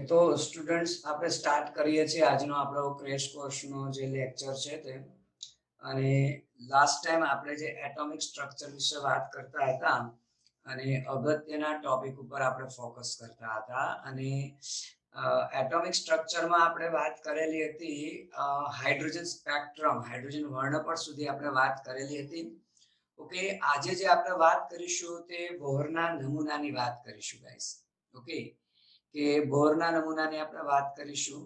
તો સ્ટુડન્ટ્સ આપણે સ્ટાર્ટ કરીએ છીએ આજનો આપણો ક્રેશ કોર્સનો જે લેક્ચર છે તે. અને લાસ્ટ ટાઈમ આપણે જે એટોમિક સ્ટ્રક્ચર વિશે વાત કરતા હતા અને અગત્યના ટોપિક ઉપર આપણે ફોકસ કરતા હતા. અને એટોમિક સ્ટ્રક્ચરમાં આપણે વાત કરેલી હતી હાઇડ્રોજન સ્પેક્ટ્રમ, હાઇડ્રોજન વર્ણપટ સુધી આપણે વાત કરેલી હતી. ઓકે, આજે જે આપણે વાત કરીશું તે બોહરના નમૂનાની વાત કરીશું ગાઈસ. ઓકે, કે બોહરના નમૂનાની આપણે વાત કરીશું.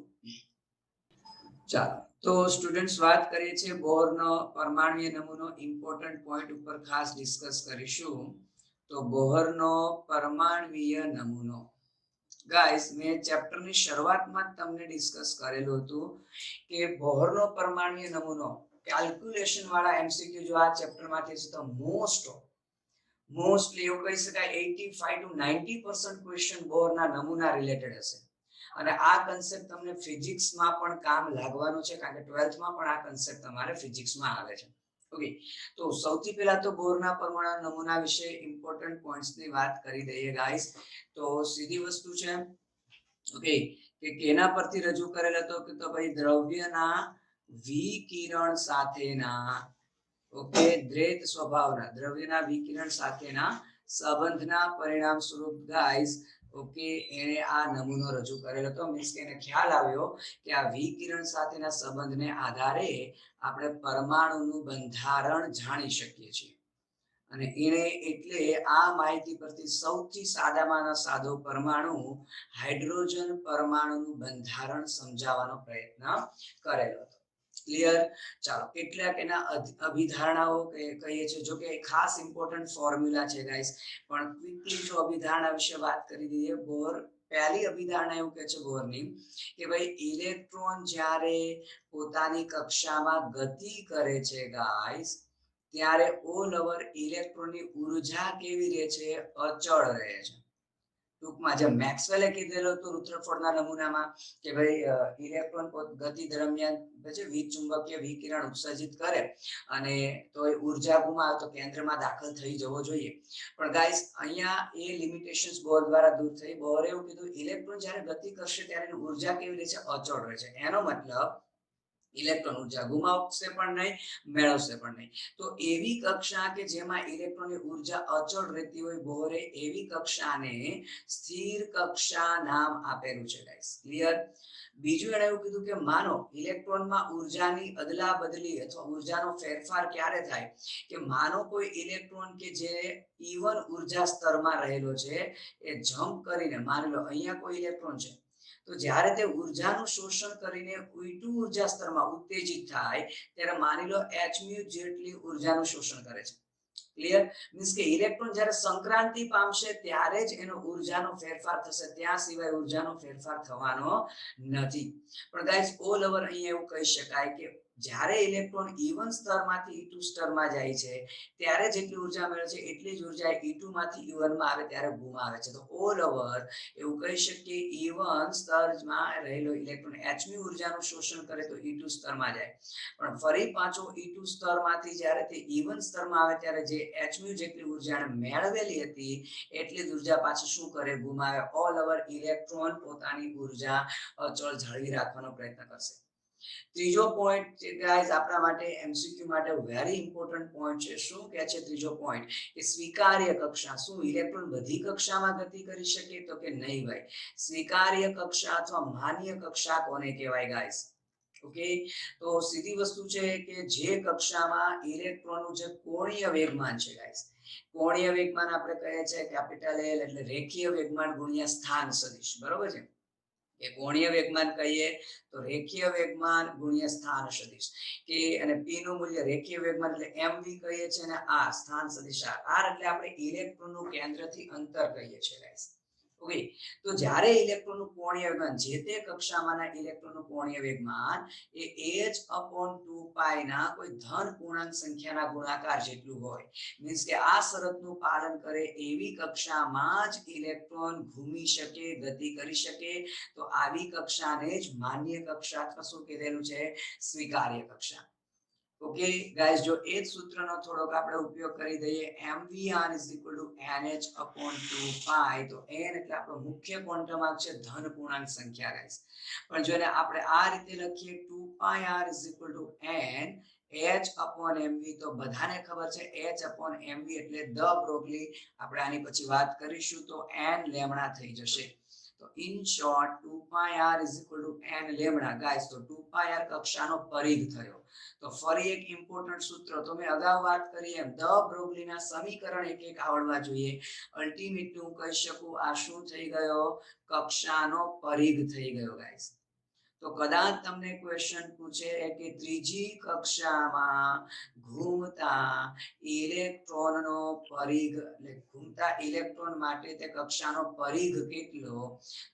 ચાલો તો સ્ટુડન્ટ્સ વાત કરીએ છીએ બોહરનો પરમાણ્વીય નમૂનો. ઇમ્પોર્ટન્ટ પોઈન્ટ ઉપર ખાસ ડિસ્કસ કરીશું. તો બોહરનો પરમાણ્વીય નમૂનો ગાઈસ, મેં ચેપ્ટરની શરૂઆતમાં જ તમને ડિસ્કસ કરેલું હતું કે બોહરનો પરમાણ્વીય નમૂનો કેલ્ક્યુલેશન વાળા એમસીક્યુ જો આ ચેપ્ટરમાંથી છે તો મોસ્ટલી એવું કહી શકાય 85 to 90% ક્વેશ્ચન બોહરના નમૂના રિલેટેડ હશે. અને આ કન્સેપ્ટ તમને ફિઝિક્સમાં પણ કામ લાગવાનું છે, કારણ કે 12th માં પણ આ કન્સેપ્ટ તમારે ફિઝિક્સમાં આવે છે. ઓકે, તો સૌથી પહેલા તો બોહરના પરમાણુ નમૂના વિશે ઇમ્પોર્ટન્ટ પોઈન્ટ્સની વાત કરી દઈએ ગાઈસ. તો સીધી વસ્તુ છે ઓકે કે કેના પરથી રજૂ કરેલ હતો કે તો ભાઈ દ્રવ્યના વિકિરણ સાથેના ઓકે દ્વૈત સ્વભાવના દ્રવ્યના વિકિરણ સાથેના સંબંધના પરિણામ સ્વરૂપ ગાઈસ ઓકે એને આ નમૂનો રજૂ કરેલો હતો. મીન્સ કે એને ખ્યાલ આવ્યો કે આ વિકિરણ સાથેના સંબંધને આધારે આપણે પરમાણુનું બંધારણ જાણી શકીએ છીએ. અને એને એટલે આ માહિતી પરથી સૌથી સાદામાં સાદો પરમાણુ હાઇડ્રોજન પરમાણુનું બંધારણ સમજાવવાનો પ્રયત્ન કરેલો હતો. ક્લિયર? ચાલો, કેટલાક એના અભિધારણાઓ કહીએ છીએ, જો કે ખાસ ઇમ્પોર્ટન્ટ ફોર્મ્યુલા છે ગાઈસ, પણ ક્વિકલી જો અભિધારણા વિશે વાત કરી દઈએ. બોહર પહેલી અભિધારણા એવું કહે છે બોહરની કે ભાઈ ઇલેક્ટ્રોન જ્યારે પોતાની કક્ષામાં ગતિ કરે છે ગાઈસ, ત્યારે ઓલ ઓવર ઇલેક્ટ્રોનની ઉર્જા કેવી રહે છે? અચળ રહે છે. ટૂંકમાં જે મેક્સવેલે કીધેલું હતું રુથરફોર્ડના નમૂનામાં કે ભાઈ ઇલેક્ટ્રોન ગતિ દરમિયાન પછી વિચુંબકીય વિકિરણ ઉત્સર્જિત કરે અને તો એ ઉર્જા ગુમાવે તો કેન્દ્રમાં દાખલ થઈ જવો જોઈએ. પણ ગાઈસ અહીંયા એ લિમિટેશન્સ બોહર દ્વારા દૂર થઈ. બોહરે એવું કીધું ઇલેક્ટ્રોન જ્યારે ગતિ કરશે ત્યારે એની ઉર્જા કેવી રહે છે? અચળ રહે છે. એનો મતલબ ઇલેક્ટ્રોન ઉર્જા ગુમાવશે પણ નહીં, મેળવશે પણ નહીં. તો એવી કક્ષા કે જેમાં ઇલેક્ટ્રોનની ઉર્જા અચળ રહેતી હોય, બોહરે એવી કક્ષાને સ્થિર કક્ષા નામ આપેલું છે ગાઈસ. ક્લિયર? બીજું એણે એવું કીધું કે માનો ઇલેક્ટ્રોનમાં ઉર્જાની અદલા બદલી અથવા ઉર્જાનો ફેરફાર ક્યારે થાય કે માનો કોઈ ઇલેક્ટ્રોન કે જે E1 ઉર્જા સ્તરમાં રહેલો છે એ જમ્પ કરીને, માની લો અહીંયા કોઈ ઇલેક્ટ્રોન છે, તો જ્યારે તે ઉર્જાનું શોષણ કરીને E2 ઉર્જા સ્તરમાં ઉત્તેજિત થાય ત્યારે માની લો hν જેટલી ઉર્જાનું શોષણ કરે છે. ક્લિયર? મીન્સ કે ઇલેક્ટ્રોન જ્યારે સંક્રાંતિ પામશે ત્યારે જ એનો ઉર્જાનો ફેરફાર થશે, ત્યાં સિવાય ઉર્જાનો ફેરફાર થવાનો નથી. પણ ગાઈસ ઓલ ઓવર અહીંયા એવું કહી શકાય કે જ્યારે ઇલેક્ટ્રોન E1 સ્તરમાંથી E2 સ્તરમાં જાય છે ત્યારે જેટલી ઉર્જા મળે છે એટલી જ ઉર્જા E2 માંથી E1 માં આવે ત્યારે ગુમાવે છે. તો ઓલ ઓવર એવું કહી શકીએ E1 સ્તરમાં રહેલો ઇલેક્ટ્રોન hν ઉર્જાનું શોષણ કરે તો E2 સ્તરમાં જાય, પણ ફરી પાછો E2 સ્તરમાંથી જ્યારે તે E1 સ્તરમાં આવે ત્યારે જે hν જેટલી ઉર્જા મેળવેલી હતી એટલી જ ઉર્જા પાછી શું કરે? ગુમાવે. ઓલ ઓવર ઇલેક્ટ્રોન પોતાની ઉર્જા અચળ જાળવી રાખવાનો પ્રયત્ન કરશે. ત્રીજો પોઈન્ટ ગાઈસ આપણા માટે એમસીક્યુ માટે વેરી ઇમ્પોર્ટન્ટ પોઈન્ટ છે. શું કહે છે ત્રીજો પોઈન્ટ? કે સ્વીકાર્ય કક્ષા. શું ઇલેક્ટ્રોન બધી કક્ષામાં ગતિ કરી શકે? તો કે નહીં ભાઈ. સ્વીકાર્ય કક્ષા અથવા માન્ય કક્ષા કોને કહેવાય ગાઈસ? ઓકે, તો સીધી વસ્તુ છે કે જે કક્ષામાં ઇલેક્ટ્રોનનું જે કોણીય વેગમાન છે ગાઈસ, કોણીય વેગમાન આપણે કહીએ છીએ કેપિટલ L એટલે રેખીય વેગમાન ગુણ્યા સ્થાન સદિશ. બરોબર છે? એ કોણીય વેગમાન કહીએ તો રેખીય વેગમાન ગુણ્યા સ્થાન સદિશ કે અને p નું મૂલ્ય રેખીય વેગમાન એટલે mv કહીએ છીએ અને r સ્થાન સદિશ r એટલે આપણે ઇલેક્ટ્રોનનું કેન્દ્રથી અંતર કહીએ છીએ ગાઈસ. ઓકે, તો જ્યારે ઇલેક્ટ્રોનનું કોણીય વેગમાન જે તે કક્ષામાંના ઇલેક્ટ્રોનનું કોણીય વેગમાન એ h/2π ના કોઈ ધન પૂર્ણાંક સંખ્યાના ગુણાકાર જેટલું હોય, મીન્સ કે આ શરતનું પાલન કરે એવી કક્ષામાં જ ઇલેક્ટ્રોન ઘૂમી શકે, ગતિ કરી શકે, તો આવી કક્ષાને જ માન્ય કક્ષા અથવા શું કહેલું છે? સ્વીકાર્ય કક્ષા. ઓકે ગાઈસ, જો એ જ સૂત્રનો થોડોક આપણે ઉપયોગ કરી દઈએ, mvr nh upon 2 તો n એટલે આપણો મુખ્ય ક્વોન્ટમ છે ધન પૂર્ણાંક સંખ્યા ગાઈસ. પણ જો આપણે આ રીતે લખીએ 2πr n h upon mv, તો બધાને ખબર છે h upon mv એટલે ધ બ્રોગલી. આપણે આની પછી વાત કરીશું તો n લેમડા થઈ જશે. તો in short 2πr n lambda guys. તો 2πr કક્ષાનો પરિઘ થયો. તો ફરી એક ઇમ્પોર્ટન્ટ સૂત્ર તો મેં અગાઉ વાત કરી એમ ધ બ્રોગલીના સમીકરણ એક એક આવડવા જોઈએ. અલ્ટિમેટલી હું કહી શકું આ શું થઈ ગયો, કક્ષાનો પરિઘ થઈ ગયો ગાઈસ. તો કદાચ તમને ક્વેશ્ચન પૂછે કે ત્રીજી કક્ષામાં ઘૂમતા ઇલેક્ટ્રોનનો પરિઘ, એટલે ઘૂમતા ઇલેક્ટ્રોન માટે તે કક્ષાનો પરિઘ કેટલો,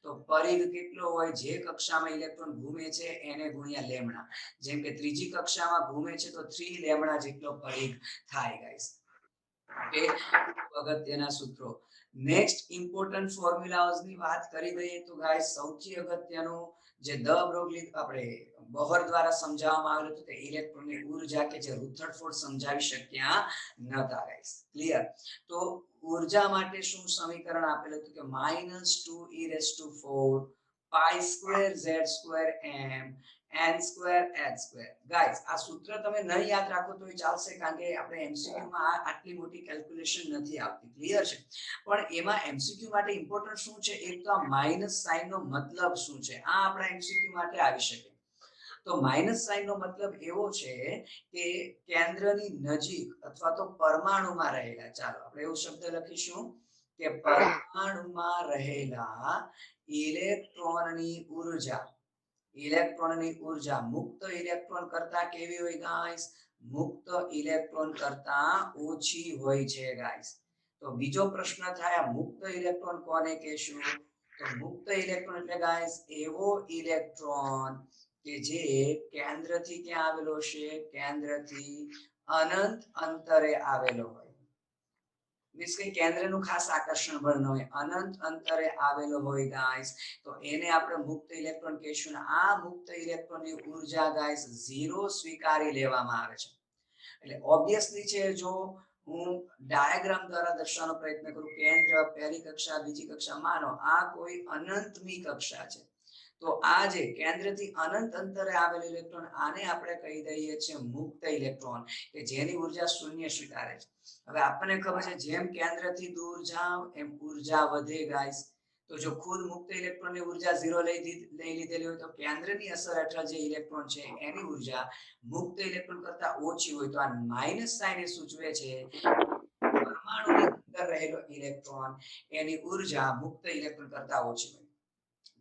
તો પરિઘ કેટલો હોય, જે કક્ષામાં ઇલેક્ટ્રોન ઘૂમે છે એને ગુણ્યા લેમડા. જેમ કે ત્રીજી કક્ષામાં ઘૂમે છે તો 3 લેમડા જેટલો પરિઘ થાય ગાઈસ. ઓકે, અગત્યના સૂત્રો. નેક્સ્ટ ઇમ્પોર્ટન્ટ ફોર્મ્યુલાઝની વાત કરી દઈએ તો ગાઈસ સૌથી અગત્યનું જે ધ બ્રોગલી આપણે બોહર દ્વારા સમજાવવામાં આવેલું હતું કે ઇલેક્ટ્રોનની ઊર્જા કે જે રુથરફોર્ડ સમજાવી શક્યા નતા ગાઈસ. ક્લિયર? તો ઊર્જા માટે શું સમીકરણ આપેલું હતું કે -2e⁴ π²z²m n²h². ગાઈસ આ સૂત્ર તમે નહીં યાદ રાખો તો ચાલશે, કારણ કે આપણે એમસીક્યુ માં આટલી મોટી કેલ્ક્યુલેશન નથી આવતી. ક્લિયર છે? પણ એમાં એમસીક્યુ માટે ઇમ્પોર્ટન્ટ શું છે, એક તો આ માઈનસ સાઇન નો મતલબ શું છે, આ આપણા એમસીક્યુ માટે આવી શકે. તો માઈનસ સાઇન નો મતલબ એવો છે કે કેન્દ્રની નજીક અથવા તો પરમાણુમાં રહેલા, ચાલો આપણે એવો શબ્દ લખીશું કે પરમાણુમાં રહેલા ઇલેક્ટ્રોનની ઊર્જા, ઇલેક્ટ્રોનની ઊર્જા મુક્ત ઇલેક્ટ્રોન કરતા કેવી હોય ગાઈસ, મુક્ત ઇલેક્ટ્રોન કરતા ઓછી હોય છે ગાઈસ. તો બીજો પ્રશ્ન થાય મુક્ત ઇલેક્ટ્રોન કોને કહેશું, તો મુક્ત ઇલેક્ટ્રોન એટલે ગાઈસ એવો ઇલેક્ટ્રોન કે જે કેન્દ્રથી ક્યાં આવેલો છે, કેન્દ્રથી અનંત અંતરે આવેલો હોય. મીન્સ કે કેન્દ્રનું ખાસ આકર્ષણ બળ ન હોય, અનંત અંતરે આવેલો હોય ગાઈસ, તો એને આપણે મુક્ત ઇલેક્ટ્રોન કહેશું. આ મુક્ત ઇલેક્ટ્રોનની ઊર્જા ગાઈસ 0 સ્વીકારી લેવામાં આવે છે. એટલે ઓબ્વિયસલી છે, જો હું ડાયાગ્રામ દ્વારા દર્શાવવાનો પ્રયત્ન કરું, કેન્દ્ર, પહેલી કક્ષા, બીજી કક્ષા, માનો આ કોઈ અનંતમી કક્ષા છે, તો આ જે કેન્દ્રથી અનંત અંતરે આવેલ ઇલેક્ટ્રોન, આને આપણે કહી દઈએ છીએ મુક્ત ઇલેક્ટ્રોન, કે જેની ઊર્જા શૂન્ય સ્વીકારે છે. હવે આપણને ખબર છે જેમ કેન્દ્રથી દૂર જાવ એમ ઊર્જા વધે ગાઈસ. તો જો ખુદ મુક્ત ઇલેક્ટ્રોનની ઊર્જા 0 લઈ લીધેલી હોય તો કેન્દ્રની અસર હેઠળ જે ઇલેક્ટ્રોન છે એની ઊર્જા મુક્ત ઇલેક્ટ્રોન કરતા ઓછી હોય. તો આ માઈનસ સાઇન એ સૂચવે છે પરમાણુની અંદર રહેલો ઇલેક્ટ્રોન એની ઊર્જા મુક્ત ઇલેક્ટ્રોન કરતા ઓછી હોય.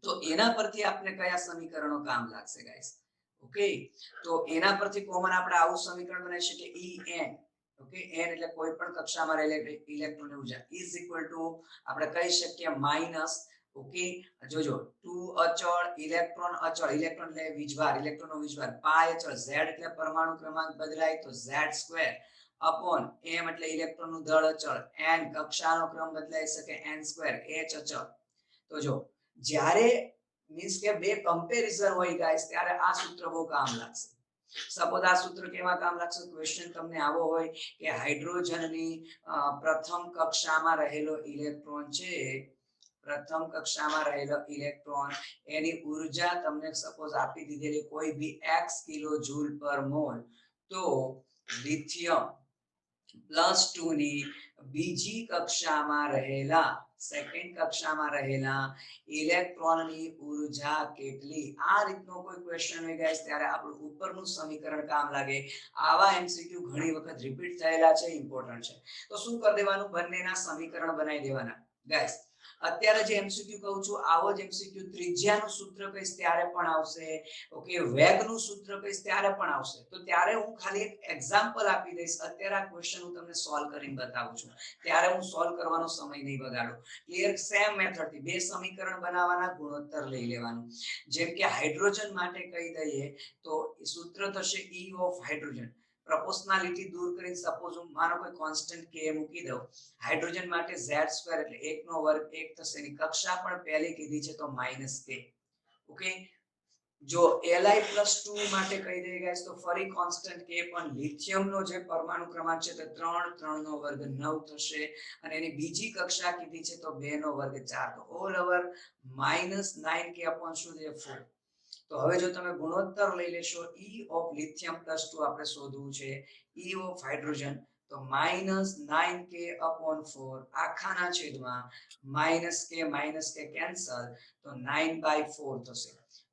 તો એના પરથી આપણે કયા સમીકરણો કામ લાગશે ગાઈસ? ઓકે, તો એના પરથી કોમન આપણે આવું સમીકરણ બનાવી શકીએ En. ઓકે, n એટલે કોઈ પણ કક્ષામાં રહેલી ઇલેક્ટ્રોનની ઊર્જા ઇઝ ઇક્વલ ટુ આપણે કહી શકીએ માઈનસ, ઓકે જોજો 2 અચળ ઇલેક્ટ્રોન, અચળ ઇલેક્ટ્રોન એટલે વીજભાર, ઇલેક્ટ્રોનનો વીજભાર, પાઈ અચળ, z એટલે પરમાણુ ક્રમાંક બદલાય તો z² અપોન m એટલે ઇલેક્ટ્રોનનું દળ અચળ, n કક્ષાનો ક્રમ બદલાઈ શકે n², h અચળ. તો જો જ્યારે મીન્સ કે બે કમ્પેરિઝન હોય ગાઈસ ત્યારે આ સૂત્ર બહુ કામ લાગશે. સપોઝ આ સૂત્ર કેવા કામ લાગશે, ક્વેશ્ચન તમને આવો હોય કે હાઇડ્રોજનની પ્રથમ કક્ષામાં રહેલો ઇલેક્ટ્રોન છે, પ્રથમ કક્ષામાં રહેલો ઇલેક્ટ્રોન એની ઊર્જા તમને સપોઝ આપી દીધેલી કોઈ બી x કિલો જૂલ પર મોલ, તો લિથિયમ +2 ની બીજી કક્ષામાં રહેલા, સેકન્ડ કક્ષામાં રહેલા ઇલેક્ટ્રોનની ઊર્જા કેટલી, આ રીતનો કોઈ ક્વેશ્ચન હોય ગાઈસ ત્યારે આપણું ઉપરનું સમીકરણ કામ લાગે. આવા એમસીક્યુ ઘણી વખત રિપીટ થયેલા છે, ઇમ્પોર્ટન્ટ છે. તો શું કરી દેવાનું, બંનેના સમીકરણ બનાવી દેવાના ગાઈસ. અત્યારે જે એમસીક્યુ કહું છું આવો જ એમસીક્યુ ત્રિજ્યાનું સૂત્ર કહીશ ત્યારે પણ આવશે, ઓકે વેગનું સૂત્ર કહીશ ત્યારે પણ આવશે. તો ત્યારે હું ખાલી એક એક્ઝામ્પલ આપી દઈશ. અત્યારે આ ક્વેશ્ચન હું તમને સોલ્વ કરીને બતાવું છું, ત્યારે હું સોલ્વ કરવાનો સમય નહીં બગાડું. ક્લિયર? સેમ મેથડથી બે સમીકરણ બનાવવાના, ગુણોત્તર લઈ લેવાનું. જેમ કે હાઇડ્રોજન માટે કહી દઈએ તો સૂત્ર થશે E ઓફ હાઇડ્રોજન. પ્રોપોર્શનાલિટી દૂર કરીને સપોઝ હું માનો કોઈ કોન્સ્ટન્ટ k મૂકી દઉં, હાઇડ્રોજન માટે z² એટલે 1 નો વર્ગ 1 થશે. એની કક્ષા પણ પહેલી કીધી છે તો -k. ઓકે, જો Li+2 માટે કહી દઈએ ગાઈસ તો ફરી કોન્સ્ટન્ટ કે પણ લિથિયમનો જે પરમાણુ ક્રમાંક છે તે 3 3 નો વર્ગ 9 થશે અને એની બીજી કક્ષા કીધી છે તો 2 નો વર્ગ 4 તો ઓલ ઓવર -9 કે upon શું છે 4. તો હવે જો તમે ગુણોત્તર લઈ લેશો E ઓફ લિથિયમ +2 આપણે શોધવું છે E ઓફ હાઇડ્રોજન તો -9k upon 4 આખાના છેદમાં -k કેન્સલ તો 9/4 થશે.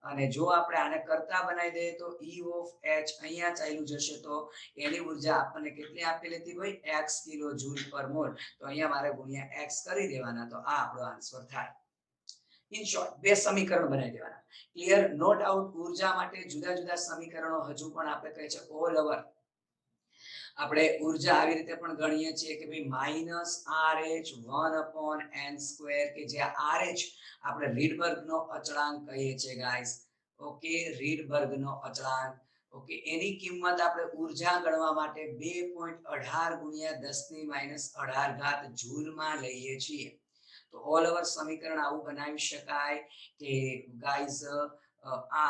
અને જો આપણે આને કરતા બનાવી દઈએ તો E ઓફ H અહીંયા ચાલ્યું જશે તો એની ઉર્જા આપણને કેટલી આપેલી હતી ભાઈ x કિલો જૂલ પર મોલ તો અહીંયા મારે ગુણ્યા x કરી દેવાના તો આ આપણો આન્સર થાય. ઇન શોર્ટ બે સમીકરણ બનાવી દેવાના. ક્લિયર? નો ડાઉટ ઉર્જા માટે જુદા જુદા સમીકરણો હજુ પણ આપણે કહે છે ઓલ ઓવર આપણે ઉર્જા આવી રીતે પણ ગણીએ છીએ કે ભાઈ -RH1/n² કે જે RH આપણે રીડબર્ગનો અચળાંક કહીએ છીએ ગાઈસ. ઓકે, રીડબર્ગનો અચળાંક. ઓકે, એની કિંમત આપણે ઉર્જા ગણવા માટે 2.18 ગુણ્યા 10⁻18 જૂલમાં લઈએ છીએ. તો ઓલ ઓવર સમીકરણ આવું બનાવી શકાય કે ગાઈઝ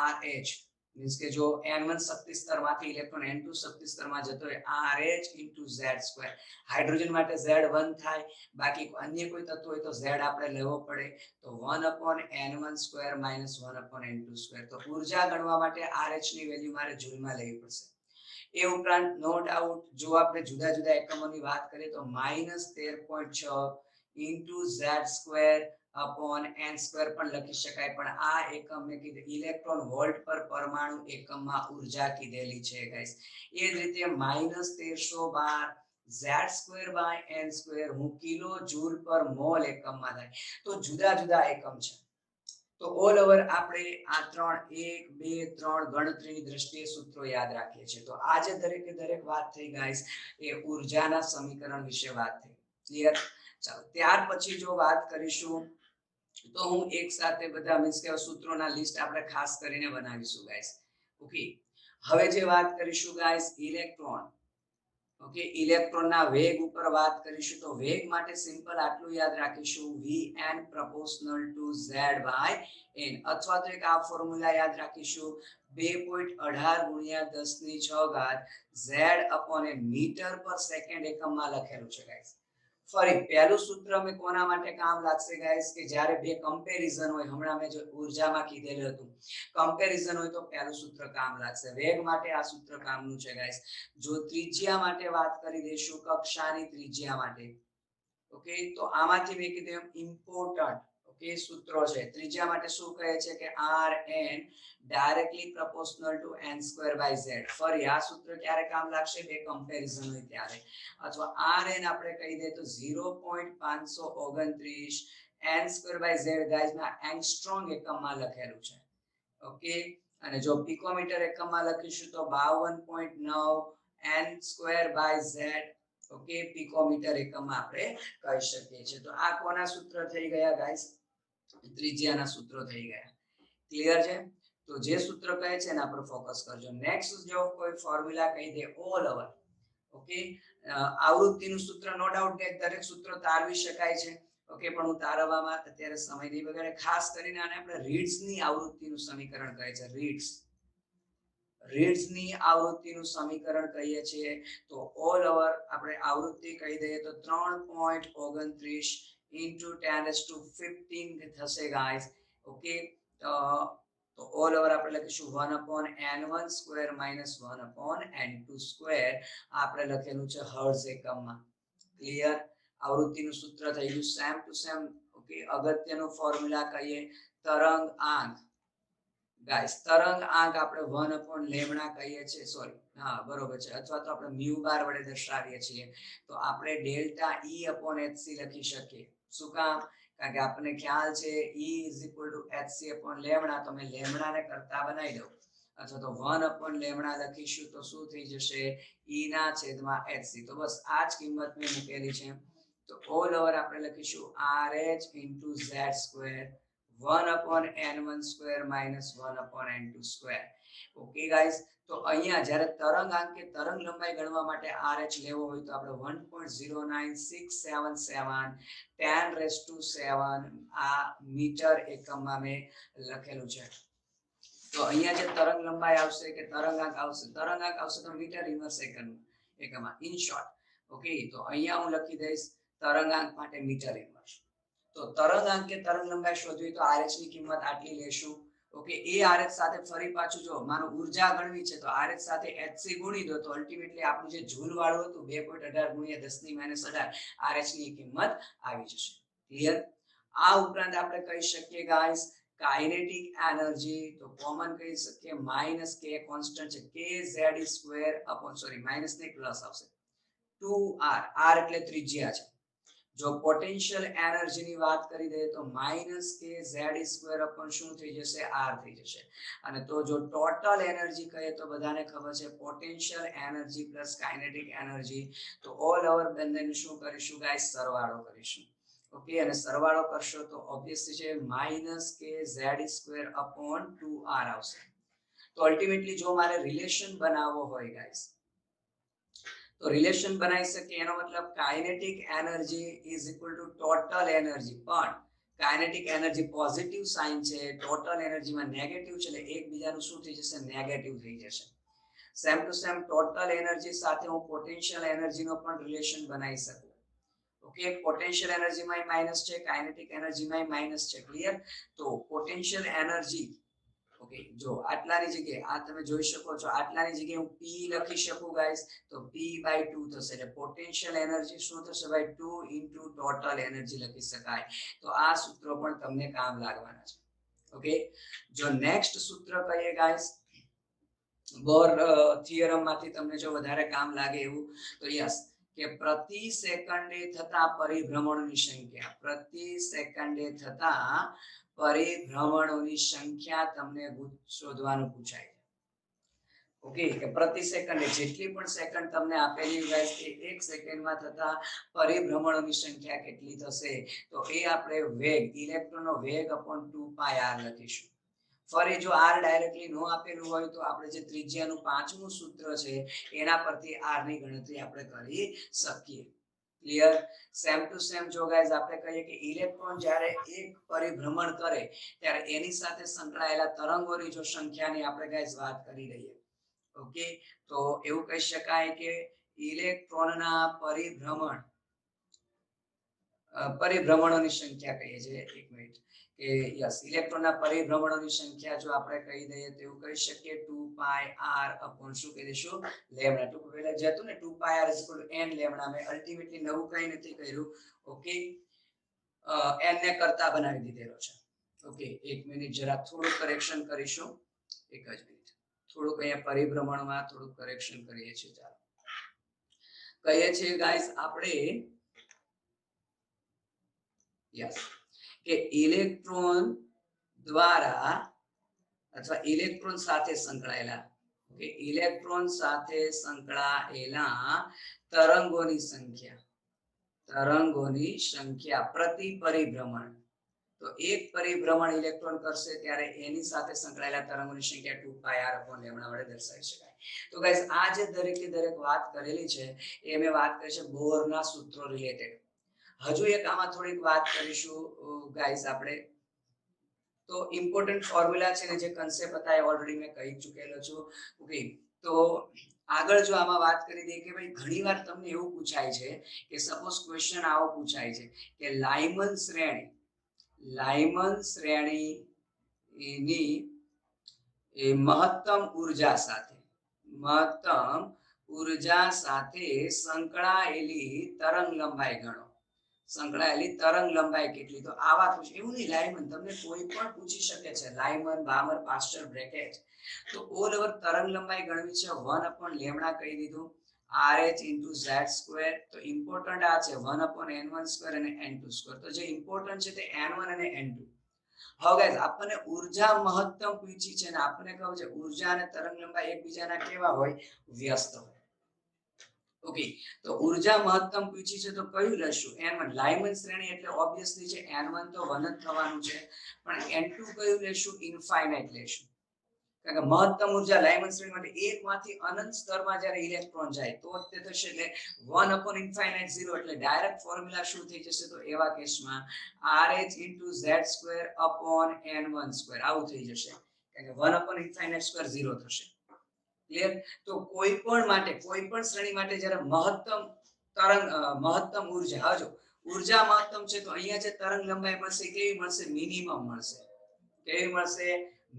RH મીન્સ કે જો n1 શક્તિ સ્તરમાંથી ઇલેક્ટ્રોન n2 શક્તિ સ્તરમાં જતો હોય RH * z². હાઇડ્રોજન માટે Z1 થાય, બાકી અન્ય કોઈ તત્વ હોય તો Z આપણે લેવો પડે તો 1/n1² - 1/n2². તો ઉર્જા ગણવા માટે RH ની વેલ્યુ મારે જૂલમાં લેવી પડશે. એ ઉપરાંત નો ડાઉટ જો આપણે જુદા જુદા એકમોની વાત કરીએ તો -13.6 z²/n² પણ લખી શકાય પણ આ એકમ મેં કીધું ઇલેક્ટ્રોન વોલ્ટ પર પરમાણુ એકમમાં ઉર્જા કીધેલી છે ગાઈસ. એ જ રીતે -1312 z²/n² હું કિલો જૂલ પર મોલ એકમમાં થાય તો જુદા જુદા એકમ છે. તો ઓલ ઓવર આપણે આ 3 1 2 3 ગણતરીની દ્રષ્ટિએ સૂત્રો યાદ રાખીએ છીએ. તો આજે દરેકે દરેક વાત થઈ ગાઈસ એ ઉર્જાના સમીકરણ વિશે વાત થઈ. ક્લિયર? ચાલો ત્યાર પછી જો વાત કરીશું તો હું એક સાથે બધા મીન્સ કે સૂત્રોના લિસ્ટ આપણે ખાસ કરીને બનાવીશું ગાઈસ. ઓકે, હવે જે વાત કરીશું ગાઈસ ઇલેક્ટ્રોન. ઓકે, ઇલેક્ટ્રોનના વેગ ઉપર વાત કરીશું તો વેગ માટે સિમ્પલ આટલું યાદ રાખીશું Vn proportional to z/n અથવા તો એક આ ફોર્મ્યુલા યાદ રાખીશું 2.18 ગુણ્યા 10⁶ z/m/s એકમમાં લખેલું છે ગાઈસ. ફરી પહેલું સૂત્ર મેં કોના માટે કામ લાગશે ગાઈસ કે જ્યારે બે કમ્પેરિઝન હોય, હમણાં મેં જે ઉર્જામાં કીધેલું હતું કમ્પેરિઝન હોય તો પહેલું સૂત્ર કામ લાગશે. વેગ માટે આ સૂત્ર કામનું છે ગાઈસ. જો ત્રિજ્યા માટે વાત કરી દઈશું કક્ષાની ત્રિજ્યા માટે, ઓકે, તો આમાંથી મેં કીધું ઇમ્પોર્ટન્ટ ઓકે સૂત્રો છે. ત્રિજ્યા માટે શું કહે છે કે Rn directly proportional two n²/z. ફરી આ સૂત્ર ક્યારે કામ લાગશે? બે કમ્પેરિઝન હોય ત્યારે. અથવા Rn આપણે કહી દે તો 0.529 n²/z ગાઈસ ના એંગસ્ટ્રોમ એકમમાં લખેલું છે. ઓકે, અને જો પિકોમીટર એકમમાં લખીશું તો 52.9 n²/z. ઓકે, પિકોમીટર એકમમાં આપણે કહી શકીએ છીએ. તો આ કોના સૂત્ર થઈ ગયા ગાઈસ? ત્રિજ્યાના સૂત્રો થઈ ગયા. ક્લિયર છે? તો જે સૂત્ર કહે છે એના પર ફોકસ કરજો. નેક્સ્ટ જો કોઈ ફોર્મ્યુલા કહી દે ઓલ ઓવર, ઓકે, આવૃત્તિનું સૂત્ર નો ડાઉટ કે દરેક સૂત્ર તારવી શકાય છે. ઓકે, પણ હું તારવવામાં અત્યારે સમય નહીં બગાડે. ખાસ કરીને આને આપણે રીડ્સની આવૃત્તિનું સમીકરણ કહે છે. રીડ્સની આવૃત્તિનું સમીકરણ કહીએ છીએ. તો ઓલ ઓવર આપણે આવૃત્તિ કહી દઈએ તો 3.29 × 10⁻15 થશે ગાઈસ. ઓકે, તો ઓલ ઓવર આપણે લખીશું 1/n1² - 1/n2². આપણે લખેલું છે હર્ટ્ઝ એકમમાં. ક્લિયર? આવૃત્તિનું સૂત્ર થઈ ગયું સેમ ટુ સેમ. ઓકે, અગત્યનું ફોર્મ્યુલા કહીએ તરંગ આંક. ગાઈસ તરંગ આંક આપણે 1/λ કહીએ છીએ. સોરી, હા બરોબર છે. અથવા તો આપણે μ બાર વડે દર્શાવીએ છીએ. તો આપણે ડેલ્ટા E/hc લખી શકીએ. શું કામ? કારણ કે આપણને ખ્યાલ છે E = hc/λ. તો મેં લેમ્ડાને કરતા બનાવી દઉં અથવા તો 1/λ લખીશું તો શું થઈ જશે? E/hc. તો બસ આ જ કિંમત મેં મૂકેલી છે. તો ઓલ ઓવર આપણે લખીશું RH * z². 1/n1² - 1/n2². Okay guys, તો અહીંયા જ્યારે તરંગ આંક કે તરંગ લંબાઈ ગણવા માટે RH લેવો હોય તો આપણે 1.09677 10⁻⁷ આ મીટર એકમમાં મેં લખેલું છે. તો અહીંયા જે તરંગ લંબાઈ આવશે કે તરંગાંક આવશે તો મીટર ઇન્વર્સ સેકન્ડ એકમાં ઇન શોર્ટ. ઓકે, તો અહીંયા હું લખી દઈશ તરંગાંક માટે મીટર ઇન્વર્સ. તો તરંગાંક કે તરંગ લંબાઈ શોધવી તો RH ની કિંમત આટલી લેશું. ઓકે, એ RH સાથે ફરી પાછું જો મારું ઉર્જા ગણવી છે તો RH સાથે HC ગુણી દો તો અલ્ટિમેટલી આપણું જે જૂલ વાળું હતું 2.18 ગુણ્યા 10⁻18 RH ની કિંમત આવી જશે. ક્લિયર? આ ઉપરાંત આપણે કહી શકીએ ગાઈસ કાઇનેટિક એનર્જી તો કોમન કહી શકીએ માઈનસ કે કોન્સ્ટન્ટ છે kz² માઈનસ ને પ્લસ આવશે 2r, r એટલે ત્રિજ્યા છે. જો પોટેન્શિયલ એનર્જી ની વાત કરી દઈએ તો માઈનસ kz² શું થઈ જશે r થઈ જશે. અને તો જો ટોટલ એનર્જી કહીએ તો બધાને ખબર છે potential energy plus kinetic energy, તો ઓલ ઓવર બંનેનું શું કરીશું ગાઈસ સરવાળો કરીશું. ઓકે, અને સરવાળો કરશો તો ઓબ્વિયસલી છે માઈનસ kz²/2r આવશે. તો અલ્ટિમેટલી જો મારે રિલેશન બનાવવો હોય ગાઈસ તો રિલેશન બનાવી શકીએ. એનો મતલબ kinetic energy is equal to total energy, પણ કાઇનેટિક એનર્જી પોઝિટિવ સાઇન છે, ટોટલ એનર્જીમાં નેગેટિવ છે, એટલે એકબીજાનું શું થઈ જશે નેગેટિવ થઈ જશે. Same to same total energy સાથે હું પોટેન્શિયલ એનર્જીનો પણ રિલેશન બનાવી શકું. ઓકે, પોટેન્શિયલ એનર્જીમાં માઈનસ છે, કાઇનેટિક એનર્જીમાં માઈનસ છે. ક્લિયર? તો પોટેન્શિયલ એનર્જી ઓકે, જો આટલાની જગ્યાએ આ તમે જોઈ શકો છો આટલાની જગ્યાએ હું p લખી શકું ગાઈસ તો p/2 થશે. એટલે પોટેન્શિયલ એનર્જી શું થશે ભાઈ 2 * ટોટલ એનર્જી લખી શકાય. તો આ સૂત્રો પણ તમને કામ લાગવાના છે. ઓકે, જો નેક્સ્ટ સૂત્ર કહીએ ગાઈસ બોર થિયરમ માંથી તમને જો વધારે કામ લાગે એવું તો યસ કે પ્રતિ સેકન્ડે થતા પરિભ્રમણોની સંખ્યા, પ્રતિ સેકન્ડે થતા પરિભ્રમણોની સંખ્યા તમને શોધવાનું પૂછાય છે. ઓકે, કે પ્રતિ સેકન્ડે જેટલી પણ સેકન્ડ તમને આપેલી ગાઈસ કે એક સેકન્ડમાં થતા પરિભ્રમણોની સંખ્યા કેટલી થશે તો એ આપણે વેગ ઇલેક્ટ્રોનનો વેગ / 2πr લખીશું. ફરી જો r ડાયરેક્ટલી નો આપેલું હોય તો આપણે જે ત્રિજ્યાનું પાંચમું સૂત્ર છે એના પરથી r ની ગણતરી આપણે કરી શકીએ. ક્લિયર? સેમ ટુ સેમ જો ગાઈસ આપણે કહીએ કે ઇલેક્ટ્રોન જ્યારે એક પરિભ્રમણ કરે ત્યારે એની સાથે સંકળાયેલા તરંગોની જો સંખ્યાની આપણે ગાઈસ વાત કરી રહીએ. ઓકે, તો એવું કહી શકાય કે ઇલેક્ટ્રોનના પરિભ્રમણોની સંખ્યા કહીએ છીએ. એક મિનિટ કે યસ ઇલેક્ટ્રોનના પરિભ્રમણોની સંખ્યા જો આપણે કહી દઈએ તો એવું કહી શકીએ 2πr/ શું કહી દઈશું લેમ્ડા. ટુ પહેલા જે હતું ને 2πr = n લેમ્ડા, મેં અલ્ટિમેટલી નવું કંઈ નથી કર્યું. ઓકે, n ને કરતા બનાવી દીધેલો છે. ઓકે, એક મિનિટ જરા થોડું કરેક્શન કરીશું. એક જ મિનિટ થોડુંક અહીંયા પરિભ્રમણમાં થોડું કરેક્શન કરીએ છીએ. ચાલો કહીએ છીએ ગાઈસ આપણે યસ કે ઇલેક્ટ્રોન દ્વારા અથવા ઇલેક્ટ્રોન સાથે સંકળાયેલા ઓકે ઇલેક્ટ્રોન સાથે સંકળાયેલા તરંગોની સંખ્યા પ્રતિ પરિભ્રમણ. તો એક પરિભ્રમણ ઇલેક્ટ્રોન કરશે ત્યારે એની સાથે સંકળાયેલા તરંગોની સંખ્યા 2πr/λ વડે દર્શાવી શકાય. તો ગાઈસ આ જે દરેક વાત કરેલી છે એ મેં વાત કરી છે બોરના સૂત્રો રિલેટેડ. હજુ એક આમાં થોડીક વાત કરીશું ગાઈસ આપણે. તો ઇમ્પોર્ટન્ટ ફોર્મ્યુલા છે ને જે કન્સેપ્ટ હતા એ ઓલરેડી મેં કહી ચૂકેલો છું. ઓકે, તો આગળ જો આમાં વાત કરી દઈએ કે ભાઈ ઘણીવાર તમને એવું પૂછાય છે કે સપોઝ ક્વેશ્ચન આવો પૂછાય છે કે લાઇમન શ્રેણીની એ મહત્તમ ઉર્જા સાથે સંકળાયેલી તરંગ લંબાઈ ગણો. સંકળાયેલી તરંગ લંબાઈ કેટલી? તો આવા પૂછે એવું નહીં, લાઇમન તમને કોઈ પણ પૂછી શકે છે, લાઇમન બામર પાસ્ચર બ્રેકેટ. તો ઓલ ઓવર તરંગ લંબાઈ ગણવી છે 1/λ કહી દીધું RH * z². તો ઇમ્પોર્ટન્ટ આ છે 1/n1² અને n2². તો જે ઇમ્પોર્ટન્ટ છે તે n1 અને n2. હવે ગાઈસ આપણને ઉર્જા મહત્તમ પૂછી છે ને આપણને ખબર છે ઉર્જા અને તરંગ લંબાઈ એકબીજાના કેવા હોય વ્યસ્ત હોય. ઓકે, તો ઉર્જા મહત્તમ પૂછી છે તો કયું લેશું n1. લાઇમન શ્રેણી એટલે ઓબ્વિયસલી છે n1 તો 1 જ થવાનું છે, પણ n2 કયું લેશું ઇન્ફાઇનાઇટ લેશું. કારણ કે મહત્તમ ઉર્જા લાઇમન શ્રેણી માટે એકમાંથી અનંત સ્તરમાં જ્યારે ઇલેક્ટ્રોન જાય તો તે થશે એટલે 1/∞ 0 એટલે ડાયરેક્ટ ફોર્મ્યુલા શું થઈ જશે તો એવા કેસમાં RH * z² / n1² આવું થઈ જશે. એટલે 1/ઇન્ફાઇનાઇટ સ્ક્વેર 0 થશે. ક્લિયર? તો કોઈ પણ માટે, કોઈ પણ શ્રેણી માટે જ્યારે મહત્તમ ઉર્જા, હજો ઉર્જા મહત્તમ છે તો અહીંયા જે તરંગ લંબાઈ મળશે કેવી મળશે? મિનિમમ મળશે. કેવી મળશે?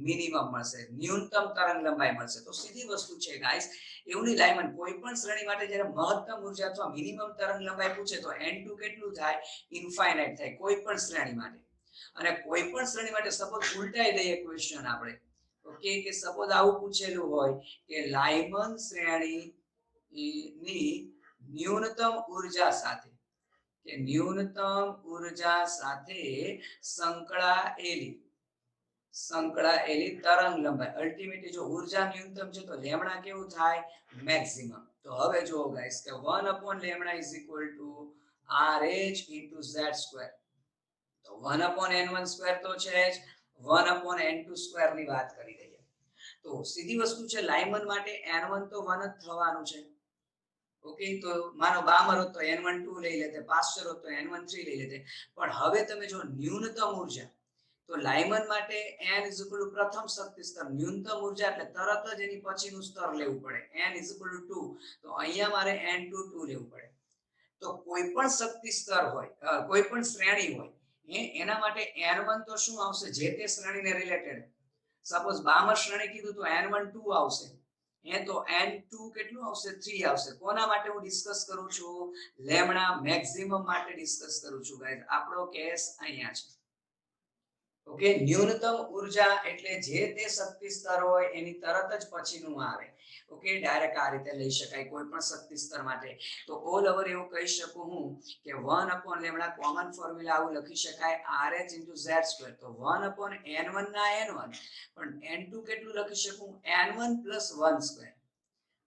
મિનિમમ મળશે. ન્યૂનતમ તરંગ લંબાઈ મળશે. તો સીધી વસ્તુ છે ગાઈસ, એવું નહીં લાયમન, કોઈ પણ શ્રેણી માટે જ્યારે મહત્તમ ઉર્જા અથવા મિનિમમ તરંગ લંબાઈ પૂછે તો n2 કેટલું થાય? ઇન્ફાઇનાઇટ થાય કોઈ પણ શ્રેણી માટે. અને કોઈ પણ શ્રેણી માટે સપોઝ ઉલટાઈ દઈએ ક્વેશ્ચન આપણે, ઓકે, કે સપોઝ આવું પૂછેલું હોય કે લાયમન શ્રેણી ની ન્યૂનતમ ઉર્જા સાથે, કે ન્યૂનતમ ઉર્જા સાથે સંકળાયેલી તરંગ લંબાઈ, અલ્ટિમેટલી જો ઉર્જા ન્યૂનતમ છે તો લેમડા કેવું થાય? મેક્સિમમ. તો હવે જુઓ ગાઈસ કે 1/λ RH * z². તો 1/n1² તો છે જ, 1/n2² ની વાત કરી દઈએ. તો સીધી વસ્તુ છે, લાયમન માટે n1 તો 1 જ થવાનું છે. ઓકે, તો માનો બામર હતો n1 2 લઈ લેતે, પાસ્ચર હતો n1 3 લઈ લેતે. પણ હવે તમે જો ન્યૂનતમ ઉર્જા, તો લાયમન માટે n = પ્રથમ શક્તિ સ્તર, ન્યૂનતમ ઉર્જા એટલે તરત જ એની પછીનું સ્તર લેવું પડે, n = 2. તો અહીંયા મારે n2 2 લેવું પડે. તો કોઈ પણ શક્તિ સ્તર હોય, કોઈ પણ શ્રેણી હોય, એના માટે n1 તો શું આવશે? જે તે શ્રેણીને રિલેટેડ. સપોઝ બામર શ્રેણી કીધું તો n1 2 આવશે. તો n2 કેટલું આવશે? 3 આવશે. કોના માટે હું ડિસ્કસ કરું છું? લેમડા મેક્સિમમ માટે ડિસ્કસ કરું છું ગાઈસ. આપણો કેસ અહીંયા છે. ઓકે, ન્યૂનતમ ઉર્જા એટલે જે તે શક્તિ સ્તર હોય એની તરત જ પછીનું આવે. ઓકે, ડાયરેક્ટ આ રીતે લઈ શકાય કોઈ પણ શક્તિ સ્તર માટે. તો ઓલ ઓવર એવું કહી શકું હું કે 1/λ કોમન ફોર્મ્યુલા આવું લખી શકાય RH * z². તો 1/n1 ના n1, પણ n2 કેટલું લખી શકું? n1 + 1².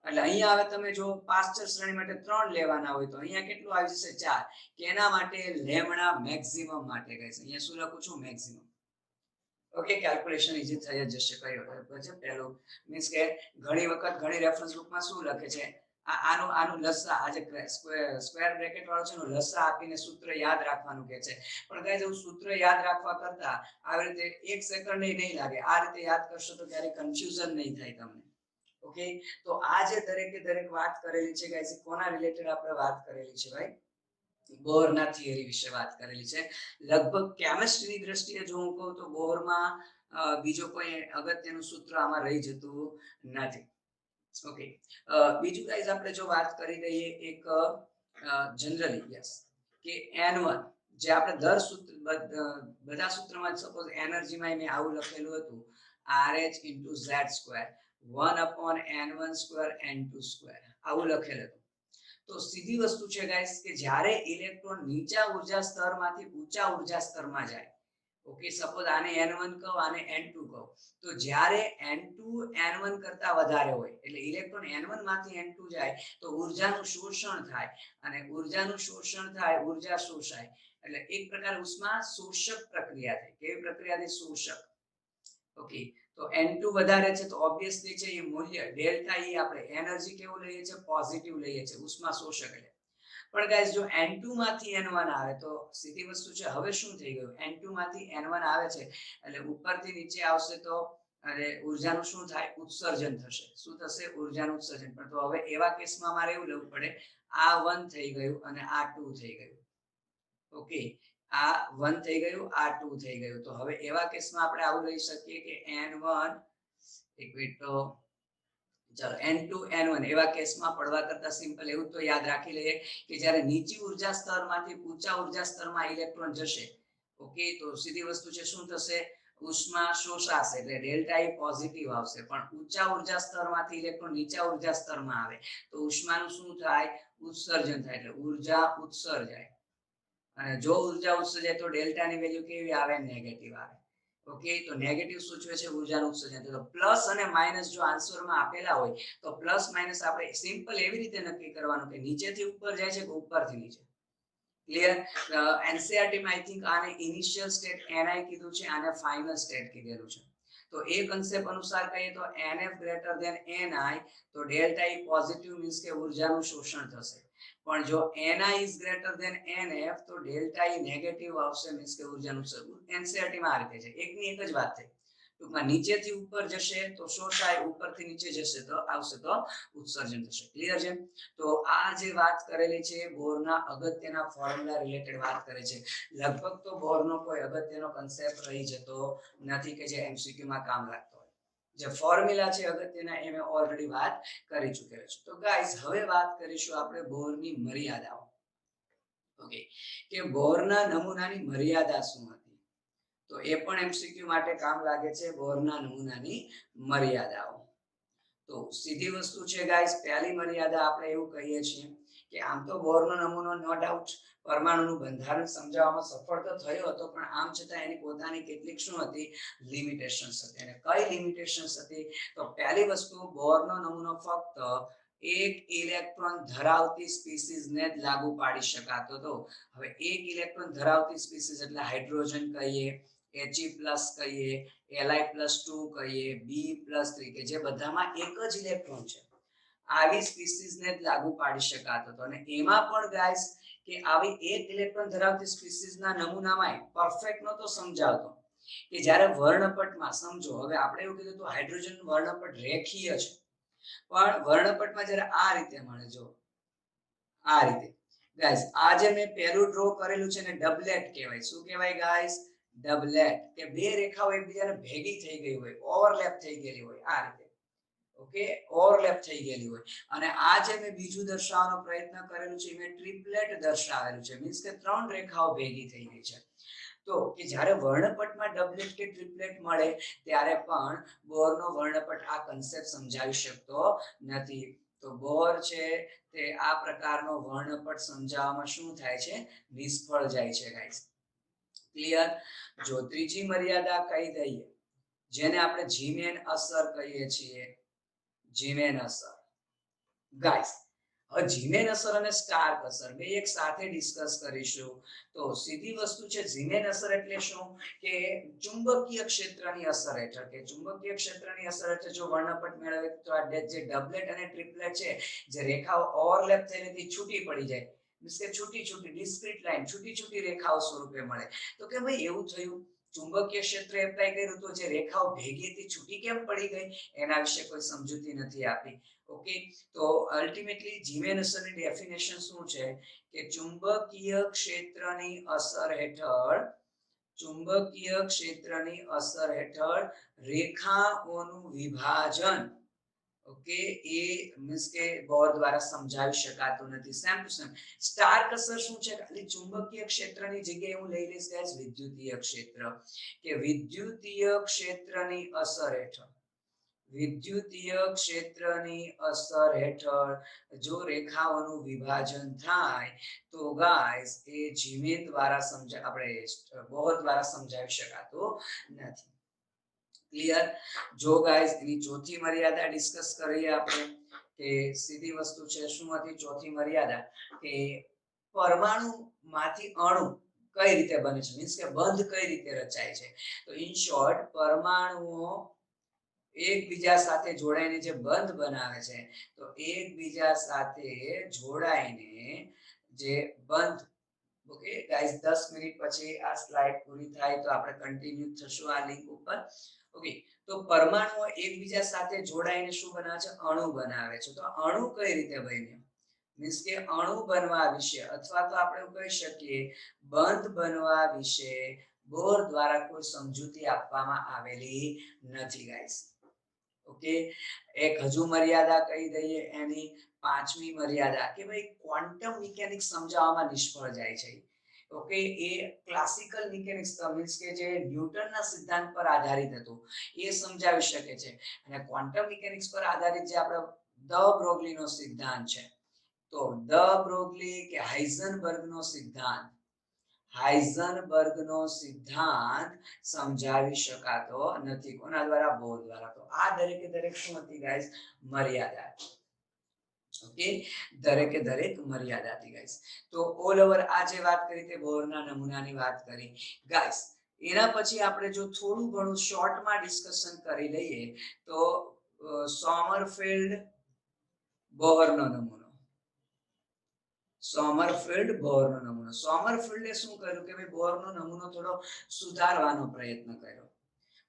એટલે અહીંયા હવે તમે જો પાસ્ચર શ્રેણી માટે 3 લેવાના હોય તો અહીંયા કેટલું આવી જશે? 4. કે એના માટે લેમડા મેક્સિમમ માટે ગાઈસ અહીંયા શું લખું છું? મેક્સિમમ. ઓકે, કેલ્ક્યુલેશન ઈઝી થઈ જશે. કયો છે પહેલું? મીન્સ કે ઘણી વખત ઘણી રેફરન્સ બુકમાં શું લખે છે? આનું લસા, આ જે સ્ક્વેર બ્રેકેટ વાળો છે એનું લસા આપીને સૂત્ર યાદ રાખવાનું કહે છે. પણ ગાઈસ એવું સૂત્ર યાદ રાખવા કરતા આવી રીતે 1 સેકન્ડ નહીં લાગે. આ રીતે યાદ કરશો તો ક્યારે કન્ફ્યુઝન નહીં થાય તમને. ઓકે, તો આ જે દરેકે દરેક વાત કરેલી છે ગાઈસ, કોના રિલેટેડ આપણે વાત કરેલી છે ભાઈ? બોરના થિયરી વિશે વાત કરેલી છે. લગભગ કેમિસ્ટ્રીની દ્રષ્ટિએ જો હું કહું તો બોરમાં બીજો કોઈ અગત્યનું સૂત્ર આમાં રહી જતું નથી. ઓકે, બીજું ગાઈસ આપણે જો વાત કરી દઈએ એક જનરલી યસ, કે n1 જે આપણે દર સૂત્ર બધા સૂત્રમાં સપોઝ એનર્જીમાં મેં આવું લખેલું હતું RH * z², 1/n1² n2² આવું લખેલું હતું. તો સીધી વસ્તુ છે ગાઈસ કે જ્યારે ઇલેક્ટ્રોન નીચા ઉર્જા સ્તરમાંથી ઊંચા ઉર્જા સ્તરમાં જાય, ઓકે, સપોઝ આને n1 કહો, આને n2 કહો, તો જ્યારે n2 n1 કરતા વધારે હોય એટલે ઇલેક્ટ્રોન n1 માંથી n2 જાય તો ઉર્જાનું શોષણ થાય, અને ઉર્જાનું શોષણ થાય, ઉર્જા શોષાય, એટલે એક પ્રકાર ઉષ્મા શોષક પ્રક્રિયા થાય. કેવી પ્રક્રિયા થાય? શોષક. ઓકે, તો n2 વધારે છે તો ઓબ્વિયસલી છે એ મૂલ્ય ડેલ્ટા E આપણે એનર્જી કેવું લઈએ છે? પોઝિટિવ લઈએ છે, ઉષ્મા શોષક એટલે. પણ ગાઈસ જો n2 માંથી n1 આવે તો સીધી વસ્તુ છે, હવે શું થઈ ગયું? n2 માંથી n1 આવે છે એટલે ઉપરથી નીચે આવશે તો અને ઉર્જાનું શું થાય? ઉત્સર્જન થશે. શું થશે? ઉર્જાનું ઉત્સર્જન. પણ તો હવે એવા કેસમાં મારે એવું લેવું પડે, આ 1 થઈ ગયું અને આ 2 થઈ ગયું. ઓકે, આ 1 થઈ ગયું, આ 2 થઈ ગયું. તો હવે એવા કેસમાં આપણે આવું લઈ શકીએ કે n1 એક મિનિટ, તો ચાલો n2 n1 એવા કેસમાં પડવા કરતા સિમ્પલ એવું તો યાદ રાખી લઈએ કે જ્યારે નીચી ઉર્જા સ્તરમાંથી ઊંચા ઉર્જા સ્તરમાં ઇલેક્ટ્રોન જશે, ઓકે, તો સીધી વસ્તુ છે શું થશે? ઉષ્મા શોષાશે એટલે ડેલ્ટા E પોઝિટિવ આવશે. પણ ઊંચા ઉર્જા સ્તરમાંથી ઇલેક્ટ્રોન નીચા ઉર્જા સ્તરમાં આવે તો ઉષ્માનું શું થાય? ઉત્સર્જન થાય, એટલે ઉર્જા ઉત્સર્જાય. અને જો ઉર્જા ઉત્સર્જાય તો ડેલ્ટાની વેલ્યુ કેવી આવે? નેગેટિવ આવે. ઓકે, તો નેગેટિવ સૂચવે છે ઉર્જાનું ઉત્સર્જન. તો પ્લસ અને માઇનસ જો આન્સરમાં આપેલા હોય તો પ્લસ માઇનસ આપણે સિમ્પલ એવી રીતે નક્કી કરવાનું કે નીચેથી ઉપર જાય છે કે ઉપરથી નીચે. ક્લિયર? એનસીઈઆરટી માં આઈ થિંક આને ઇનિશિયલ સ્ટેટ ni કીધું છે, આને ફાઇનલ સ્ટેટ કીધેલું છે. તો એ કન્સેપ્ટ અનુસાર કહીએ તો nf > ni તો ડેલ્ટા E પોઝિટિવ મીન્સ કે ઉર્જાનું શોષણ થશે. પણ જો ni > nf તો ડેલ્ટા E નેગેટિવ આવશે મીન્સ કે ઉર્જાનું શોષણ. એનસીઈઆરટી માં આ રીતે છે. એકની એક જ વાત થઈ. ટૂંકમાં નીચેથી ઉપર જશે તો શોષાય, ઉપરથી નીચે જશે તો આવશે તો ઉત્સર્જન થશે. ક્લિયર છે? તો આ જે વાત કરેલી છે બોરના અગત્યના ફોર્મ્યુલા રિલેટેડ વાત કરે છે. લગભગ તો બોરનો કોઈ અગત્યનો કન્સેપ્ટ રહી જતો નથી કે જે MCQ માં કામ લાગતો હોય. જે ફોર્મ્યુલા છે અગત્યના એ મેં ઓલરેડી વાત કરી ચૂકેલો છું. તો ગાઈસ હવે વાત કરીશું આપણે બોરની મર્યાદાઓ. ઓકે, કે બોરના નમૂનાની મર્યાદા શું હતી? તો એ પણ MCQ માટે કામ લાગે છે, બોરના નમૂનાની મર્યાદાઓ. તો સીધી વસ્તુ છે ગાઈસ, પહેલી મર્યાદા આપણે એવું કહીએ છીએ કે આમ તો બોરનો નમૂનો નો ડાઉટ પરમાણુનું બંધારણ સમજાવવામાં સફળ તો થયો હતો, પણ આમ છતાં એની પોતાની કેટલીક શું હતી? લિમિટેશન્સ હતી. અને કઈ લિમિટેશન્સ હતી? તો પહેલી વસ્તુ, બોરનો નમૂનો ફક્ત એક ઇલેક્ટ્રોન ધરાવતી સ્પીસીઝને જ લાગુ પાડી શકાતો હતો. હવે એક ઇલેક્ટ્રોન ધરાવતી સ્પીસીઝ એટલે હાઇડ્રોજન કહીએ, He+ કહીએ, Li+2 કહીએ, B+3 કે જે બધામાં એક જ ઇલેક્ટ્રોન છે. આવી સ્પીસીઝને જ લાગુ પાડી શકાતો હતો. અને એમાં પણ ગાઈસ કે આવી એક ઇલેક્ટ્રોન ધરાવતી સ્પીસીઝના નમૂનામાં પરફેક્ટ નહોતો સમજાવતો કે જ્યારે વર્ણપટમાં સમજો, હવે આપણે એવું કીધું તો હાઇડ્રોજન વર્ણપટ રેખીય છે, પણ વર્ણપટમાં જ્યારે આ રીતે મળે, જો આ રીતે ગાઈસ, આ જે મેં પહેલું ડ્રો કરેલું છે ને ડબલેટ કહેવાય. શું કહેવાય ગાઈસ? ડબલેટ. કે બે રેખાઓ એકબીજાને ભેગી થઈ ગઈ હોય, ઓવરલેપ થઈ ગયેલી હોય, આ રીતે. ઓકે, ઓવરલેપ થઈ ગયેલી હોય. અને આ જે મેં બીજું દર્શાવવાનો પ્રયત્ન કરેલું છે મેં ટ્રિપલેટ દર્શાવેલું છે, મીન્સ કે ત્રણ રેખાઓ ભેગી થઈ ગઈ છે. તો કે જ્યારે વર્ણપટમાં ડબલેટ કે ટ્રિપલેટ મળે ત્યારે પણ બોરનો વર્ણપટ આ કન્સેપ્ટ સમજાવી શકતો નથી. તો બોર છે તે આ પ્રકારનો વર્ણપટ સમજાવવામાં શું થાય છે? નિષ્ફળ જાય છે ગાઈસ. ક્લિયર? જો ત્રીજી મર્યાદા કહી દઈએ, જેને આપણે જીમેન અસર કહીએ છીએ. જીમેન અસર ગાઈસ, હવે જીમેન અસર અને સ્ટાર્ક અસર બે એક સાથે ડિસ્કસ કરીશું. તો સીધી વસ્તુ છે, જીમેન અસર એટલે શું? કે ચુંબકીય ક્ષેત્રની અસર હેઠળ, કે ચુંબકીય ક્ષેત્રની અસર હેઠળ જો વર્ણપટ મેળવે તો આ જે ડબલેટ અને ટ્રિપલેટ છે, જે રેખાઓ ઓવરલેપ થઈને છૂટી પડી જાય, મીન્સ કે છૂટી છૂટી ડિસ્ક્રીટ લાઈન, છૂટી છૂટી રેખાઓ સ્વરૂપે મળે. તો કે ભાઈ એવું થયું, ચુંબકીય ક્ષેત્ર એપ્લાય કર્યું તો જે રેખાઓ ભેગીથી છૂટી કેમ પડી ગઈ, એના વિશે કોઈ સમજૂતી નથી આપી. ઓકે, તો અલ્ટિમેટલી જીમેન અસરની ડેફિનેશન શું છે? કે ચુંબકીય ક્ષેત્રની અસર હેઠળ, ચુંબકીય ક્ષેત્રની અસર હેઠળ રેખાઓનું વિભાજન, ઓકે, એ મીન્સ કે બોર દ્વારા સમજાવી શકાતું નથી. Same to same. સ્ટાર્ક અસર શું છે? ખાલી ચુંબકીય ક્ષેત્રની જગ્યાએ હું લઈ લઈશ ગાઈસ વિદ્યુતીય ક્ષેત્ર, કે વિદ્યુતીય ક્ષેત્રની અસર હેઠળ, વિદ્યુતીય ક્ષેત્રની અસર હેઠળ જો રેખાઓનું વિભાજન થાય તો ગાઈસ એ જીમેન દ્વારા આપણે બોર દ્વારા સમજાવી શકાતું નથી. ક્લિયર? જો ગાઈસ એની ચોથી મર્યાદા ડિસ્કસ કરીએ આપણે, કે સીધી વસ્તુ છે શું હતી ચોથી મર્યાદા? કે પરમાણુ માંથી અણુ કઈ રીતે બને છે, મીન્સ કે બંધ કઈ રીતે રચાય છે. તો ઇન શોર્ટ, પરમાણુઓ એકબીજા સાથે જોડાઈને જે બંધ બનાવે છે, તો એકબીજા સાથે જોડાઈને જે બંધ, ઓકે ગાઈસ 10 મિનિટ પછી આ સ્લાઇડ પૂરી થાય તો આપણે કન્ટિન્યુ થશું આ લિંક ઉપર. ઓકે, તો પરમાણુઓ એકબીજા સાથે જોડાઈને શું બનાવે છે? અણુ બનાવે છે. તો અણુ કઈ રીતે બન્યો, મીન્સ કે અણુ બનવા વિશે અથવા તો આપણે કહી શકીએ બંધ બનવા વિશે બોર દ્વારા કોઈ સમજૂતી આપવામાં આવેલી નથી ગાઈસ. ઓકે, એક હજુ મર્યાદા કહી દઈએ, એની પાંચમી મર્યાદા, કે ભાઈ ક્વોન્ટમ મિકેનિક્સ સમજાવવામાં નિષ્ફળ જાય છે. ઓકે, એ ક્લાસિકલ મિકેનિક્સ મીન્સ કે જે ન્યૂટનના સિદ્ધાંત પર આધારિત હતું એ સમજાવી શકે છે. અને ક્વોન્ટમ મિકેનિક્સ પર આધારિત જે આપણો ધ બ્રોગલીનો સિદ્ધાંત છે, તો ધ બ્રોગલી કે હાઇઝનબર્ગનો સિદ્ધાંત, હાઇઝનબર્ગનો સિદ્ધાંત સમજાવી શકાતો નથી. કોના દ્વારા? બોર દ્વારા. તો આ દરેકે દરેક શું હતી ગાઈસ? મર્યાદા. ઓકે, દરેકે દરેક મર્યાદા હતી ગાઈસ. તો ઓલ ઓવર આ જે વાત કરી તે બોરના નમૂનાની વાત કરી ગાઈસ. એના પછી આપણે જો થોડું ઘણું શોર્ટમાં ડિસ્કશન કરી લઈએ તો સોમરફેલ્ડ બોરનો નમૂનો, સોમરફેલ્ડ બોરનો નમૂનો. સોમરફેલ્ડે શું કર્યું કે ભાઈ બોરનો નમૂનો થોડો સુધારવાનો પ્રયત્ન કર્યો.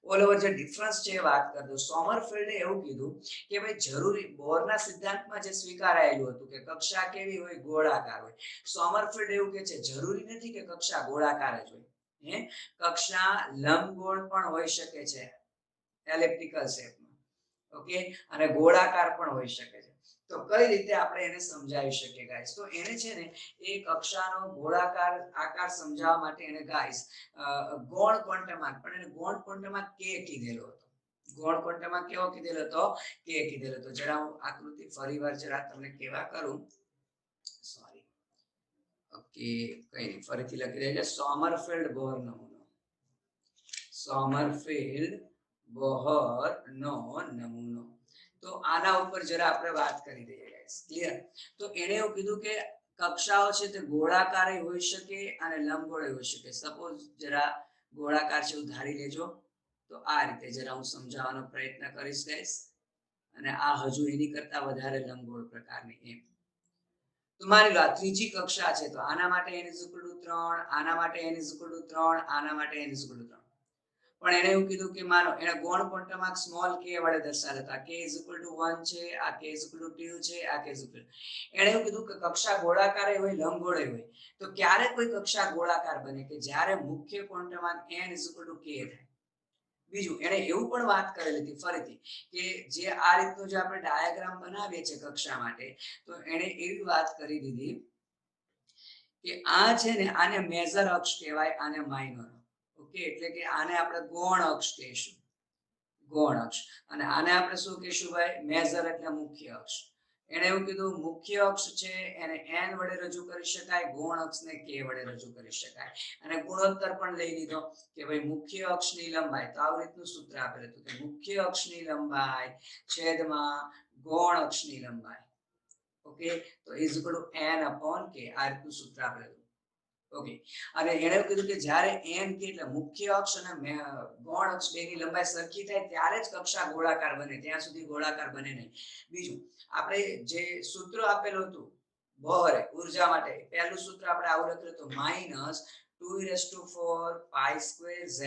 ઓલ ઓવર જે ડિફરન્સ છે એ વાત કરી દો. સોમરફિલ્ડે એવું કીધું કે ભાઈ જરૂરી બોરના સિદ્ધાંતમાં જે સ્વીકારાયેલું હતું કે કક્ષા કેવી હોય, ગોળાકાર હોય. સોમરફિલ્ડ એવું કે છે જરૂરી નથી કે કક્ષા ગોળાકાર જ હોય, હે કક્ષા લંબગોળ પણ હોઈ શકે છે એલિપ્ટિકલ શેપમાં, ઓકે, અને ગોળાકાર પણ હોઈ શકે છે. તો કઈ રીતે આપણે એને સમજાવી શકીએ ગાઈસ? તો એને છે ને એ કક્ષાનો ગોળાકાર આકાર સમજાવવા માટે એને ગાઈસ ગૌણ ક્વોન્ટમાર્ક, પણ એને ગૌણ ક્વોન્ટમાર્ક કે કીધેલો હતો. ગૌણ ક્વોન્ટમાર્ક કેવો કીધેલો હતો? કે કીધેલો હતો. જરા હું આકૃતિ ફરીવાર જરા તમને કેવા કરું. સોરી, ઓકે, કઈ નહીં, ફરીથી લખી દેજો. સોમરફેલ્ડ બોર નમૂનો, સોમરફેલ્ડ બોહરનો નમૂનો. તો આના ઉપર જરા આપણે વાત કરી દઈએ ગાઈસ, ક્લિયર? તો એણે એવું કીધું કે કક્ષાઓ છે તે ગોળાકારે હોઈ શકે અને લંબગોળ હોઈ શકે. સપોઝ જરા ગોળાકાર છે એવું ધારી લેજો. તો આ રીતે જરા હું સમજાવવાનો પ્રયત્ન કરીશ ગાઈસ, અને આ હજુ એની કરતા વધારે લંબગોળ પ્રકારની એમ. તો માની લો આ ત્રીજી કક્ષા છે, તો આના માટે n = 3, આના માટે n = 3, આના માટે n = 3. પણ એને એવું કીધું કે માનો એને ગૌણ ક્વોન્ટમાર્ક સ્મોલ k વડે દર્શાવતા, k = 1 છે, આ k = 2 છે, આ k = એને એવું કીધું કે કક્ષા ગોળાકારે હોય, લંબગોળે હોય. તો ક્યારે કોઈ કક્ષા ગોળાકાર બને કે જ્યારે મુખ્ય ક્વોન્ટમાર્ક n = k થાય. બીજું એને એવું પણ વાત કરેલી હતી ફરીથી કે જે આ રીતનો જે આપણે ડાયાગ્રામ બનાવીએ છીએ કક્ષા માટે, તો એને એવી વાત કરી દીધી કે આ છે ને આને મેજર અક્ષ કહેવાય, આને માઇનર. ઓકે, એટલે કે આને આપણે ગૌણ અક્ષ કહીશું, ગૌણ અક્ષ. અને આને આપણે શું કહીશું ભાઈ? મેજર એટલે મુખ્ય અક્ષ. એને એવું કીધું મુખ્ય અક્ષ છે એને n વડે રજૂ કરી શકાય, ગૌણ અક્ષને k વડે રજૂ કરી શકાય. અને ગુણોત્તર પણ લઈ લીધો કે ભાઈ મુખ્ય અક્ષની લંબાઈ, તો આવી રીતનું સૂત્ર આપેલું હતું કે મુખ્ય અક્ષની લંબાઈ છેદમાં ગૌણ અક્ષની લંબાઈ, ઓકે, તો n/k, આ રીતનું સૂત્ર આપેલું. ઓકે, અને એણે કીધું કે જ્યારે n કે એટલે મુખ્ય અક્ષ અને ગૌણ અક્ષ બેની લંબાઈ સરખી થાય ત્યારે જ કક્ષા ગોળાકાર બને, ત્યાં સુધી ગોળાકાર બને નહીં. બીજું આપણે જે સૂત્ર આપેલું હતું બોહરે ઊર્જા માટે, પહેલું સૂત્ર આપણે આવું લખ્યું હતું -2⁴ π² z²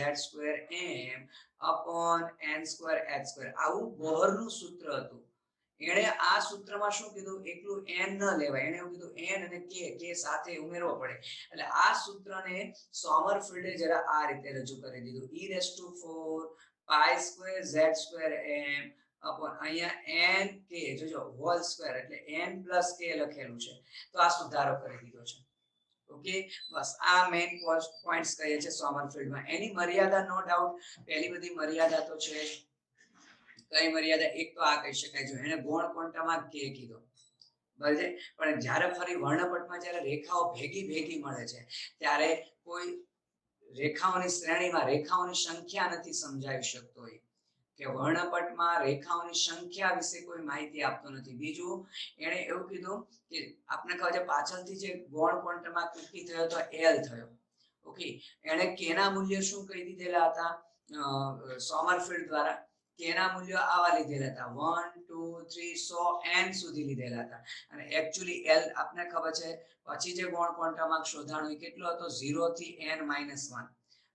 m/n²h². આવું બોહરનું સૂત્ર હતું. એણે આ સૂત્રમાં શું કીધું? એકલું n ન લેવાય, એણે એવું કીધું n અને k સાથે ઉમેરવો પડે. એટલે આ સૂત્રને સોમરફિલ્ડે જરા આ રીતે રજૂ કરી દીધું, e⁴ π² z² m અહીંયા n k, જોજો હોલ સ્ક્વેર એટલે n + k લખેલું છે, તો આ સુધારો કરી દીધો છે. ઓકે, બસ આ મેઇન પોઈન્ટ્સ કહીએ છે સોમરફિલ્ડમાં. એની મર્યાદા નો ડાઉટ પહેલી બધી મર્યાદા તો છે. કઈ મર્યાદા? એક તો આ કહી શકાય, જો એને ગૌણ ક્વોન્ટમાર્ક k કીધો, બરાબર છે, પણ જ્યારે ફરી વર્ણપટમાં જ્યારે રેખાઓ ભેગી મળે છે ત્યારે કોઈ રેખાઓની શ્રેણીમાં રેખાઓની સંખ્યા નથી સમજાવી શકતો હોય કે વર્ણપટમાં રેખાઓની સંખ્યા વિશે કોઈ માહિતી આપતો નથી. બીજું એણે એવું કીધું કે આપણે ખબર છે પાછળથી જે ગૌણ ક્વોન્ટમાર્ક નક્કી થયો તો l થયો. ઓકે, એણે k ના મૂલ્ય શું કહી દીધેલા હતા સોમરફિલ્ડ દ્વારા? k ના મૂલ્યો આવા લીધેલા હતા 1 2 3 100 n સુધી લીધેલા હતા. અને એક્ચ્યુઅલી l આપને ખબર છે પછી જે ગૌણ ક્વોન્ટમાર્ક શોધાણો એ કેટલો હતો? 0 થી n - 1.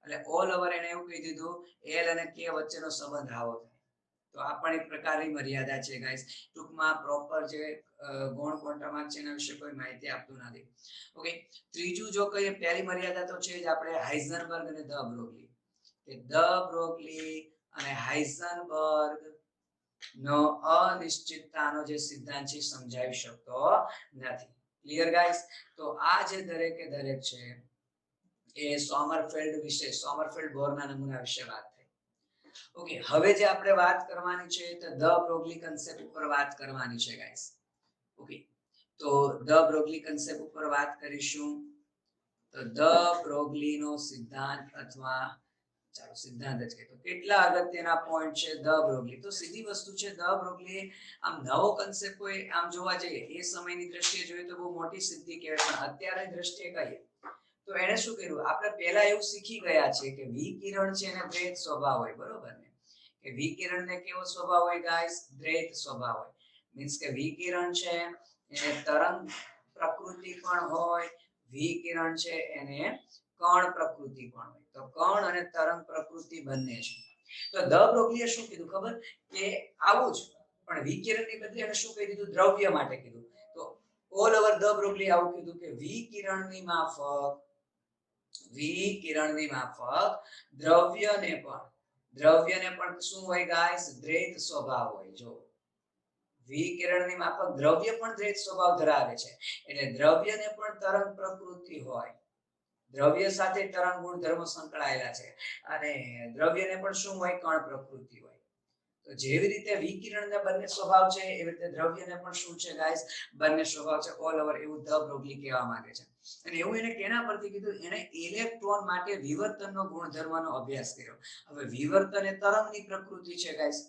એટલે ઓલ ઓવર એને એવું કહી દીધું l અને k વચ્ચેનો સંબંધ આવો થાય. તો આ પણ એક પ્રકારની મર્યાદા છે ગાઈસ. ટૂંકમાં પ્રોપર જે ગૌણ ક્વોન્ટમાર્ક છે એના વિશે કોઈ માહિતી આપતું નથી. ઓકે, ત્રીજું જો કહીએ પહેલી મર્યાદા તો છે જ આપણે હાઇઝનબર્ગ અને ધ બ્રોગલી, કે ધ બ્રોગલી અને હાઇઝનબર્ગ નો અનિશ્ચિતતાનો જે સિદ્ધાંત છે સમજાવી શકતો નથી. Clear guys? તો આ જે દરેકે દરેક છે એ સોમરફેલ્ડ વિશે, સોમરફેલ્ડ બોરના નમૂના વિશે વાત થઈ. ઓકે, હવે જે આપણે વાત કરવાની છે તો ધ બ્રોગલી કન્સેપ્ટ ઉપર વાત કરવાની છે ગાઈસ. ઓકે, તો ધ બ્રોગલી કન્સેપ્ટ ઉપર વાત કરીશું. તો ધ બ્રોગલીનો સિદ્ધાંત અથવા ચાલો સિદ્ધાંત જ કહેતો, કેટલા અગત્યના પોઈન્ટ છે ધ બ્રોગલી. તો સીધી વસ્તુ છે, ધ બ્રોગલી આમ નવો કન્સેપ્ટ કોઈ આમ જોવા જઈએ એ સમયની દ્રષ્ટિએ જોઈએ તો બહુ મોટી સિદ્ધિ કહેવાય, પણ અત્યારે દ્રષ્ટિએ કહીએ તો એને શું કર્યું? આપણે પહેલા એવું શીખી ગયા છે કે વિકિરણ છે એને દ્વૈત સ્વભાવ હોય, બરોબર ને? કે વિકિરણને કેવો સ્વભાવ હોય ગાઈસ? દ્વૈત સ્વભાવ હોય. મીન્સ કે વિકિરણ છે એને તરંગ પ્રકૃતિ પણ હોય, વિકિરણ છે એને કણ પ્રકૃતિ પણ હોય. તો કણ અને તરંગ પ્રકૃતિ બંને છે. તો દ બ્રોગલીએ શું કીધું ખબર કે આવું જ પણ વિકિરણની બદલે એને શું કહી દીધું દ્રવ્ય માટે કીધું. તો ઓલ ઓવર દ બ્રોગલી આવું કીધું કે વિકિરણની માફક દ્રવ્યને પણ શું હોય ગાઈસ દ્વૈત સ્વભાવ હોય. જો વિકિરણની માફક દ્રવ્ય પણ દ્વૈત સ્વભાવ ધરાવે છે એટલે દ્રવ્યને પણ તરંગ પ્રકૃતિ હોય. દ્રવ્ય સાથે તરંગ ગુણધર્મો સંકળાયેલા છે અને દ્રવ્યને પણ શું હોય કણ પ્રકૃતિ હોય. તો જેવી રીતે વિકિરણના બંને સ્વભાવ છે એવી રીતે દ્રવ્યને પણ શું છે ગાઈસ બંને સ્વભાવ છે ઓલ ઓવર એવું દ બ્રોગલી કહેવા માંગે છે. અને એવું એને કેના પરથી કીધું એને ઇલેક્ટ્રોન માટે વિવર્તનનો ગુણધર્મનો અભ્યાસ કર્યો. હવે વિવર્તન એ તરંગની પ્રકૃતિ છે ગાઈસ.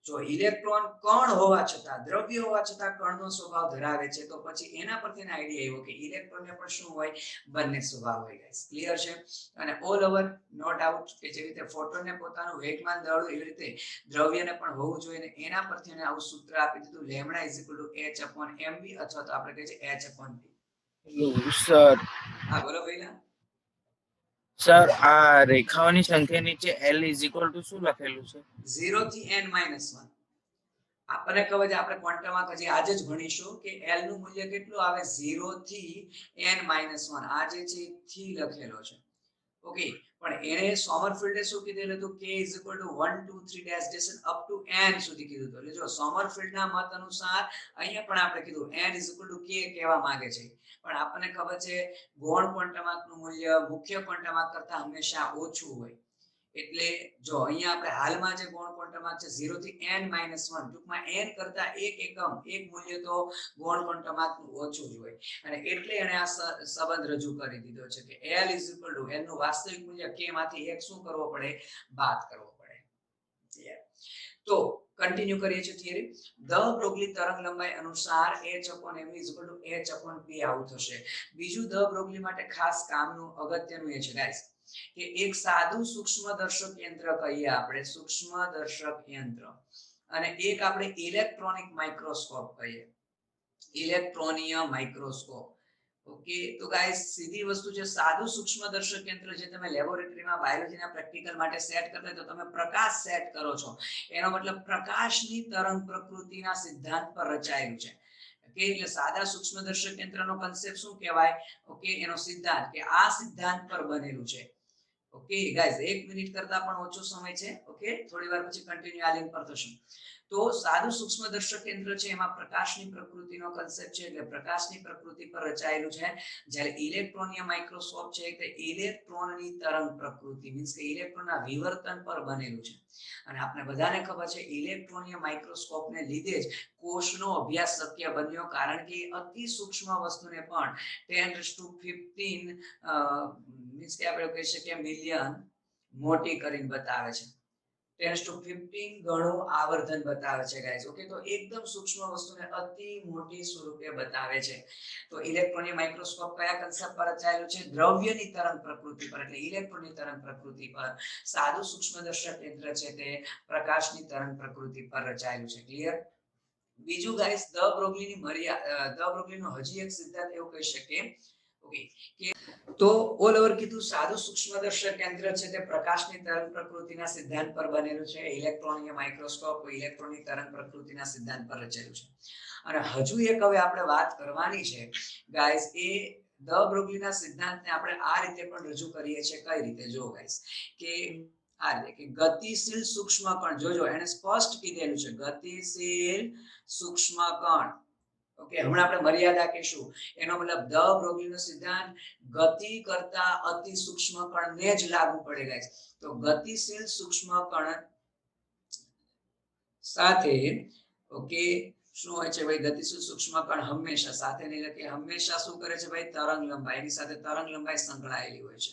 જો ઇલેક્ટ્રોન કણ હોવા છતાં દ્રવ્ય હોવા છતાં કણનો સ્વભાવ ધરાવે છે તો પછી એના પરથી આઈડિયા આવ્યો કે ઇલેક્ટ્રોનને પણ શું હોય બંને સ્વભાવ હોય ગાઈસ. ક્લિયર છે. અને ઓલ ઓવર નો ડાઉટ કે જેવી રીતે ફોટોનને પોતાનું વેગમાન દળવું એવી રીતે દ્રવ્યને પણ હોવું જોઈએ ને એના પરથી એને આવું સૂત્ર આપી દીધું લેમ્ડા h mv અથવા તો આપણે કહીએ છીએ h/p. સર હા બોલો પહેલા. સર આ રેખાઓની સંખ્યા નીચે L શું લખેલું છે? 0 થી n - 1. આપણને ખબર છે આપણે ક્વોન્ટમમાં હજી આજે જ ભણીશું કે L નું મૂલ્ય કેટલું આવે 0 થી n - 1. આ જે છે થી લખેલો છે. ઓકે પણ એને સોમરફિલ્ડે શું કીધેલું હતું k = 1 2 3 dash dash up to n સુધી કીધું હતું. એટલે જો સોમરફિલ્ડના મત અનુસાર અહીંયા પણ આપણે કીધું n = k કહેવા માંગે છે પણ આપણને ખબર છે ગૌણ ક્વોન્ટમાર્કનું મૂલ્ય મુખ્ય ક્વોન્ટમાર્ક કરતા હંમેશા ઓછું હોય. એટલે જો અહીંયા આપણે હાલમાં જે ગૌણ ક્વોન્ટમાર્ક છે 0 થી n - 1 ટૂંકમાં n કરતા એક એકમ એક મૂલ્ય તો ગૌણ ક્વોન્ટમાર્કનું ઓછું જ હોય અને એટલે એને આ સંબંધ રજૂ કરી દીધો છે કે L = n નું વાસ્તવિક મૂલ્ય k માંથી એક શું કરવો પડે બાદ કરવો પડે. તો કન્ટિન્યુ કરીએ છીએ થિયરી. દ બ્રોગલી તરંગ લંબાઈ અનુસાર h/mv = h/p આવું થશે. બીજું દ બ્રોગલી માટે ખાસ કામનું અગત્યનું એ છે ગાઈસ કે એક સાદું સૂક્ષ્મદર્શક યંત્ર કહીએ આપણે સૂક્ષ્મદર્શક યંત્ર અને એક આપણે ઇલેક્ટ્રોનિક માઇક્રોસ્કોપ કહીએ ઇલેક્ટ્રોનિય માઇક્રોસ્કોપ. ઓકે તો ગાઈસ સીધી વસ્તુ છે સાદું સૂક્ષ્મદર્શક યંત્ર જે તમે લેબોરેટરીમાં બાયોલોજીના પ્રેક્ટિકલ માટે સેટ કરતા તો તમે પ્રકાશ સેટ કરો છો એનો મતલબ પ્રકાશની તરંગ પ્રકૃતિના સિદ્ધાંત પર રચાયેલું છે. ઓકે એટલે સાદા સૂક્ષ્મદર્શક યંત્રનો કન્સેપ્ટ શું કહેવાય ઓકે એનો સિદ્ધાંત કે આ સિદ્ધાંત પર બનેલું છે. ઓકે ગાઈસ 1 મિનિટ કરતા પણ ઓછો સમય છે. ઓકે થોડી વાર પછી કન્ટિન્યુ આ લિંક પર થશું. તો સાદું સૂક્ષ્મદર્શક યંત્ર છે એમાં પ્રકાશની પ્રકૃતિનો કન્સેપ્ટ છે એટલે પ્રકાશની પ્રકૃતિ પર રચાયેલું છે. જ્યારે ઇલેક્ટ્રોનિય માઇક્રોસ્કોપ છે તે ઇલેક્ટ્રોનની તરંગ પ્રકૃતિ મીન્સ કે ઇલેક્ટ્રોનના વિવર્તન પર બનેલું છે. અને આપણે બધાને ખબર છે ઇલેક્ટ્રોનિય માઇક્રોસ્કોપને લીધે જ કોષનો અભ્યાસ શક્ય બન્યો કારણ કે અતિ સૂક્ષ્મ વસ્તુને પણ 10⁻15 મીન્સ કે આપણે કહી શકીએ મિલિયન મોટી કરીને બતાવે છે. 10⁻15 ગણું આવર્ધન બતાવે છે ગાઈસ. ઓકે તો એકદમ સૂક્ષ્મ વસ્તુને અતિ મોટી સ્વરૂપે બતાવે છે. તો ઇલેક્ટ્રોનિક માઇક્રોસ્કોપ કયા કન્સેપ્ટ પર રચાયેલું છે દ્રવ્યની તરંગ પ્રકૃતિ પર એટલે ઇલેક્ટ્રોનની તરંગ પ્રકૃતિ પર. સાદું સૂક્ષ્મદર્શક યંત્ર છે તે પ્રકાશની તરંગ પ્રકૃતિ પર રચાયેલું છે. ક્લિયર. બીજું ગાઈસ દ બ્રોગલીનો હજી એક સિદ્ધાંત એવું કહી શકીએ ઓકે કે તો ઓલ ઓવર કીધું સાદું સૂક્ષ્મદર્શક યંત્ર છે તે પ્રકાશની તરંગ પ્રકૃતિના સિદ્ધાંત પર બનેલું છે. ઇલેક્ટ્રોનિક માઇક્રોસ્કોપ ઇલેક્ટ્રોનિક તરંગ પ્રકૃતિના સિદ્ધાંત પર રચેલું છે. અને હજુ એક હવે આપણે વાત કરવાની છે ગાઈસ એ દ બ્રોગલીના સિદ્ધાંતને આપણે આ રીતે પણ રજૂ કરીએ છીએ. કઈ રીતે જો ગાઈસ કે આ રીતે કે ગતિશીલ સૂક્ષ્મ કણ જોજો એને સ્પષ્ટ કીધેલું છે ગતિશીલ સૂક્ષ્મ કણ. ઓકે હમણાં આપણે મર્યાદા કહીશું એનો મતલબ દ બ્રોગલીનો સિદ્ધાંત ગતિ કરતા અતિ સૂક્ષ્મ કણને જ લાગુ પડે ગાઈસ. તો ગતિશીલ સૂક્ષ્મ કણ સાથે ઓકે શું હોય છે ભાઈ ગતિશીલ સૂક્ષ્મ કણ હંમેશા સાથે નહીં લખીએ હંમેશા શું કરે છે ભાઈ તરંગ લંબાઈ એની સાથે તરંગ લંબાઈ સંકળાયેલી હોય છે.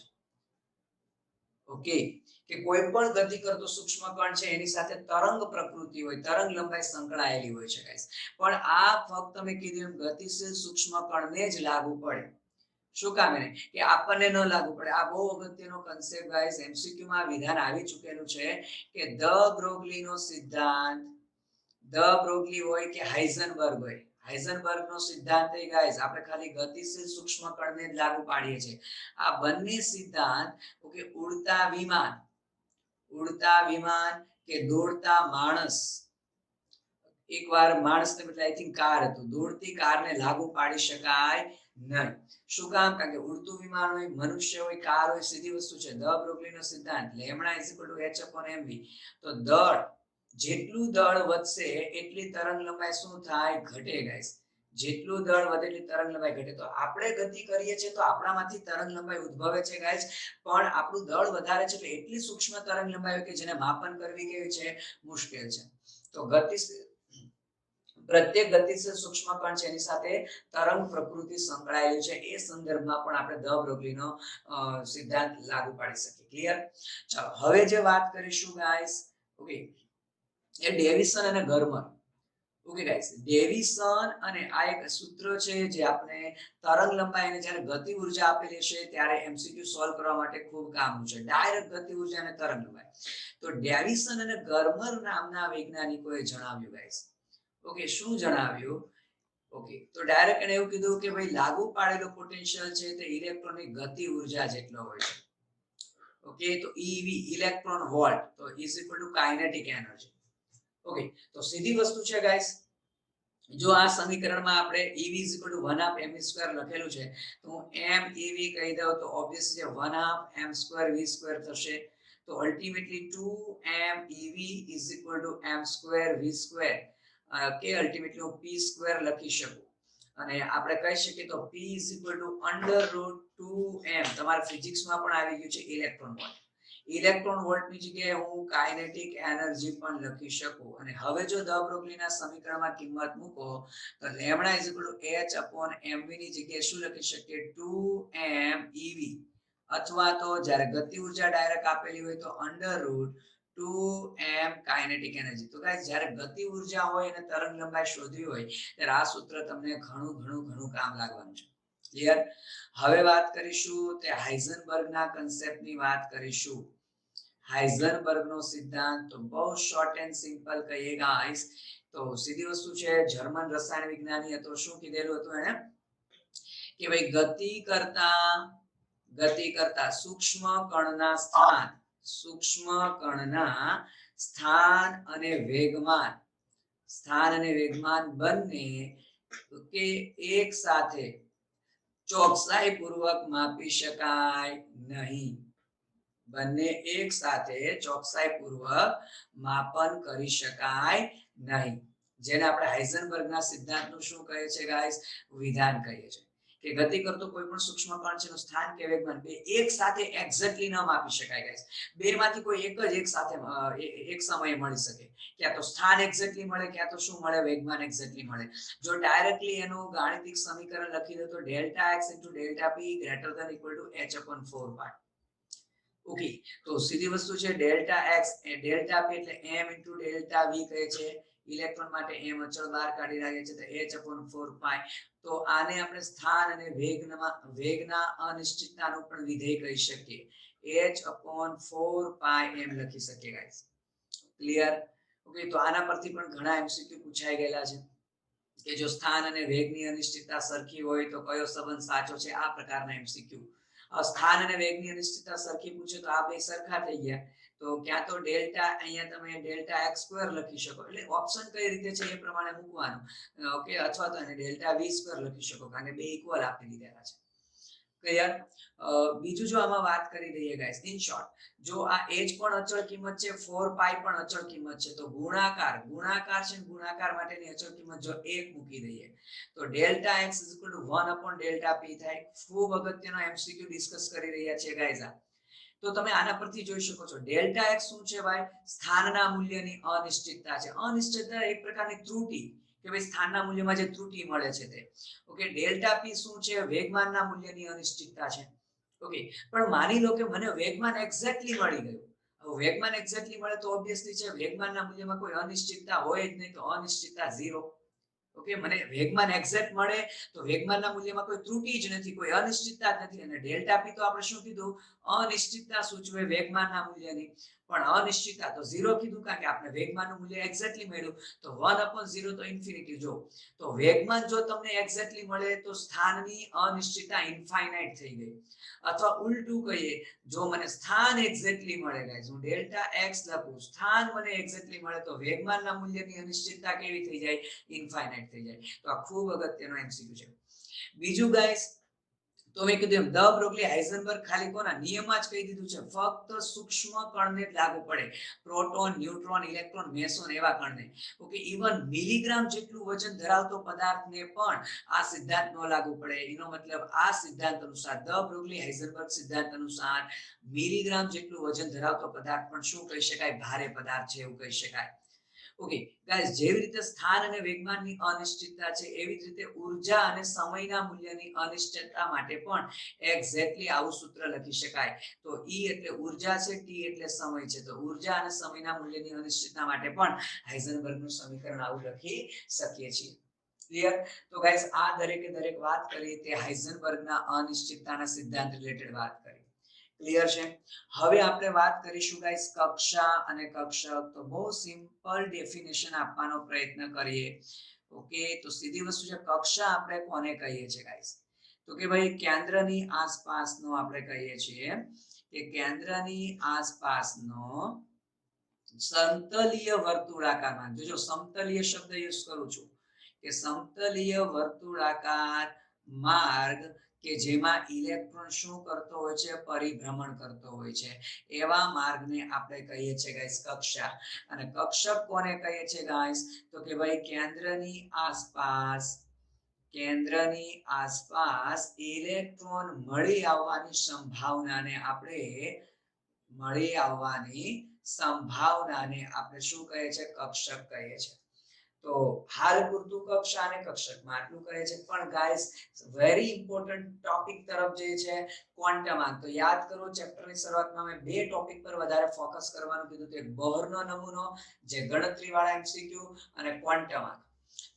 ઓકે કે કોઈ પણ ગતિ કરતો સૂક્ષ્મ કણ છે એની સાથે તરંગ પ્રકૃતિ હોય તરંગ લંબાઈ સંકળાયેલી હોય છે ગાઈસ. પણ આ ફક્ત મેં કીધું એમ ગતિશીલ સૂક્ષ્મ કણને જ લાગુ પડે. શું કામ એને કે આપણને ન લાગુ પડે. આ બહુ અગત્યનો કન્સેપ્ટ ગાઈસ એમસીક્યુ માં વિધાન આવી ચૂકેલું છે કે દ બ્રોગલીનો સિદ્ધાંત દ બ્રોગલી હોય કે હાઇઝનબર્ગ હોય હાઇઝનબર્ગનો સિદ્ધાંત એ ગાઈસ આપણે ખાલી ગતિશીલ સૂક્ષ્મ કણને જ લાગુ પાડીએ છીએ. આ બંને સિદ્ધાંત ઓકે ઉડતા વિમાન ઉડતા વિમાન કે દોડતા માણસ. એકવાર માણસને બદલે આઈ થિંક કાર હતું, દોડતી કારને લાગુ પાડી શકાય નહીં. શું કામ? કારણ કે ઉડતું વિમાન હોય, મનુષ્ય હોય, કાર હોય, સીધી વસ્તુ છે. ધ બ્રોગલીનો સિદ્ધાંત lambda is equal two h upon mv. તો દળ, જેટલું દળ વધશે એટલી તરંગ લંબાઈ શું થાય? ઘટે ગાઈસ. જેટલું દળ વધે એટલી તરંગ લંબાઈ ઘટે. તો આપણે ગતિ કરીએ છીએ તો આપણામાંથી તરંગ લંબાઈ ઉદ્ભવે છે ગાઈસ, પણ આપણું દળ વધારે છે તો એટલી સૂક્ષ્મ તરંગ લંબાઈ હોય કે જેને માપન કરવી કેવી છે? મુશ્કેલ છે. તો ગતિ, પ્રત્યેક ગતિશીલ સૂક્ષ્મ કણ છે એની સાથે તરંગ પ્રકૃતિ સંકળાયેલી છે. એ સંદર્ભમાં પણ આપણે ધ બ્રોગલીનો સિદ્ધાંત લાગુ પાડી શકીએ. ક્લિયર? ચાલો હવે જે વાત કરીશું ગાઈસ, ઓકે, એ ડેવિસન અને ગર્મર. ઓકે ગાઈસ, ડેવિસન અને આ એક સૂત્ર છે જે આપણે તરંગ લંબાઈ અને જ્યારે ગતિ ઉર્જા આપેલી છે ત્યારે એમસીક્યુ સોલ્વ કરવા માટે ખૂબ કામનું છે. ડાયરેક્ટ ગતિ ઉર્જા અને તરંગ લંબાઈ. તો ડેવિસન અને ગર્મર નામના વૈજ્ઞાનિકોએ જણાવ્યું ગાઈસ. ઓકે, શું જણાવ્યું? ઓકે, તો ડાયરેક્ટ એને એવું કીધું કે ભાઈ લાગુ પાડેલો પોટેન્શિયલ છે તે ઇલેક્ટ્રોનની ગતિ ઉર્જા જેટલો હોય છે. ઓકે, તો EV, ઇલેક્ટ્રોન વોલ્ટ, તો is equal two kinetic energy. Okay, તો સીધી વસ્તુ છે ગાઈસ. જો આ સમીકરણમાં આપણે EV is equal to 1/2 mv² લખેલું છે તો હું MEV કહી દઉં તો ઓબ્વિયસલી 1/2 m² v² થશે. તો ultimately 2 MEV is equal to m²v², કે અલ્ટિમેટલી હું p² લખી શકું. અને આપણે કહી શકીએ તો p is equal to √2m. તમારા ફિઝિક્સમાં પણ આવી ગયું છે ઇલેક્ટ્રોન વોલ્ટ. ઇલેક્ટ્રોન વોલ્ટની જગ્યાએ હું કાઇનેટિક એનર્જી પણ લખી શકું. અને હવે જો ધ બ્રોગલીના સમીકરણમાં કિંમત મૂકો તો lambda is equal two h upon mv ની જગ્યાએ શું લખી શકીએ? 2mev. અથવા તો જ્યારે ગતિ ઉર્જા ડાયરેક્ટ આપેલી હોય તો √2m કાઇનેટિક એનર્જી. તો ગાઈસ, જ્યારે ગતિ ઉર્જા હોય અને તરંગ લંબાઈ શોધવી હોય ત્યારે આ સૂત્ર તમને ઘણું કામ લાગવાનું છે. ક્લિયર? હવે વાત કરીશું તે હાઇઝનબર્ગના કન્સેપ્ટની વાત કરીશું. હાઇઝનબર્ગનો સિદ્ધાંત તો બહુ શોર્ટ એન્ડ સિમ્પલ કહીએ ગાઈસ. તો સીધી વસ્તુ છે, જર્મન રસાયણ વિજ્ઞાની હતો. શું કીધેલું હતું એને? કે ભાઈ ગતિ કરતા સૂક્ષ્મ કણના સ્થાન અને વેગમાન બંને કે એક સાથે ચોકસાઈપૂર્વક માપી શકાય નહીં. બંને એક સાથે ચોકસાઈપૂર્વક માપન કરી શકાય નહીં. જેને આપણે હાઇઝનબર્ગના સિદ્ધાંતનું શું કહે છે ગાઈસ? વિધાન કહીએ છીએ. કે ગતિ કરતો કોઈ પણ સૂક્ષ્મ કણ છે એનું સ્થાન કે વેગમાન બે એક સાથે એક્ઝેક્ટલી ન માપી શકાય ગાઈસ. બે માંથી કોઈ એક જ એક સાથે એક સમયે મળી શકે. ક્યાં તો સ્થાન એક્ઝેક્ટલી મળે, ક્યાં તો શું મળે? વેગમાન એક્ઝેક્ટલી મળે. જો ડાયરેક્ટલી એનું ગાણિતિક સમીકરણ લખી દો તો ΔX * ΔP > h/4π. ઓકે, તો સીધી વસ્તુ છે ΔX એ ΔP એટલે m * ΔV કહે છે. ઇલેક્ટ્રોન માટે m અચળ બહાર કાઢી નાખે છે તો h/4π. તો આને આપણે સ્થાન અને વેગના અનિશ્ચિતતાનું પણ વિધેય કહી શકીએ. h/4π m લખી શકીએ ગાઈસ. ક્લિયર? ઓકે, તો આના પરથી પણ ઘણા MCQ પૂછાઈ ગયેલા છે કે જો સ્થાન અને વેગની અનિશ્ચિતતા સરખી હોય તો કયો સંબંધ સાચો છે? આ પ્રકારના MCQ. સ્થાન અને વેગની અનિશ્ચિતતા સરખી પૂછે તો આ બે સરખા થઈ ગયા. તો ક્યાં તો ડેલ્ટા, અહીંયા તમે ΔX² લખી શકો. એટલે ઓપ્શન કઈ રીતે છે એ પ્રમાણે મૂકવાનું. ઓકે, અથવા તો એને ΔV² લખી શકો કારણ કે બે ઇક્વલ આપી દીધેલા છે. ક્લિયર? બીજું જો આમાં વાત કરી દઈએ ગાઈસ, ઇન શોર્ટ, જો આ h પણ અચળ કિંમત છે, 4π પણ અચળ કિંમત છે, તો ગુણાકાર છે, ગુણાકાર માટેની અચળ કિંમત જો 1 મૂકી દઈએ તો ΔX = 1/ΔP થાય. ખૂબ અગત્યનો MCQ ડિસ્કસ કરી રહ્યા છે ગાઈસ આ. તો તમે આના પરથી જોઈ શકો છો ΔX શું છે ભાઈ? સ્થાનના મૂલ્યની અનિશ્ચિતતા છે. અનિશ્ચિતતા એક પ્રકારની ત્રુટિ કે ભાઈ સ્થાનના મૂલ્યમાં જે ત્રુટિ મળે છે તે. ઓકે, ΔP શું છે? વેગમાનના મૂલ્યની અનિશ્ચિતતા છે. ઓકે, પણ માની લો કે મને વેગમાન એક્ઝેક્ટલી મળી ગયું. હવે વેગમાન એક્ઝેક્ટલી મળે તો ઓબ્વિયસલી છે વેગમાનના મૂલ્યમાં કોઈ અનિશ્ચિતતા હોય જ નહીં, તો અનિશ્ચિતતા 0. ઓકે, ઓકે, મને વેગમાન એક્ઝેક્ટ મળે તો વેગમાનના મૂલ્યમાં કોઈ ત્રુટિ જ નથી, કોઈ અનિશ્ચિતતા જ નથી. અને ડેલ્ટા પી તો આપણે શું કીધું, અનિશ્ચિતતા સૂચવે વેગમાનના મૂલ્યની, પણ અનિશ્ચિતતા તો 0 કીધું, કારણ કે આપણે વેગમાનનું મૂલ્ય એક્ઝેક્ટલી મળ્યું, તો 1/0 તો ઇન્ફિનિટી. જો તો વેગમાન જો તમને એક્ઝેક્ટલી મળે તો સ્થાનની અનિશ્ચિતતા ઇન્ફાઇનાઇટ થઈ ગઈ. અથવા ઉલટું કહીએ, જો મને સ્થાન એક્ઝેક્ટલી મળે, ગાઈસ હું ડેલ્ટા એક્સ લખું, સ્થાન મને એક્ઝેક્ટલી મળે, તો વેગમાનના મૂલ્યની અનિશ્ચિતતા કેવી થઈ જાય, ઇન્ફાઇનાઇટ થઈ જાય. તો આ ખૂબ અગત્યનો એમસીક્યુ છે. બીજું ગાઈસ, તો મેં કીધું એમ ધ બ્રોગલી હાઇઝનબર્ગ ખાલી કોના નિયમમાં જ કહી દીધું છે, ફક્ત સૂક્ષ્મ કણને જ લાગુ પડે, પ્રોટોન, ન્યુટ્રોન, ઇલેક્ટ્રોન, મેસોન એવા કણને. ઓકે, ઇવન મિલીગ્રામ જેટલું વજન ધરાવતો પદાર્થને પણ આ સિદ્ધાંત ન લાગુ પડે. એનો મતલબ આ સિદ્ધાંત અનુસાર, ધ બ્રોગલી હાઇઝનબર્ગ સિદ્ધાંત અનુસાર મિલીગ્રામ જેટલું વજન ધરાવતો પદાર્થ પણ શું કહી શકાય, ભારે પદાર્થ છે એવું કહી શકાય. ઓકે ગાઈસ, જેવી રીતે સ્થાન અને વેગમાનની અનિશ્ચિતતા છે, એવી જ રીતે ઊર્જા અને સમયના મૂલ્યની અનિશ્ચિતતા માટે પણ એક્ઝેક્ટલી આવું સૂત્ર લખી શકાય. તો E એટલે ઊર્જા છે, T એટલે સમય છે. તો ઊર્જા અને સમયના મૂલ્યની અનિશ્ચિતતા માટે પણ હાઇઝનબર્ગનું સમીકરણ આવું લખી શકીએ છીએ. ક્લિયર? તો ગાઈસ, આ દરેકે દરેક વાત કરી તે હાઇઝનબર્ગના અનિશ્ચિતતાના સિદ્ધાંત રિલેટેડ વાત કરી. ક્લિયર છે? હવે આપણે વાત કરીશું ગાઈસ કક્ષા અને કક્ષક. તો બહુ સિમ્પલ ડેફિનેશન આપવાનો પ્રયત્ન કરીએ. ઓકે, તો સીધી વસ્તુ છે, કક્ષા આપણે કોને કહીએ છીએ ગાઈસ? તો કે ભાઈ કેન્દ્રની આસપાસનો આપણે કહીએ છીએ કે કેન્દ્રની આસપાસનો સમતલીય વર્તુળાકારમાં, જો સમતલીય શબ્દ યુઝ કરું છું, કે સમતલીય વર્તુળાકાર માર્ગ કે જેમાં ઇલેક્ટ્રોન શું કરતો હોય છે, પરિભ્રમણ કરતો હોય છે, એવા માર્ગને આપણે કહીએ છીએ ગાઈસ કક્ષા. અને કક્ષક કોને કહીએ છીએ ગાઈસ? તો કે ભાઈ કેન્દ્રની આસપાસ ઇલેક્ટ્રોન મળી આવવાની સંભાવનાને આપણે શું કહીએ છીએ, કક્ષક કહીએ છીએ. તો હાલ પૂરતું કક્ષા અને કક્ષકમાં આટલું કહે છે. પણ ગાઈસ, વેરી ઇમ્પોર્ટન્ટ ટોપિક તરફ જે છે ક્વોન્ટમ. તો યાદ કરો, ચેપ્ટરની શરૂઆતમાં મેં બે ટોપિક પર વધારે ફોકસ કરવાનું કીધું, તો એક બોહરનો નમૂનો, જે ગણતરીવાળા એમસીક્યુ, અને ક્વોન્ટમ.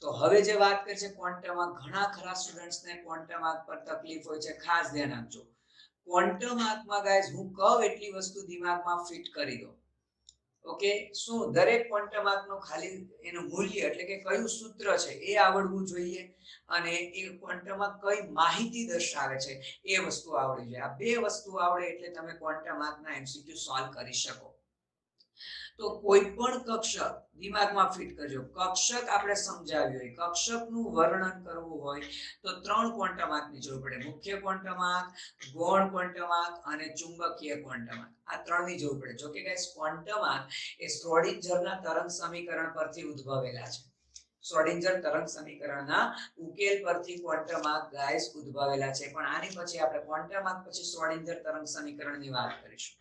તો હવે જે વાત કરી છે ક્વોન્ટમ, ઘણા ખરા સ્ટુડન્ટ્સને ક્વોન્ટમ પર તકલીફ હોય છે, ખાસ ધ્યાન આપજો. ક્વોન્ટમ આંકમાં ગાઈસ હું કહું એટલી વસ્તુ દિમાગમાં ફિટ કરી દો. ઓકે, શું દરેક ક્વોન્ટમ આંકનું ખાલી એનું મૂલ્ય એટલે કે કયું સૂત્ર છે એ આવડવું જોઈએ, અને એ ક્વોન્ટમ આંક કઈ માહિતી દર્શાવે છે એ વસ્તુ આવડવી જોઈએ. આ બે વસ્તુ આવડે એટલે તમે ક્વોન્ટમ આંકના એમસીક્યુ સોલ્વ કરી શકો. તો કોઈ પણ કક્ષક દિમાગમાં ફિટ કરજો. કક્ષક આપણે સમજાવ્યું હોય, કક્ષકનું વર્ણન કરવું હોય તો ત્રણ ક્વોન્ટમ આંકની જરૂર પડે: મુખ્ય ક્વોન્ટમ આંક, ગૌણ ક્વોન્ટમ આંક અને ચુંબકીય ક્વોન્ટમ આંક. આ ત્રણની જરૂર પડે. જો કે ગાઈસ, ક્વોન્ટમ આંક એ શ્રોડિંજરના તરંગ સમીકરણ પરથી ઉદ્ભવેલા છે. શ્રોડિંજર તરંગ સમીકરણના ઉકેલ પરથી ક્વોન્ટમ આંક ગાઈસ ઉદ્ભવેલા છે. પણ આની પછી આપણે ક્વોન્ટમ આંક પછી શ્રોડિંજર તરંગ સમીકરણની વાત કરીશું.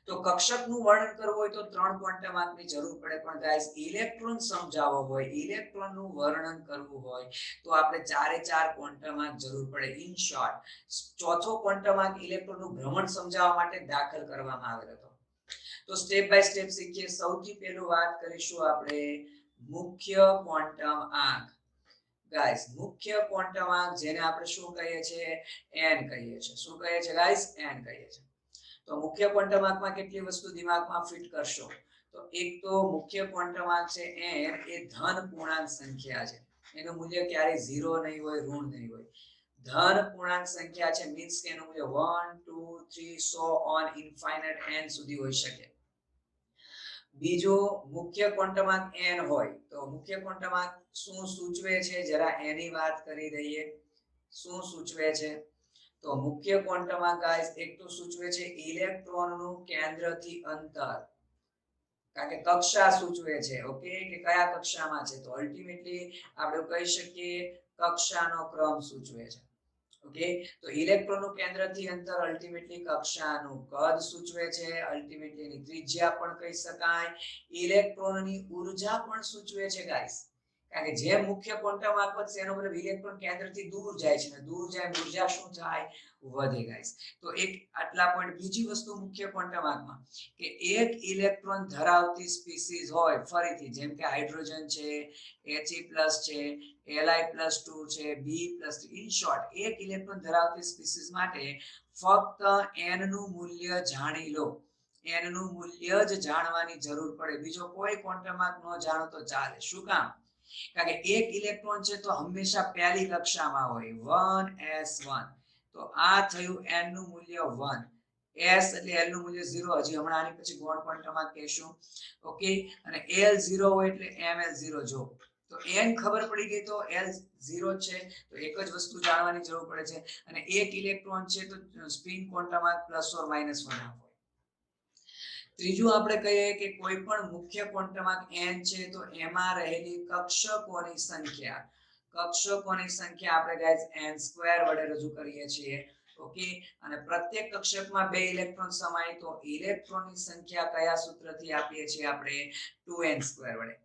તો કક્ષકનું વર્ણન કરવું હોય તો ત્રણ ક્વોન્ટમ આંકની જરૂર પડે. પણ ગાઈસ, ઇલેક્ટ્રોન સમજાવવો હોય, ઇલેક્ટ્રોનનું વર્ણન કરવું હોય તો આપણે ચારે ચાર ક્વોન્ટમ આંક જરૂર પડે. ઇન શોર્ટ, ચોથો ક્વોન્ટમ આંક ઇલેક્ટ્રોનનું ભ્રમણ સમજાવવા માટે દાખલ કરવામાં આવેલો હતો. તો સ્ટેપ બાય સ્ટેપ શીખીએ. સૌથી પહેલું વાત કરીશું આપણે મુખ્ય ક્વોન્ટમ આંક. ગાઈસ, મુખ્ય ક્વોન્ટમ આંક જેને આપણે શું કહીએ છીએ, n કહીએ છીએ. શું કહીએ છીએ ગાઈસ? n કહીએ છીએ. તો મુખ્ય ક્વોન્ટમ આંકમાં કેટલી વસ્તુ દિમાગમાં ફિટ કરશો? તો એક તો મુખ્ય ક્વોન્ટમ આંક છે n, એ ધન પૂર્ણાંક સંખ્યા છે. એનું મૂલ્ય ક્યારેય 0 નહીં હોય, ઋણ નહીં હોય. ધન પૂર્ણાંક સંખ્યા છે, મીન્સ કે એનું મૂલ્ય 1 2 3 સો ઓન ઇન્ફાઇનાઇટ n સુધી હોઈ શકે. બીજો, મુખ્ય ક્વોન્ટમ આંક n હોય તો મુખ્ય ક્વોન્ટમ આંક શું સૂચવે છે, જરા એની વાત કરી દઈએ. શું સૂચવે છે? તો મુખ્ય ક્વોન્ટમ આંક ગાઈસ એક તો સૂચવે છે ઇલેક્ટ્રોનનું કેન્દ્રથી અંતર, કારણ કે કક્ષા સૂચવે છે. ઓકે, કે કયા કક્ષામાં છે, તો અલ્ટિમેટલી આપણે કહી શકીએ કક્ષાનો ક્રમ સૂચવે છે. ઓકે, તો ઇલેક્ટ્રોનનું કેન્દ્રથી અંતર અલ્ટિમેટલી કક્ષાનું કદ સૂચવે છે. અલ્ટિમેટલી એની ત્રિજ્યા પણ કહી શકાય. ઇલેક્ટ્રોનની ઊર્જા પણ સૂચવે છે ગાઈસ. કારણ કે જે મુખ્ય ક્વોન્ટમ આંક વધશે એનો મતલબ ઇલેક્ટ્રોન કેન્દ્રથી દૂર જાય છે ને દૂર જાય ઉર્જા શું થાય વધે ગાઈસ. તો એક આટલા પોઈન્ટ. બીજી વસ્તુ મુખ્ય ક્વોન્ટમ આંકમાં કે એક ઇલેક્ટ્રોન ધરાવતી સ્પીસીઝ હોય ફરીથી જેમ કે હાઇડ્રોજન છે, He+ છે, Li+2 છે, B+3 ઇન શોર્ટ એક ઇલેક્ટ્રોન ધરાવતી સ્પીસીઝ માટે ફક્ત n નું મૂલ્ય જાણી લો. n નું મૂલ્ય જ જાણવાની જરૂર પડે, બીજો કોઈ ક્વોન્ટમ આંક ન જાણો તો ચાલે. શું કામ? કારણ કે એક ઇલેક્ટ્રોન છે તો હંમેશા પહેલી કક્ષામાં હોય 1s1. તો આ થયું n નું મૂલ્ય 1, s એટલે l નું મૂલ્ય 0. હજી હમણાં આની પછી ગૌણ ક્વોન્ટમમાં કહેશું. ઓકે, અને l 0 હોય એટલે ml 0. જો તો n ખબર પડી ગઈ તો l 0 છે, તો એક જ વસ્તુ જાણવાની જરૂર પડે છે. અને એક ઇલેક્ટ્રોન છે તો સ્પિન ક્વોન્ટમમાં +or -1 હોય. ત્રીજું આપણે કહીએ કે કોઈ પણ મુખ્ય ક્વોન્ટમમાં n છે તો એમાં રહેલી કક્ષકોની સંખ્યા આપણે ગાઈસ n² વડે રજૂ કરીએ છીએ. ઓકે, અને પ્રત્યેક કક્ષકમાં 2 ઇલેક્ટ્રોન સમાય તો ઇલેક્ટ્રોનની સંખ્યા કયા સૂત્રથી આપીએ છીએ આપણે 2n² વડે.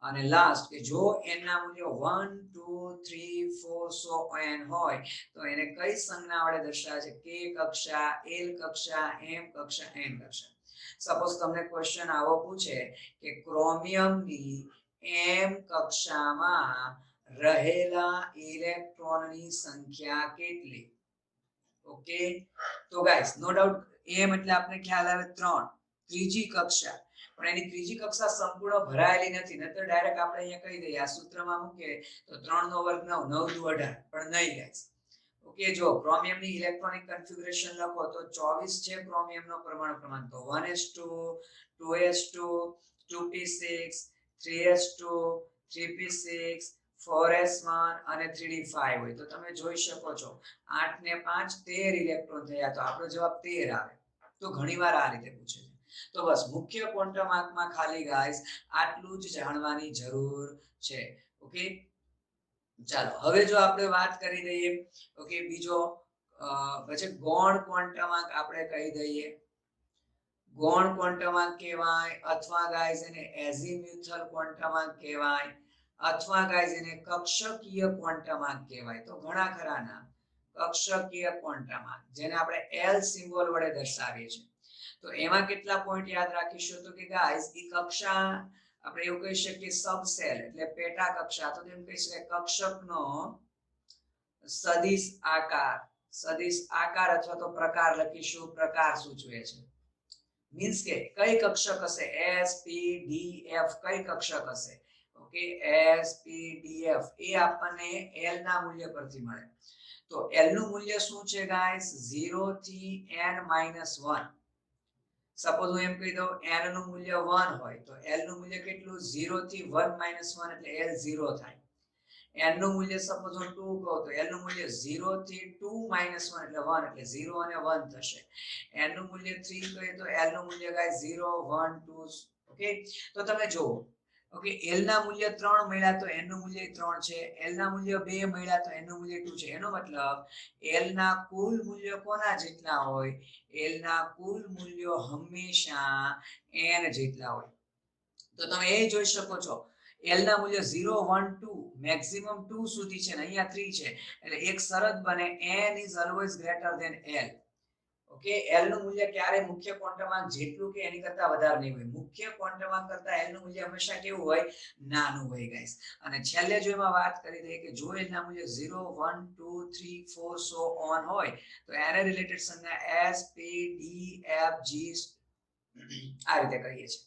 અને લાસ્ટ કે જો n ના મૂલ્યો 1 2 3 4 સો n હોય તો એને કઈ સંજ્ઞા વડે દર્શાવે છે? k કક્ષા, l કક્ષા, m કક્ષા, n કક્ષા. સપોઝ તમને ક્વેશ્ચન આવો પૂછે કે ક્રોમિયમની m કક્ષામાં રહેલા ઇલેક્ટ્રોનની સંખ્યા કેટલી? ઓકે, તો ગાઈસ નો ડાઉટ m એટલે આપણે ખ્યાલ આવે 3, ત્રીજી કક્ષા. પણ એની ત્રીજી કક્ષા સંપૂર્ણ ભરાયેલી નથી, નહીતર ડાયરેક્ટ આપણે અહીંયા કહી દઈએ આ સૂત્રમાં મૂકે તો 3 નો વર્ગ 9, 9 દુ 18. પણ નહીં ગાઈસ. ઓકે, જો ક્રોમિયમની ઇલેક્ટ્રોનિક કન્ફિગ્યુરેશન લખો તો 24 છે ક્રોમિયમનો પરમાણુ ક્રમાંક, તો 1s2 2s2 2p6 3s2 3p6 4s1 અને 3d5 હોય તો તમે જોઈ શકો છો 8 ને 5 13 ઇલેક્ટ્રોન થયા, તો આપણો જવાબ 13 આવે. તો ઘણીવાર આ રીતે પૂછે છે. તો બસ મુખ્ય ક્વોન્ટમ આંકમાં ખાલી ગાઈસ આટલું જ જાણવાની જરૂર છે. ઓકે, ચાલો હવે જો આપણે વાત કરી દઈએ. ઓકે, બીજો પછી ગૌણ ક્વોન્ટમ આંક આપણે કહી દઈએ. ગૌણ ક્વોન્ટમ આંક કહેવાય અથવા ગાઈસ એને એઝીમ્યુથલ ક્વોન્ટમ આંક કહેવાય અથવા ગાઈસ એને કક્ષકીય ક્વોન્ટમ આંક કહેવાય. તો ઘણા ખરા નામ. કક્ષકીય ક્વોન્ટમ આંક જેને આપણે L સિમ્બોલ વડે દર્શાવીએ છીએ. તો એમાં કેટલા પોઈન્ટ યાદ રાખીશું? તો કે ગાઈસ ઈ કક્ષા આપણે એવું કહી શકીએ સબસેલ એટલે પેટા કક્ષા, તો તેમ કહી શકાય કક્ષકનો સદિશ આકાર અથવા તો પ્રકાર લખીશું. પ્રકાર સૂચવે છે મીન્સ કે કઈ કક્ષક હશે s p d f, કઈ કક્ષક હશે. Okay, s p d f એ આપણને l ના મૂલ્ય પરથી મળે. તો l નું મૂલ્ય શું છે ગાઈસ? 0 થી n - 1. સપોઝ હું એમ કહી દઉં n નું મૂલ્ય 1 હોય તો l નું મૂલ્ય કેટલું? 0 થી 1 - 1 એટલે l 0 થાય. n નું મૂલ્ય સપોઝ હું 2 કહું તો l નું મૂલ્ય 0 થી 2 - 1 એટલે 1 એટલે 0 અને 1 થશે. n નું મૂલ્ય 3 કહીએ તો l નું મૂલ્ય ગાઈસ 0 1 2. ઓકે, તો તમે જુઓ. ઓકે, l ના મૂલ્ય 3 મળ્યા તો n નું મૂલ્ય 3 છે, l ના મૂલ્ય 2 મળ્યા તો n નું મૂલ્ય 2 છે. એનો મતલબ l ના કુલ મૂલ્યો કોના જેટલા હોય? l ના કુલ મૂલ્યો હંમેશા n જેટલા હોય. તો તમે એ જોઈ શકો છો l ના મૂલ્ય 0 1 2 મેક્સિમમ 2 સુધી છે ને અહીંયા 3 છે, એટલે એક શરત બને n is always greater than l. Okay, l નું મૂલ્ય ક્યારે મુખ્ય ક્વોન્ટમ આંક જેટલું કે એની કરતા વધારે નહીં હોય. મુખ્ય ક્વોન્ટમ આંક કરતા l નું મૂલ્ય હંમેશા કેવું હોય? નાનું હોય ગાઈસ. અને છેલ્લે જો એમાં વાત કરી દઈએ કે જો l ના મૂલ્ય 0 1 2 3 4 સો ઓન હોય તો એને રિલેટેડ સંજ્ઞા s p d f g આ રીતે કહીએ છીએ.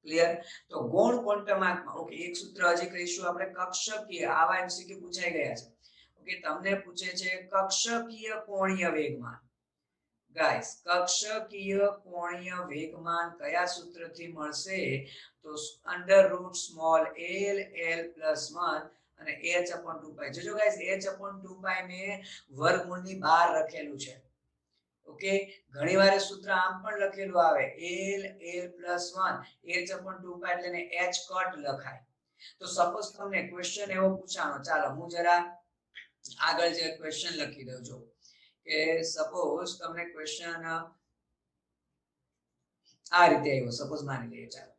ક્લિયર? તો ગૌણ ક્વોન્ટમ આંકમાં ઓકે એક સૂત્ર હજી કહીશું આપણે કક્ષકીય. આવા એમસીક્યુ પૂછાઈ ગયા છે. ઓકે, તમને પૂછે છે કક્ષકીય કોણીય વેગમાન. ગાઈસ કક્ષકીય કોણીય વેગમાન કયા સૂત્રથી મળશે? તો √l l+1 અને h/2π. જોજો ગાઈસ h/2π મેં વર્ગમૂળની બહાર લખેલું છે. ઓકે, ઘણીવાર સૂત્ર આમ પણ લખેલું આવે l l+1 h/2π એટલે એને h કટ લખાય. તો સપોઝ તમને ક્વેશ્ચન એવો પૂછાણો, ચાલો હું જરા આગળ જે ક્વેશ્ચન લખી દઉં છું કે સપોઝ તમને ક્વેશ્ચન આ રીતે આવ્યો. સપોઝ માની લઈએ ચાલો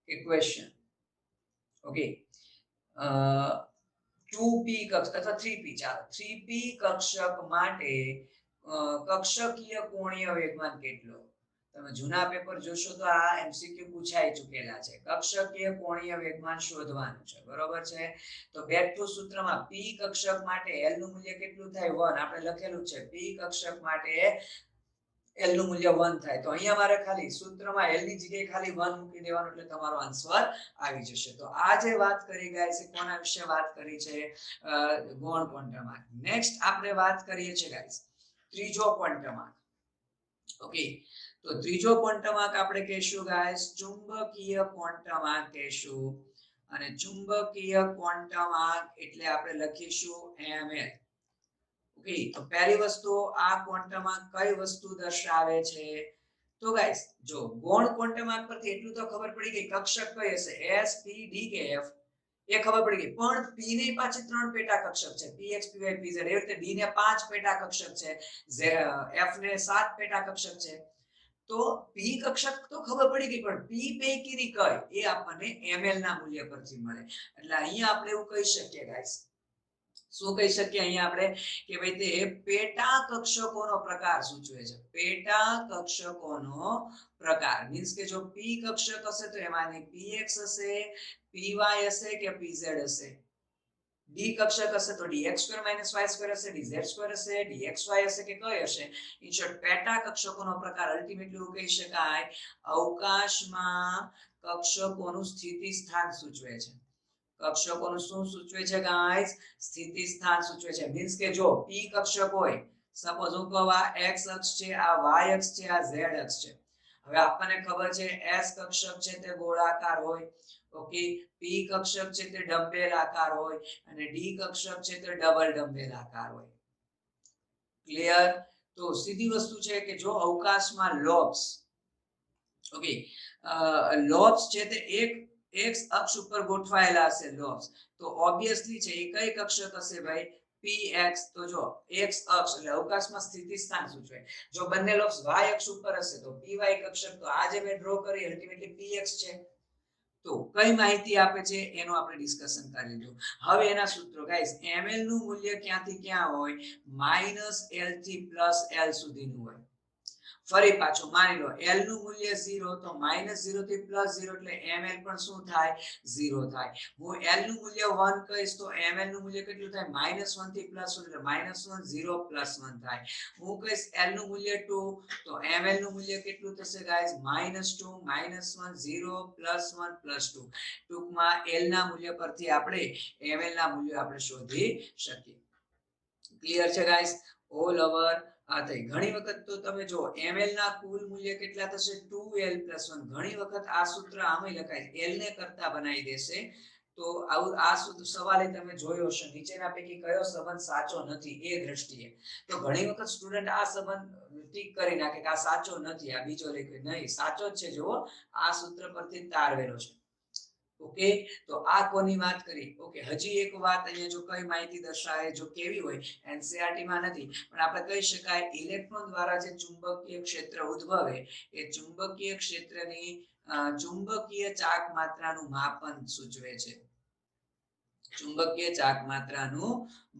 કે ક્વેશ્ચન ઓકે 2p કક્ષક અથવા 3p, ચાલો 3p કક્ષક માટે કક્ષકીય કોણીય વેગમાન કેટલો? તમે જૂના પેપર જોશો તો આ એમસીક્યુ પૂછાઈ ચૂકેલા છે. કક્ષકીય કોણીય વેગમાન શોધવાનું છે, બરોબર છે. તો બેક ટુ સૂત્રમાં p કક્ષક માટે l નું મૂલ્ય કેટલું થાય? 1. આપણે લખેલું છે p કક્ષક માટે l નું મૂલ્ય 1 થાય. તો અહીંયા મારે ખાલી સૂત્રમાં l ની જગ્યાએ ખાલી 1 મૂકી દેવાનું એટલે તમારો આન્સર આવી જશે. તો આ જે વાત કરી ગાઈસ એ કોના વિશે વાત કરી છે? ગૌણ ક્વોન્ટમ. નેક્સ્ટ આપણે વાત કરીએ છીએ ગાઈસ ત્રીજો ક્વોન્ટમ આંક. ઓકે, તો ત્રીજો ક્વોન્ટમ આંક આપણે કહેશું ગાઈસ ચુંબકીય ક્વોન્ટમ આંક કહેશું. અને ચુંબકીય ક્વોન્ટમ આંક એટલે આપણે લખીશું ml. ઓકે, તો પહેલી વસ્તુ આ ક્વોન્ટમ આંક કઈ વસ્તુ દર્શાવે છે? તો ગાઈસ જો ગૌણ ક્વોન્ટમ આંક પરથી એટલું તો ખબર પડી ગઈ કક્ષક કઈ હશે, s p d કે f એ ખબર પડી ગઈ. પણ p ને પાછી 3 પેટા કક્ષક છે, px py pz. એ રીતે d ને 5 પેટા કક્ષક છે, f ને 7 પેટા કક્ષક છે. તો p કક્ષક તો ખબર પડી ગઈ, પણ p પૈકીની કઈ એ આપણને ml ના મૂલ્ય પરથી મળે. એટલે અહીંયા આપણે એવું કહી શકીએ ગાઈસ, શું કહી શકીએ અહીંયા આપણે કે ભાઈ તે પેટા કક્ષકોનો પ્રકાર સૂચવે છે. પેટા કક્ષકોનો પ્રકાર મીન્સ કે જો p કક્ષક હશે તો એમાંની px હશે, py હશે કે pz હશે. d કક્ષક હશે તો dx2 - y2 હશે, dz2 હશે, dxy હશે કે કઈ હશે. ઇન શોર્ટ પેટા કક્ષકોનો પ્રકાર અલ્ટિમેટલી એવું કહી શકાય અવકાશમાં કક્ષકોનું સ્થિતિ સ્થાન સૂચવે છે. કક્ષકોનું શું સૂચવે છે ગાઈસ? સ્થિતિ સ્થાન સૂચવે છે. મીન્સ કે જો p કક્ષક હોય, સપોઝ હું કહું આ x અક્ષ છે, આ y અક્ષ છે, આ z અક્ષ છે. હવે આપણને ખબર છે s કક્ષક છે તે ગોળાકાર હોય, ઓકે, p કક્ષક છે તે ડમ્બેલ આકાર હોય અને d કક્ષક છે તે ડબલ ડમ્બેલ આકાર હોય. ક્લિયર? તો સીધી વસ્તુ છે કે જો અવકાશમાં લોબ્સ, ઓકે, લોબ્સ છે તે એક x અક્ષ ઉપર ગોઠવાયેલા હશે લોબ્સ, તો ઓબ્વિયસલી છે એ કઈ કક્ષક હશે ભાઈ? px. તો જો x અક્ષ એટલે અવકાશમાં સ્થિતિ સ્થાન સૂચવે. જો બંને લોબ્સ y અક્ષ ઉપર હશે તો py કક્ષક. તો આ જે મેં ડ્રો કરી અલ્ટિમેટલી px છે. તો કઈ માહિતી આપે છે એનું આપણે ડિસ્કશન કરી લીધું. હવે એના સૂત્રો ગાઈસ, ml નું મૂલ્ય ક્યાંથી ક્યાં હોય? -l થી +l સુધીનું હોય. ફરી પાછું માની લો l નું મૂલ્ય 0 તો -0 થી +0 એટલે ml પણ શું થાય? 0 થાય. હું l નું મૂલ્ય 1 કહીશ તો ml નું મૂલ્ય કેટલું થાય? -1 થી +1 એટલે -1 0 +1 થાય. હું કહીશ l નું મૂલ્ય 2 તો ml નું મૂલ્ય કેટલું થશે ગાઈસ? -2 -1 0 +1 +2. ટૂંકમાં l ના મૂલ્ય પરથી આપણે ml ના મૂલ્ય આપણે શોધી શકીએ. ક્લિયર છે ગાઈસ? ઓલ ઓવર આ થઈ. ઘણી વખત તો તમે જો ml ના કુલ મૂલ્ય કેટલા થશે? 2l + 1. ઘણી વખત આ સૂત્ર આમાં લખાય l ને કરતા બનાવી દેશે. તો આવું આ સવાલ તમે જોયો હશે, નીચેના પૈકી કયો સંબંધ સાચો નથી એ દ્રષ્ટિએ. તો ઘણી વખત સ્ટુડન્ટ આ સંબંધ ઠીક કરી નાખે કે આ સાચો નથી, આ બીજો લખ્યો. નહીં, સાચો જ છે. જુઓ આ સૂત્ર પરથી તારવેલો છે. ઓકે, તો આ કોની વાત કરી? ઓકે, હજી એક વાત અહીંયા જો કઈ માહિતી દર્શાવે, જો કેવી હોય એનસીઈઆરટી માં નથી, પણ આપણે કહી શકાય ઇલેક્ટ્રોન દ્વારા જે ચુંબકીય ક્ષેત્ર ઉદ્ભવે એ ચુંબકીય ક્ષેત્રની ચુંબકીય ચાક માત્રાનું માપન સૂચવે છે. ચુંબકીય ચાક માત્રાનું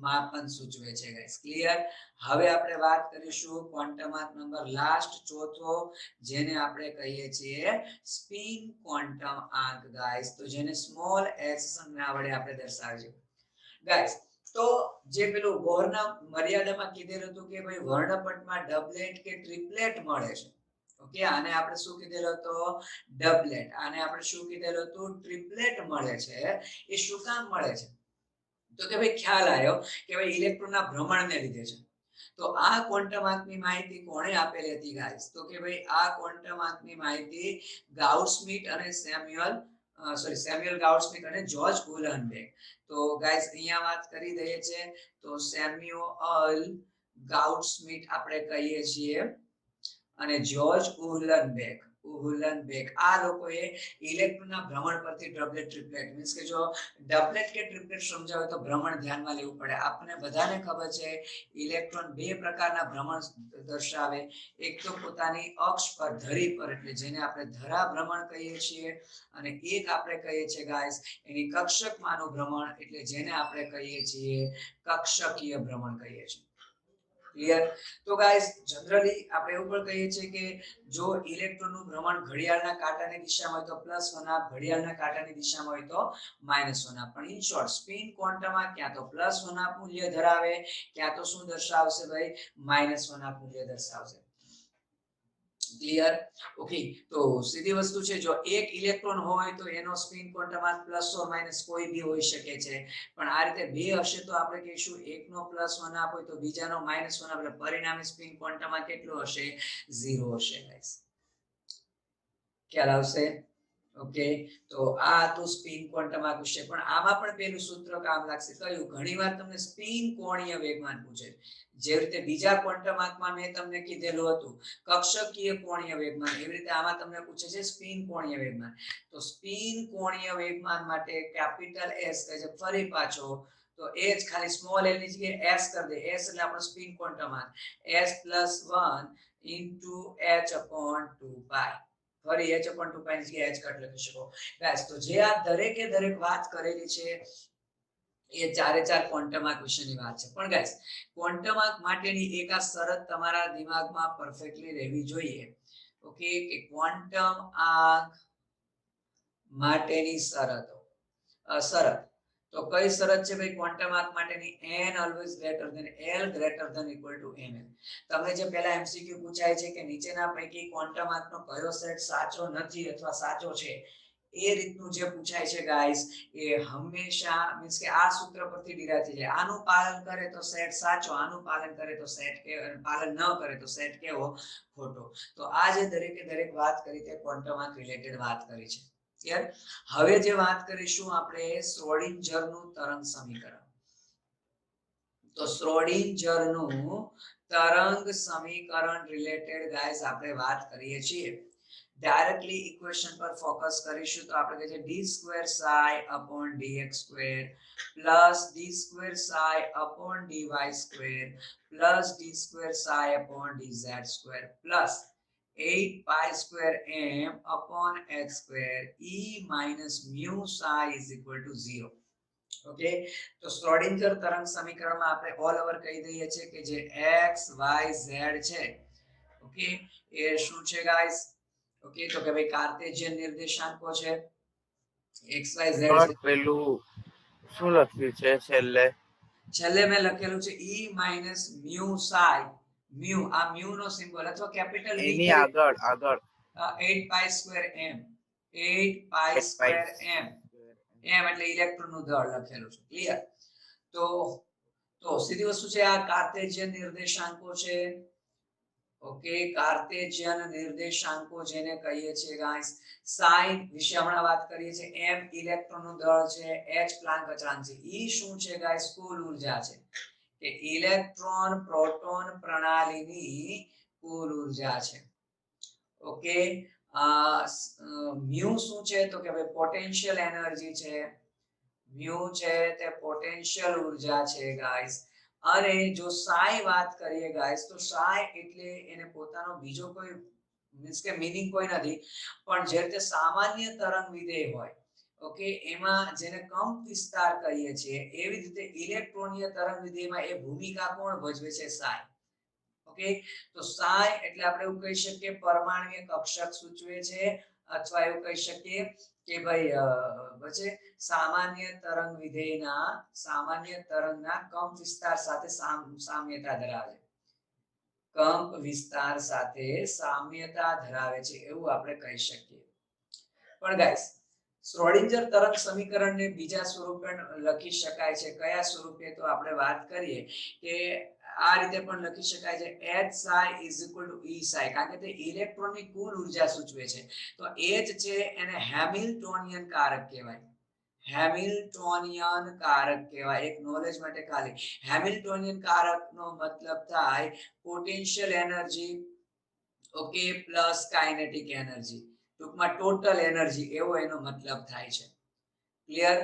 માપન સૂચવે છે ગાઈસ. ક્લિયર? હવે આપણે વાત કરીશું ક્વોન્ટમ આંક નંબર લાસ્ટ ચોથો, જેને આપણે કહીએ છીએ સ્પિન ક્વોન્ટમ આંક ગાઈસ. તો જેને સ્મોલ h સંજ્ઞા વડે આપણે દર્શાવીએ ગાઈસ. તો જે પેલું બોહરના મર્યાદામાં કીધેલું હતું કે ભાઈ વર્ણપટમાં ડબલેટ કે ટ્રિપલેટ મળે છે. ઓકે, આને આપણે શું કીધેલું હતું? ડબલેટ. આને આપણે શું કીધેલું હતું? ટ્રિપલેટ મળે છે. એ શું કામ મળે છે? તો કે ભાઈ ખ્યાલ આવ્યો કે ભાઈ ઇલેક્ટ્રોનના ભ્રમણને લીધે છે. તો આ ક્વોન્ટમ આંકની માહિતી કોણે આપેલી હતી ગાઈસ? તો કે ભાઈ આ ક્વોન્ટમ આંકની માહિતી ગાઉસમિટ અને સેમ્યુઅલ ગાઉસમિટ અને જોર્જ ઉહલેનબેક. તો ગાઈસ અહીંયા વાત કરી દઈએ છે. તો સેમ્યુઅલ ગાઉસમિટ આપણે કહીએ છીએ અને જોર્જ ઉહલેનબેક. હુલનબેક આ લોકોએ ઇલેક્ટ્રોનના ભ્રમણ પરથી ડબલેટ ટ્રિપલેટ મીન્સ કે જો ડબલેટ કે ટ્રિપલેટ સમજાવે તો ભ્રમણ ધ્યાનમાં લેવું પડે. આપણને બધાને ખબર છે ઇલેક્ટ્રોન બે પ્રકારના ભ્રમણ દર્શાવે. એક તો પોતાની અક્ષ પર ધરી પર એટલે જેને આપણે ધરા ભ્રમણ કહીએ છીએ અને એક આપણે કહીએ છીએ ગાઈસ એની કક્ષકમાંનું ભ્રમણ એટલે જેને આપણે કહીએ છીએ કક્ષકીય ભ્રમણ કહીએ છીએ. ક્લિયર? તો ગાઈસ જનરલી આપણે એવું પણ કહીએ છીએ કે જો ઇલેક્ટ્રોનનું ભ્રમણ ઘડિયાળના કાંટાની દિશામાં હોય તો +1 હાફ, ઘડિયાળના કાંટાની દિશામાં હોય તો -1 હાફ. પણ ઇન શોર્ટ સ્પિન ક્વોન્ટમમાં ક્યાં તો +1 હાફ મૂલ્ય ધરાવે ક્યાં તો શું દર્શાવશે ભાઈ -1 હાફ મૂલ્ય દર્શાવશે. ક્લિયર? ઓકે, તો સીધી વસ્તુ છે જો એક ઇલેક્ટ્રોન હોય તો એનો સ્પિન ક્વોન્ટમમાં +or- કોઈ બી હોઈ શકે છે. પણ આ રીતે બે હશે તો આપણે કહીશું એકનો +1 હાફ હોય તો બીજાનો -1 હાફ એટલે પરિણામી સ્પિન ક્વોન્ટમમાં કેટલો હશે 0 હશે ગાઈસ. ખ્યાલ આવશે? ઓકે, તો આ તો સ્પિન ક્વોન્ટમ આખું છે. પણ આમાં પણ પેલું સૂત્ર કામ લાગશે. કયું? ઘણીવાર તમને સ્પિન કોણીય વેગમાન પૂછે. જે રીતે બીજા ક્વોન્ટમ આંકમાં મેં તમને કીધેલું હતું કક્ષકીય કોણીય વેગમાન, એવી રીતે આમાં તમને પૂછે છે સ્પિન કોણીય વેગમાન. તો સ્પિન કોણીય વેગમાન માટે કેપિટલ S કહે છે ફરી પાછો તો એ જ ખાલી સ્મોલ l ની જગ્યાએ s કરી દે. s એટલે આપણો સ્પિન ક્વોન્ટમ આંક s+1 h/2π. ફરી h/2π ની જગ્યાએ h કટ લખી શકો. ગાઈસ તો જે આ દરેકે દરેક વાત કરેલી છે એ ચારે ચાર ક્વોન્ટમ આંક વિશેની વાત છે. પણ ગાઈસ ક્વોન્ટમ આંક માટેની એક આ શરત તમારા દિમાગમાં પરફેક્ટલી રહેવી જોઈએ. ઓકે, કે ક્વોન્ટમ આંક માટેની શરત તો કઈ શરત છે ભાઈ ક્વોન્ટમ આંક માટેની? n always greater than l greater than equal to mn. તમને જે પહેલા MCQ પૂછાય છે કે નીચેના પૈકી ક્વોન્ટમ આંકનો કયો સેટ સાચો નથી અથવા સાચો છે એ રીતનું જે પૂછાય છે ગાઈસ એ હંમેશા મીન્સ કે આ સૂત્ર પરથી ડિરાઈવ થઈ જાય. આનું પાલન કરે તો સેટ સાચો, આનું પાલન કરે તો સેટ કે પાલન ન કરે તો સેટ કેવો ખોટો. તો આ જે દરેકે દરેક વાત કરી તે ક્વોન્ટમ આંક રિલેટેડ વાત કરી છે. ક્લિયર? હવે જે વાત કરીશું આપણે શ્રોડિંજરનું તરંગ સમીકરણ. તો શ્રોડિંજરનું તરંગ સમીકરણ રિલેટેડ ગાઈસ આપણે વાત કરીએ છીએ. ડાયરેક્ટલી ઇક્વેશન પર ફોકસ કરીશું તો આપણે કહે છે d² ψ/dx² + d² ψ/dy² + d² ψ/dz² + 8π²m/h² e - μ ψ = 0. Okay, તો શ્રોડિંજર તરંગ સમીકરણમાં આપણે ઓલ ઓવર કહી દઈએ છીએ કે જે x y z છે ઓકે એ શું છે ગાઈસ? ઓકે, તો કે ભાઈ કાર્ટેશિયન નિર્દેશાંકો છે x y z છે. પેલું શું લખ્યું છે છેલ્લે? છેલ્લે મેં લખેલું છે e - μ ψ. મ્યુ આ મ્યુ નો સિમ્બોલ અથવા કેપિટલ V એની આગળ 8π²m 8π²m m એટલે ઇલેક્ટ્રોન નું દળ લખેલું છે. ક્લિયર? તો સીધી વસ્તુ છે આ કાર્ટેશિયન નિર્દેશાંકો છે. ઓકે, કાર્ટેશિયન નિર્દેશાંકો જેને કહીએ છીએ ગાઈસ સાઇન વિશે હમણાં વાત કરીએ છીએ. m ઇલેક્ટ્રોન નું દળ છે, h પ્લાન્ક અચળાંક છે, e શું છે ગાઈસ? કુલ ઊર્જા છે કે ઇલેક્ટ્રોન પ્રોટોન પ્રણાલીની કુલ ઊર્જા છે. ઓકે, મ્યુ શું છે તો કે ભાઈ પોટેન્શિયલ એનર્જી છે. મ્યુ છે તે પોટેન્શિયલ ઊર્જા છે ગાઈસ. અને જો સાઈ વાત કરીએ ગાઈસ તો સાઈ એટલે એને પોતાનો બીજો કોઈ મીન્સ કે મીનિંગ કોઈ નથી પણ જે રીતે સામાન્ય તરંગ વિધેય હોય ઓકે એમાં જેને કંપ વિસ્તાર કહીએ છીએ એવી રીતે ઇલેક્ટ્રોનીય તરંગ વિધેયમાં એ ભૂમિકા કોણ ભજવે છે? સાઈ. ઓકે, તો સાઈ એટલે આપણે એવું કહી શકીએ પરમાણ્વીય કક્ષક સૂચવે છે અથવા એવું કહી શકીએ કે ભાઈ વચ્ચે સામાન્ય તરંગ તરંગના કંપ વિસ્તાર સાથે સામ્યતા ધરાવે છે. કંપ વિસ્તાર સાથે સામ્યતા ધરાવે છે એવું આપણે કહી શકીએ. પણ ગાઈસ શ્રોડિંજર તરંગ સમીકરણને બીજા સ્વરૂપે લખી શકાય છે. કયા સ્વરૂપે? તો આપણે વાત કરીએ કે આ રીતે પણ લખી શકાય છે h ψ = e ψ કારણ કે તે ઇલેક્ટ્રોનની કુલ ઊર્જા સૂચવે છે. તો h છે એને હેમિલ્ટોનિયન કારક કહેવાય. હેમિલ્ટોનિયન કારક કહેવાય. એક નોલેજ માટે ખાલી હેમિલ્ટોનિયન કારકનો મતલબ થાય potential energy okay, plus kinetic energy, ટૂંકમાં ટોટલ એનર્જી એવો એનો મતલબ થાય છે. ક્લિયર?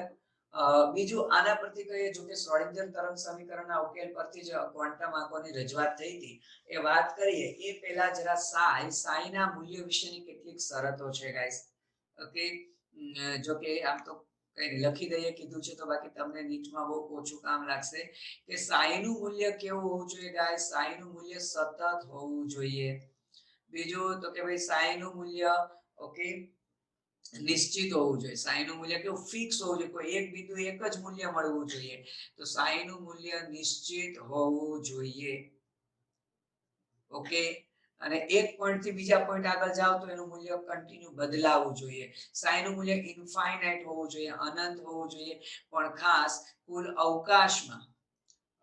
બીજું આના પરથી કહીએ જો કે શ્રોડિંજર તરંગ સમીકરણના ઉકેલ પરથી જ ક્વોન્ટમ આંકોની રજૂઆત થઈ હતી એ વાત કરીએ એ પહેલા જરા સાઈના મૂલ્ય વિશેની કેટલીક શરતો છે ગાઈસ. ઓકે, જો કે આમ તો કઈ લખી દઈએ કીધું છે તો બાકી તમને નીટમાં બહુ ઓછું કામ લાગશે કે સાઈનું મૂલ્ય કેવું હોવું જોઈએ ગાઈસ. સાઈનું મૂલ્ય સતત હોવું જોઈએ. બીજું તો કે ભાઈ સાઈનું મૂલ્ય ઓકે નિશ્ચિત હોવું જોઈએ. સાઈનું મૂલ્ય કેવું ફિક્સ હોવું જોઈએ, કોઈ એક બિંદુ એક જ મૂલ્ય મળવું જોઈએ. તો સાઈનું મૂલ્ય નિશ્ચિત હોવું જોઈએ. ઓકે, અને એક પોઈન્ટ થી બીજા પોઈન્ટ આગળ જાવ તો એનું મૂલ્ય કન્ટિન્યુ બદલાવું જોઈએ. સાઈનું મૂલ્ય ઇન્ફાઇનાઇટ હોવું જોઈએ, અનંત હોવું જોઈએ. પણ ખાસ કુલ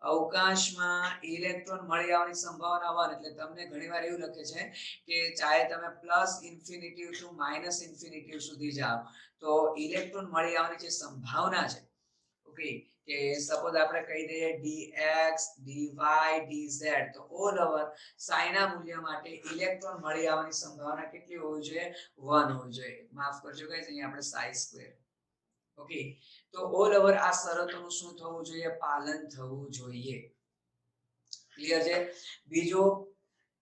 અવકાશમાં ઇલેક્ટ્રોન મળી આવવાની સંભાવના 1 એટલે તમને ઘણીવાર એવું લખે છે કે ચાહે તમે plus infinity to minus infinity સુધી જાઓ તો ઇલેક્ટ્રોન મળી આવવાની જે સંભાવના છે ઓકે કે સપોઝ આપણે કહી દઈએ dx dy dz તો ઓલ ઓવર સાઈના મૂલ્ય માટે ઇલેક્ટ્રોન મળી આવવાની સંભાવના કેટલી હોવી જોઈએ? 1 હોવી જોઈએ. માફ કરજો ગાઈસ, અહીંયા આપણે સાઈ સ્ક્વેર. ઓકે, તો ઓલ ઓવર આ શરતોનું શું થવું જોઈએ? પાલન થવું જોઈએ. ક્લિયર છે? બીજું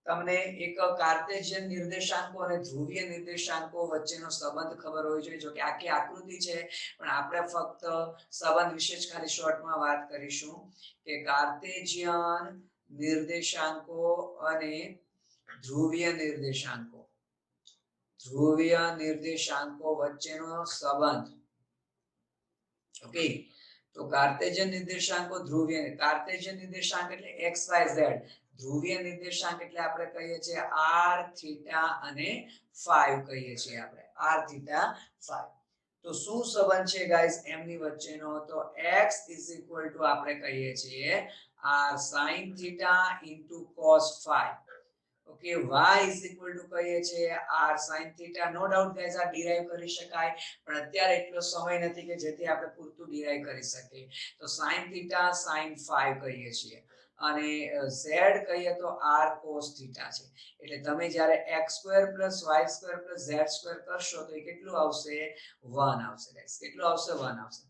તમને એક કાર્ટેશિયન નિર્દેશાંકો અને ધ્રુવીય નિર્દેશાંકો વચ્ચેનો સંબંધ ખબર હોવી જોઈએ. જો કે આખી આકૃતિ છે પણ આપણે ફક્ત સંબંધ વિશે જ ખાલી શોર્ટમાં વાત કરીશું કે કાર્ટેશિયન નિર્દેશાંકો અને ધ્રુવીય નિર્દેશાંકો વચ્ચેનો સંબંધ. ઓકે, તો કાર્ટેશિયન નિર્દેશાંકો કાર્ટેશિયન નિર્દેશાંક એટલે xyz, ધ્રુવીય નિર્દેશાંક એટલે આપણે કહીએ છીએ r થીટા અને phi કહીએ છીએ આપણે r થીટા phi. તો શું સંબંધ છે ગાઈસ એમની વચ્ચેનો? તો x આપણે કહીએ છીએ r sin theta cos phi. Okay, y કહીએ છીએ r sin theta. No doubt guys આ ડિરાઈવ કરી શકાય પણ અત્યારે એટલો સમય નથી કે જેથી આપણે પૂરતું ડિરાઈવ કરી શકીએ. તો sin theta sin phi કહીએ છીએ અને z કહીએ તો r cos theta છે. એટલે તમે જ્યારે x² + y² + z² કરશો તો એ કેટલું આવશે? 1 આવશે ગાઈસ. કેટલું આવશે? 1 આવશે.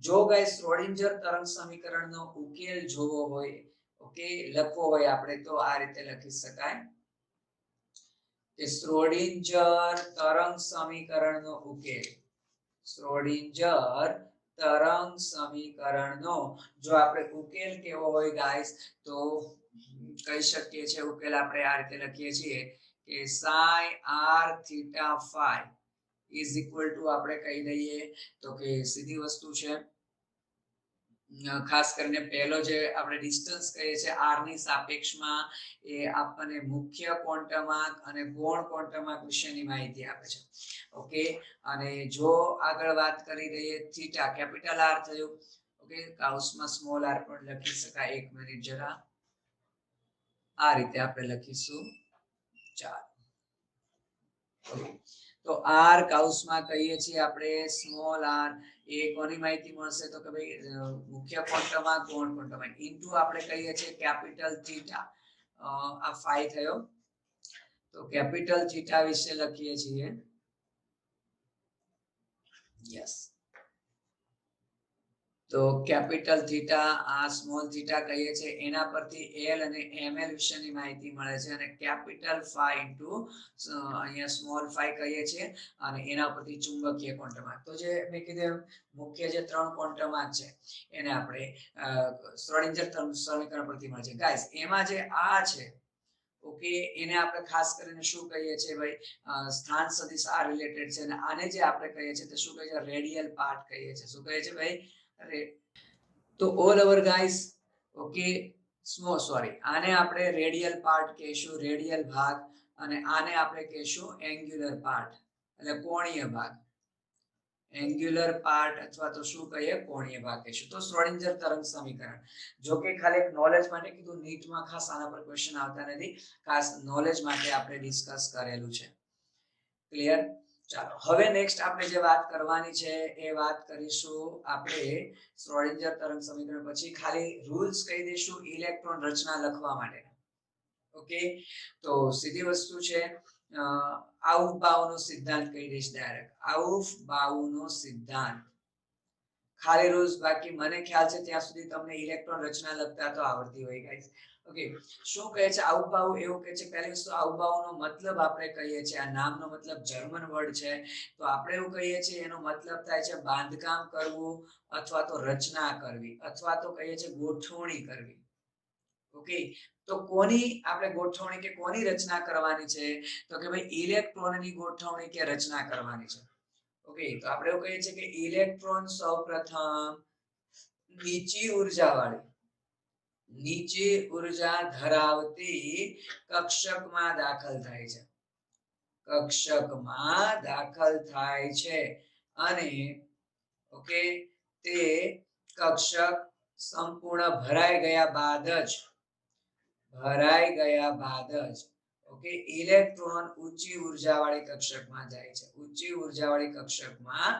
જો ગાઈસ શ્રોડિંજર તરંગ સમીકરણનો ઉકેલ જોવો હોય ઓકે લખવો હોય આપણે તો આ રીતે લખી શકાય કે શ્રોડિંજર તરંગ સમીકરણનો ઉકેલ. શ્રોડિંજર તરંગ સમીકરણનો જો આપણે ઉકેલ કેવો હોય ગાઈસ તો કહી શકીએ છીએ ઉકેલ આપણે આ રીતે લખીએ છીએ કે psi r theta phi આપણે કહી દઈએ તો કે સીધી વસ્તુ છે. ખાસ કરીને પહેલો જે આપણે ડિસ્ટન્સ કહીએ છીએ r ની સાપેક્ષમાં એ આપણને મુખ્ય ક્વોન્ટમાંક અને ગૌણ ક્વોન્ટમાંક વિશેની માહિતી આપે છે. ઓકે, અને જો આગળ વાત કરી દઈએ થીટા કેપિટલ R થયું. ઓકે, કાઉન્સમાં સ્મોલ r પણ લખી શકાય. એક મિનિટ જરા આ રીતે આપણે લખીશું. ચાલો, તો r કાઉન્સમાં કહીએ છીએ આપણે સ્મોલ r. એ કોની માહિતી મળશે તો કે ભાઈ મુખ્ય ક્વોન્ટમાંક ગૌણ ક્વોન્ટમાંક ઇન્ટુ આપણે કહીએ છીએ કેપિટલ થીટા. આ phi થયો તો કેપિટલ થીટા વિશે લખીએ છીએ. યસ, તો કેપિટલ થીટા આ સ્મોલ થીટા કહીએ છીએ એના પરથી l અને ml વિશેની માહિતી મળે છે અને કેપિટલ phi ઇન્ટુ અહીંયા સ્મોલ phi કહીએ છીએ અને એના પરથી ચુંબકીય ક્વોન્ટમાંક. તો જે મેં કીધું મુખ્ય જે 3 ક્વોન્ટમાંક છે એને આપણે શ્રોડિંજર સમીકરણ પરથી મળે છે ગાઈસ. એમાં જે આ છે ઓકે એને આપણે ખાસ કરીને શું કહીએ છીએ ભાઈ? સ્થાન સદિશ આ રિલેટેડ છે અને આને જે આપણે કહીએ છીએ તે શું કહીએ છીએ? રેડિયલ પાર્ટ કહીએ છીએ. શું કહીએ છીએ ભાઈ? તો ઓલ ઓવર ગાઈસ ઓકે આને આપણે રેડિયલ પાર્ટ કહીશું, રેડિયલ ભાગ, અને આને આપણે કહીશું એંગ્યુલર પાર્ટ એટલે કોણીય ભાગ. એંગ્યુલર પાર્ટ અથવા તો શું કહીએ? કોણીય ભાગ કહીશું. તો શ્રોડિંજર તરંગ સમીકરણ જો કે ખાલી એક નોલેજ માટે કીધું, નીટમાં ખાસ આના પર ક્વેશ્ચન આવતા નથી, ખાસ નોલેજ માટે આપણે ડિસ્કસ કરેલું છે. ક્લિયર? ચાલો, હવે નેક્સ્ટ આપણે જે વાત કરવાની છે એ વાત કરીશું આપણે શ્રોડિંજર તરંગ સમીકરણ પછી ખાલી રૂલ્સ કહી દઈશું ઇલેક્ટ્રોન રચના લખવા માટે. ઓકે, તો સીધી વસ્તુ છે આઉફબાઉનો સિદ્ધાંત કહી દઈશ ડાયરેક્ટ. આઉફબાઉનો સિદ્ધાંત ખાલી રોજ, બાકી મને ખ્યાલ છે ત્યાં સુધી તમને ઇલેક્ટ્રોન રચના લગતા તો આવડતી હોય ગાઈસ. ઓકે, શું કહે છે આઉફબાઉ? એવું કહે છે પહેલી વસ્તુ આઉફબાઉનો મતલબ આપણે કહીએ છીએ, આ નામનો મતલબ જર્મન વર્ડ છે, તો આપણે એવું કહીએ છીએ એનો મતલબ થાય છે બાંધકામ કરવું અથવા તો રચના કરવી અથવા તો કહીએ છીએ ગોઠવણી કરવી. ઓકે, તો કોની આપણે ગોઠવણી કે કોની રચના કરવાની છે? તો કે ભાઈ ઇલેક્ટ્રોનની ગોઠવણી કે રચના કરવાની છે. ઓકે, તો આપણે એવું કહીએ છીએ કે ઇલેક્ટ્રોન સૌપ્રથમ નીચી ઉર્જા ધરાવતી કક્ષકમાં દાખલ થાય છે. કક્ષકમાં દાખલ થાય છે અને ઓકે, તે કક્ષક સંપૂર્ણ ભરાઈ ગયા બાદ જ ઓકે ઇલેક્ટ્રોન ઊંચી ઉર્જાવાળી કક્ષકમાં જાય છે. ઊંચી ઉર્જાવાળી કક્ષકમાં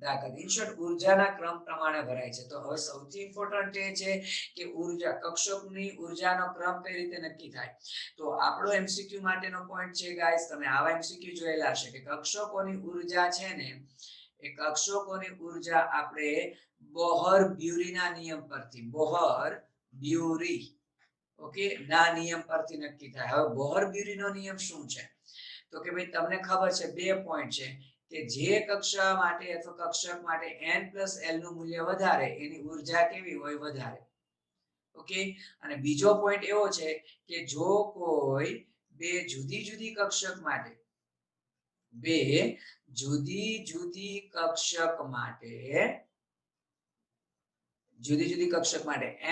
દાખલ, ઇન શોર્ટ ઉર્જાના ક્રમ પ્રમાણે ભરાય છે. તો હવે સૌથી ઇમ્પોર્ટન્ટ એ છે કે ઉર્જા, કક્ષકની ઉર્જાનો ક્રમ કઈ રીતે નક્કી થાય? તો આપણો એમસીક્યુ માટેનો પોઈન્ટ છે ગાઈસ, તમે આવા એમસીક્યુ જોયેલા હશે કે કક્ષકોની ઉર્જા છે ને, એ કક્ષકોની ઉર્જા આપણે બોહર-બ્યુરીના નિયમ પરથી, બોહર-બ્યુરી ઓકે ના નિયમ પરથી નક્કી થાય. હવે બોહર-બ્યુરીનો નિયમ શું છે? તો કે ભાઈ તમને ખબર છે બે પોઈન્ટ છે કે જે કક્ષા માટે અથવા કક્ષક માટે n+l નું મૂલ્ય વધારે એની ઉર્જા કેવી હોય? વધારે. ઓકે, અને બીજો પોઈન્ટ એવો છે કે જો કોઈ બે જુદી જુદી કક્ષક માટે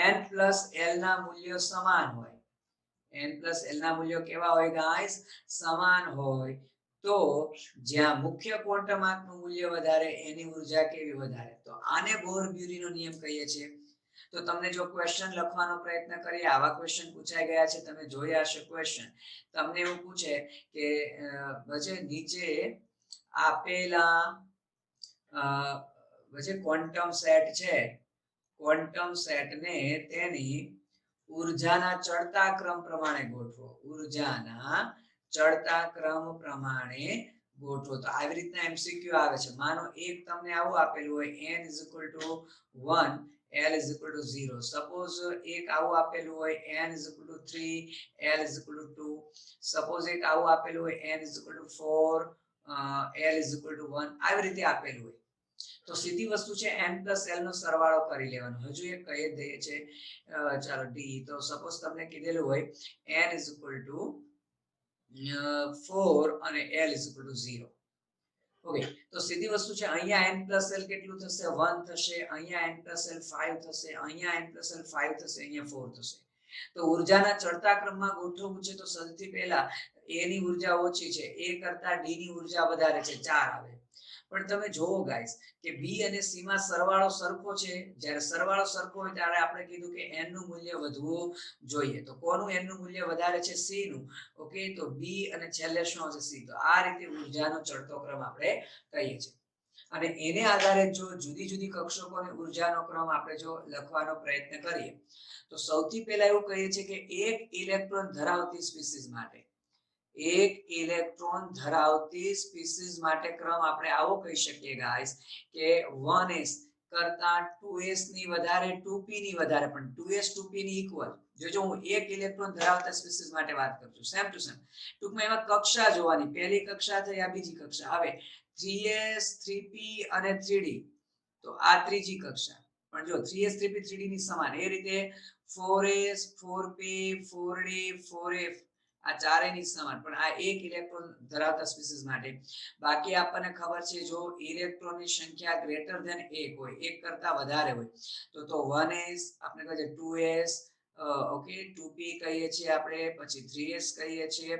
n+l ના મૂલ્યો સમાન હોય, n+l ના મૂલ્યો કેવા હોય ગાઈસ? સમાન હોય, તો જ્યાં મુખ્ય ક્વોન્ટમ આંકનું મૂલ્ય વધારે એની ઉર્જા કેવી? વધારે. તો આને બોહર-બ્યુરીનો નિયમ કહીએ છીએ. તો તમને જો ક્વેશ્ચન લખવાનો પ્રયત્ન કરીએ, આવા ક્વેશ્ચન પૂછાઈ ગયા છે, તમે જોયા હશે ક્વેશ્ચન. તમને એવું પૂછે કે વચ્ચે નીચે આપેલા વચ્ચે ક્વોન્ટમ સેટ છે, ક્વોન્ટમ સેટને તેની ઉર્જાના ચડતા ક્રમ પ્રમાણે ગોઠવો. ઉર્જાના ચડતા ક્રમ પ્રમાણે ગોઠવો. તો આવી રીતના એમસીક્યુ આવે છે. માનો એક તમને આવું આપેલું હોય n = 1 l = 0. સપોઝ એક આવું આપેલું હોય n = 3 l = 2. સપોઝ એક આવું આપેલું હોય n = 4 l = 1. આવી રીતે આપેલું હોય તો સીધી વસ્તુ છે n+l નો સરવાળો કરી લેવાનો. હજુ એક કહી દઈએ છે, ચાલો ડી. તો સપોઝ તમને કીધેલું હોય n = 4 અને l = 0. ઓકે, તો સીધી વસ્તુ છે અહીંયા n+l કેટલું થશે? 1 થશે. અહીંયા n+l 5 થશે. અહીંયા n+l 5 થશે. અહીંયા 4 થશે. તો ઉર્જાના ચડતા ક્રમમાં ગોઠવવું છે તો સૌથી પહેલા a ની ઉર્જા ઓછી છે, a કરતા d ની ઉર્જા વધારે છે, 4 આવે. પણ તમે જોવો ગાઈસ કે b અને c માં સરવાળો સરખો છે. જ્યારે સરવાળો સરખો હોય ત્યારે આપણે કીધું કે n નું મૂલ્ય વધવું જોઈએ. તો કોનું n નું મૂલ્ય વધારે છે? c નું. ઓકે, તો b અને છેલ્લે શું હશે? c. તો આ રીતે ઉર્જાનો ચડતો ક્રમ આપણે કહીએ છીએ. અને એને આધારે જો જુદી જુદી કક્ષકોની ઉર્જાનો ક્રમ આપણે જો લખવાનો પ્રયત્ન કરીએ તો સૌથી પહેલા એવું કહીએ છીએ કે એક ઇલેક્ટ્રોન ધરાવતી સ્પીસીસ માટે ક્રમ આપણે આવો કહી શકીએ ગાઈસ કે 1s કરતા 2s ની વધારે 2p ની વધારે, પણ 2s 2p ની ઇક્વલ. જો હું એક ઇલેક્ટ્રોન ધરાવતા સ્પીસીસ માટે વાત કરું છું, સેમ ટુ સેમ. ટૂંકમાં એમાં કક્ષા જોવાની, પહેલી કક્ષા થઈ આ બીજી કક્ષા. હવે 3s 3p અને 3d, તો આ ત્રીજી કક્ષા. પણ જો 3s 3p 3d ની સમાન, એ રીતે 4s 4p 4d 4f આ ચારેયની સમાન, પણ આ એક ઇલેક્ટ્રોન ધરાવતા સ્પીસીસ માટે. બાકી આપણને ખબર છે જો ઇલેક્ટ્રોનની સંખ્યા ગ્રેટર ધેન 1 હોય, એક કરતા વધારે હોય, તો 1s આપણે કહે છે 2s, ઓકે 2p કહીએ છીએ આપણે, પછી 3s કહીએ છીએ,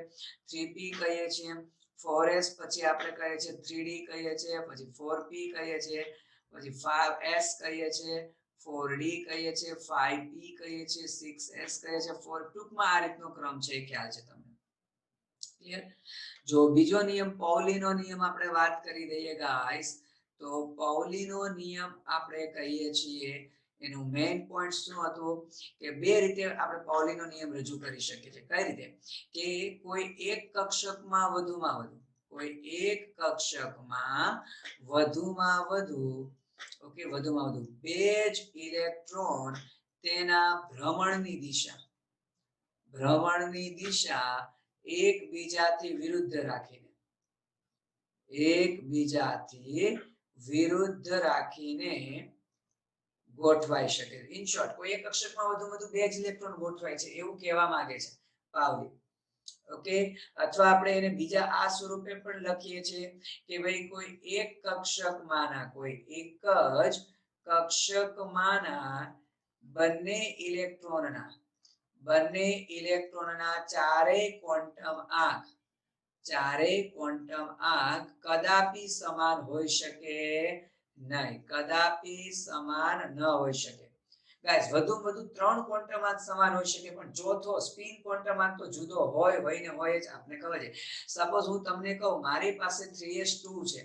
3p કહીએ છીએ, 4s પછી આપણે કહીએ છીએ 3d કહીએ છીએ, પછી 4p કહીએ છીએ, પછી 5s કહીએ છીએ, 4d કહીએ છીએ, 5p કહીએ છીએ, 6s કહીએ છીએ, 4. ટૂંકમાં આ રીતનો ક્રમ છે, ખ્યાલ છે તમને? ક્લિયર? જો બીજો નિયમ પૌલીનો નિયમ આપણે વાત કરી દઈએ ગાઈસ, તો પૌલીનો નિયમ આપણે કહીએ છીએ એનું મેઇન પોઈન્ટ શું હતું કે બે રીતે આપણે પાઉલીનો નિયમ રજૂ કરી શકીએ છીએ. કઈ રીતે? કે કોઈ એક કક્ષકમાં વધુમાં વધુ વધુમાં વધુ બે જ ઇલેક્ટ્રોન તેના ભ્રમણની દિશા એકબીજાથી વિરુદ્ધ રાખીને ગોઠવાઈ શકે. ઇન શોર્ટ, કોઈ એક કક્ષકમાં વધુ બે જ ઇલેક્ટ્રોન ગોઠવાય છે એવું કહેવા માંગે છે પાઉલી. ઓકે, અથવા આપણે એને બીજા આ સ્વરૂપે પણ લખીએ છીએ કે ભાઈ કોઈ એક કક્ષકમાંના બંને ઇલેક્ટ્રોનના ચારેય ક્વોન્ટમ આંક કદાપી સમાન હોઈ શકે નહીં. ગાઈસ, વધુ 3 ક્વોન્ટમ આંક સમાન હોઈ શકે, પણ ચોથો સ્પિન ક્વોન્ટમ આંક તો જુદો હોય જ. આપણે ખબર છે. સપોઝ હું તમને કહું મારી પાસે 3s2 છે,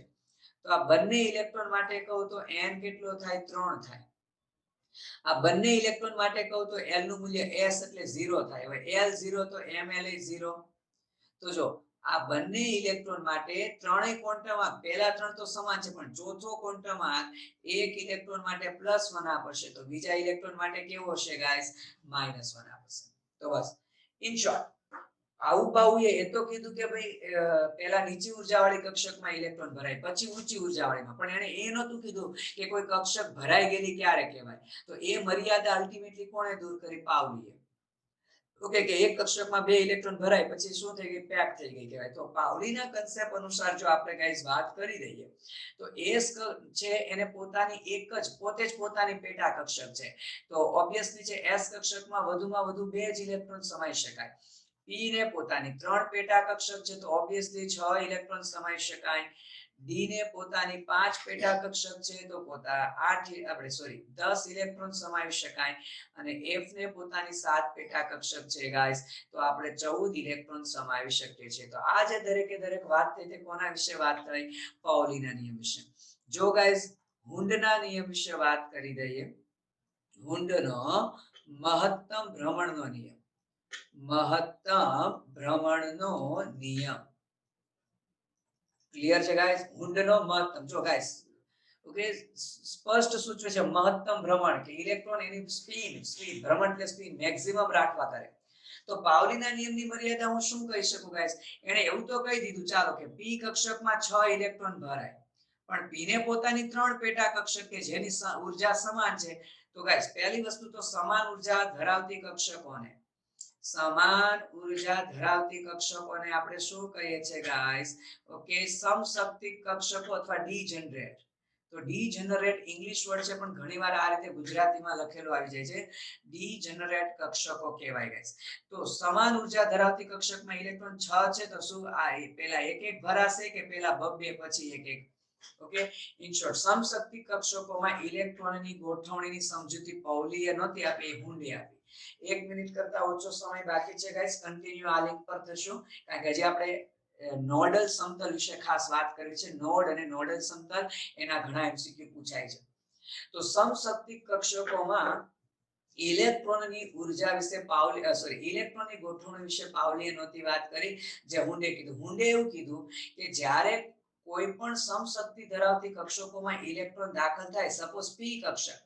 તો આ બંને ઇલેક્ટ્રોન માટે કહું તો n કેટલો થાય? 3 થાય. આ બંને ઇલેક્ટ્રોન માટે કહું તો l નું મૂલ્ય s એટલે 0 થાય. હવે l 0 તો ml એ 0. તો જો આ બંને ઇલેક્ટ્રોન માટે ત્રણેય ક્વોન્ટમ આંક, પહેલા 3 તો સમાન છે, પણ ચોથો ક્વોન્ટમ આંક એક ઇલેક્ટ્રોન માટે +1 આપશે, તો બીજા ઇલેક્ટ્રોન માટે કેવો હશે ગાઈસ? -1 આપશે. તો બસ, ઇન શોર્ટ, આવું પાઉએ એ તો કીધું કે ભાઈ પહેલા નીચી ઉર્જાવાળી કક્ષકમાં ઇલેક્ટ્રોન ભરાય, પછી ઊંચી ઉર્જાવાળીમાં, પણ એને એ નહોતું કીધું કે કોઈ કક્ષક ભરાઈ ગયેલી ક્યારે કહેવાય. તો એ મર્યાદા અલ્ટિમેટલી કોણે દૂર કરી? પાઉલીએ. ઓકે, કે એક કક્ષકમાં બે ઇલેક્ટ્રોન ભરાય પછી શું થઈ ગઈ? પેક થઈ ગઈ કહેવાય. તો પાઉલીના કન્સેપ્ટ અનુસાર જો આપણે ગાઈસ વાત કરી દઈએ તો S છે એને પોતે જ પોતાની પેટા કક્ષક છે. તો ઓબ્વિયસલી છે S કક્ષકમાં વધુ બે જ ઇલેક્ટ્રોન સમાઈ શકાય. P ને પોતાની 3 પેટા કક્ષક છે, તો ઓબ્વિયસલી 6 ઇલેક્ટ્રોન સમાઈ શકાય. D ને પોતાની 5 પેટા કક્ષક છે, તો 10 ઇલેક્ટ્રોન સમાવી શકાય. અને F ને પોતાની 7 પેટા કક્ષક છે ગાઈસ, તો આપણે 14 ઇલેક્ટ્રોન સમાવી શકીએ છીએ. તો આ જે દરેક વાત થઈ તે કોના વિશે વાત થઈ? પાઉલીના નિયમ વિશે. જો ગાઈસ હુન્ડના નિયમ વિશે વાત કરી દઈએ, હુન્ડનો મહત્તમ ભ્રમણનો નિયમ ક્લિયર છે ગાઈસ? હુન્ડનો મહત્તમ, જો ગાઈસ ઓકે, સ્પષ્ટ સૂચવે છે મહત્તમ ભ્રમણ, કે ઇલેક્ટ્રોન એની સ્પિન ભ્રમણ એટલે સ્પિન મેક્સિમમ રાખવા કરે. તો પાઉલીના નિયમની મર્યાદા હું શું કહી શકું ગાઈસ? એને એવું તો કહી દીધું ચાલો કે p કક્ષકમાં 6 ઇલેક્ટ્રોન ભરાય, પણ p ને પોતાની 3 પેટા કક્ષક કે જેની ઊર્જા સમાન છે. તો ગાઈસ પહેલી વસ્તુ તો સમાન ઊર્જા ધરાવતી કક્ષકોને આપણે શું કહીએ છીએ ગાઈસ? ઓકે, સમશક્તિ કક્ષકો અથવા ડીજનરેટ. તો ડીજનરેટ ઇંગ્લિશ વર્ડ છે, પણ ઘણીવાર આ રીતે ગુજરાતીમાં લખેલું આવી જાય છે. ડીજનરેટ કક્ષકો કહેવાય ગાઈસ. તો સમાન ઊર્જા ધરાવતી કક્ષકમાં ઇલેક્ટ્રોન 6 છે, તો શું આ પહેલા એક ભરાશે કે પહેલા 2 પછી એક? ઓકે, ઇન શોર્ટ, સમશક્તિ કક્ષકોમાં ઇલેક્ટ્રોનની ગોઠવણીની સમજૂતી પાઉલીએ નહોતી આપી, એ હુન્ડે આપી. 1 મિનિટ કરતા ઓછો સમય બાકી છે ગાઈસ, કન્ટિન્યુ આ લિંક પર થશું, કારણ કે હજી આપણે નોડલ સમતલ વિશે ખાસ વાત કરવી છે. નોડ અને નોડલ સમતલ એના ઘણા એમસીક્યુ પૂછાય છે. તો સમશક્તિ કક્ષકોમાં ઇલેક્ટ્રોનની ઊર્જા વિશે ઇલેક્ટ્રોનની ગોઠવણી વિશે પાઉલીએ નહોતી વાત કરી, જે હુન્ડે કીધું. હુન્ડે એવું કીધું કે જ્યારે કોઈ પણ સમશક્તિ ધરાવતી કક્ષકોમાં ઇલેક્ટ્રોન દાખલ થાય, સપોઝ p કક્ષક,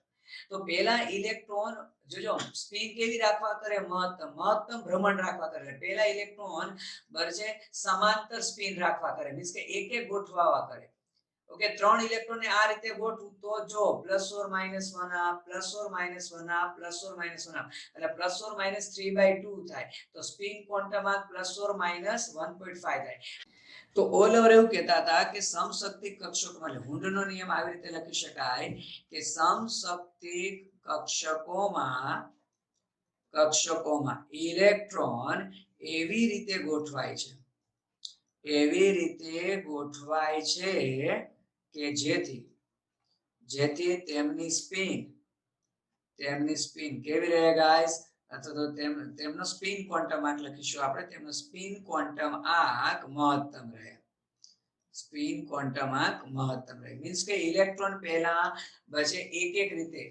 તો પહેલા ઇલેક્ટ્રોન જોજો સ્પિન કેવી રાખવા કરે? મહત્તમ ભ્રમણ રાખવા કરે. પહેલા ઇલેક્ટ્રોન બરજે સમાંતર સ્પિન રાખવા કરે, મીન્સ કે એક ગોઠવાવા કરે. ઓકે, 3 ઇલેક્ટ્રોનને આ રીતે ગોઠવું તો જો +or -1 up, +or -1 up, +or -1 up, એટલે +or -3/2 થાય. તો સ્પિન ક્વોન્ટમ આંક +or-1.5 થાય. તો ઓલ ઓવર એવું કહેતા હતા કે સમશક્તિ કક્ષકોમાં હુન્ડનો નિયમ આવી રીતે લખી શકાય કે સમશક્તિ કક્ષકોમાં ઇલેક્ટ્રોન એવી રીતે ગોઠવાય છે કે જેથી તેમની સ્પિન કેવી રહે ગાઈસ? અથવા તો તેમનો સ્પિન ક્વોન્ટમ આંક લખીશું આપણે, તેમનો સ્પિન ક્વોન્ટમ આંક મહત્તમ રહે. મીન્સ કે ઇલેક્ટ્રોન પહેલા બચે એક રીતે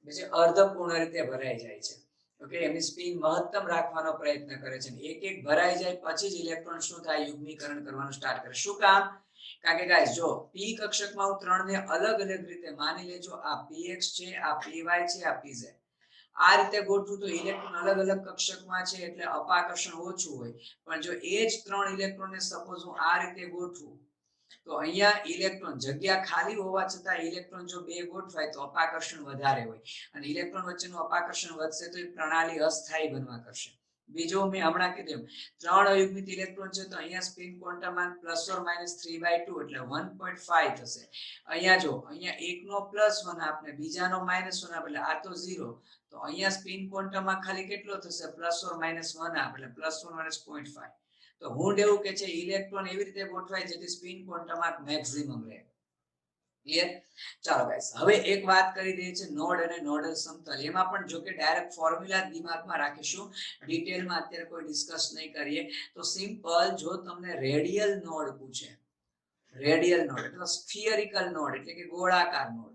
પછી અર્ધપૂર્ણ રીતે ભરાઈ જાય છે. ઓકે, એની સ્પિન મહત્તમ રાખવાનો પ્રયત્ન કરે છે. એક એક ભરાઈ જાય પછી જ ઇલેક્ટ્રોન શું થાય, યુગ્મીકરણ કરવાનું સ્ટાર્ટ કરે. શું કામ? કારણ કે ગાઈસ જો p કક્ષકમાં હું ત્રણને અલગ અલગ રીતે માની લેજો, આ px છે, આ py છે, આ pz, આ રીતે ગોઠવું તો ઇલેક્ટ્રોન અલગ અલગ કક્ષકમાં છે એટલે અપાકર્ષણ ઓછું હોય. પણ જો એ જ ત્રણ ઇલેક્ટ્રોનને સપોઝ હું આ રીતે ગોઠવું તો અહીંયા ઇલેક્ટ્રોન જગ્યા ખાલી હોવા છતાં ઇલેક્ટ્રોન જો બે ગોઠવાય તો અપાકર્ષણ વધારે હોય, અને ઇલેક્ટ્રોન વચ્ચેનું અપાકર્ષણ વધશે તો એ પ્રણાલી અસ્થાયી બનવા કરશે. બીજો મેં હમણાં કીધું, ત્રણ અયુગ્મિત ઇલેક્ટ્રોન છે તો અહીંયા સ્પિન ક્વોન્ટમાંક +or-3/2 એટલે 1.5 થશે. અહીંયા જો અહીંયા એકનો +1 આપને બીજાનો -1 આપે એટલે આ તો 0, તો અહીંયા સ્પિન ક્વોન્ટમાંક ખાલી કેટલો થશે, +or-1 આપે એટલે +1 - 0.5. તો હુંડ એવું કે છે ઇલેક્ટ્રોન એવી રીતે ગોઠવાય જેથી સ્પિન ક્વોન્ટમાંક મેક્સિમમ રહે. ક્લિયર? ચાલો ગાઈસ, હવે એક વાત કરી દઈએ છે નોડ અને નોડલ સમતલ. એમાં પણ જો કે ડાયરેક્ટ ફોર્મ્યુલા દિમાગમાં રાખીશું, ડિટેલમાં અત્યારે કોઈ ડિસ્કસ નહીં કરીએ. તો સિમ્પલ, જો તમને રેડિયલ નોડ પૂછે, રેડિયલ નોડ એટલે સ્ફિયરિકલ નોડ એટલે કે ગોળાકાર નોડ,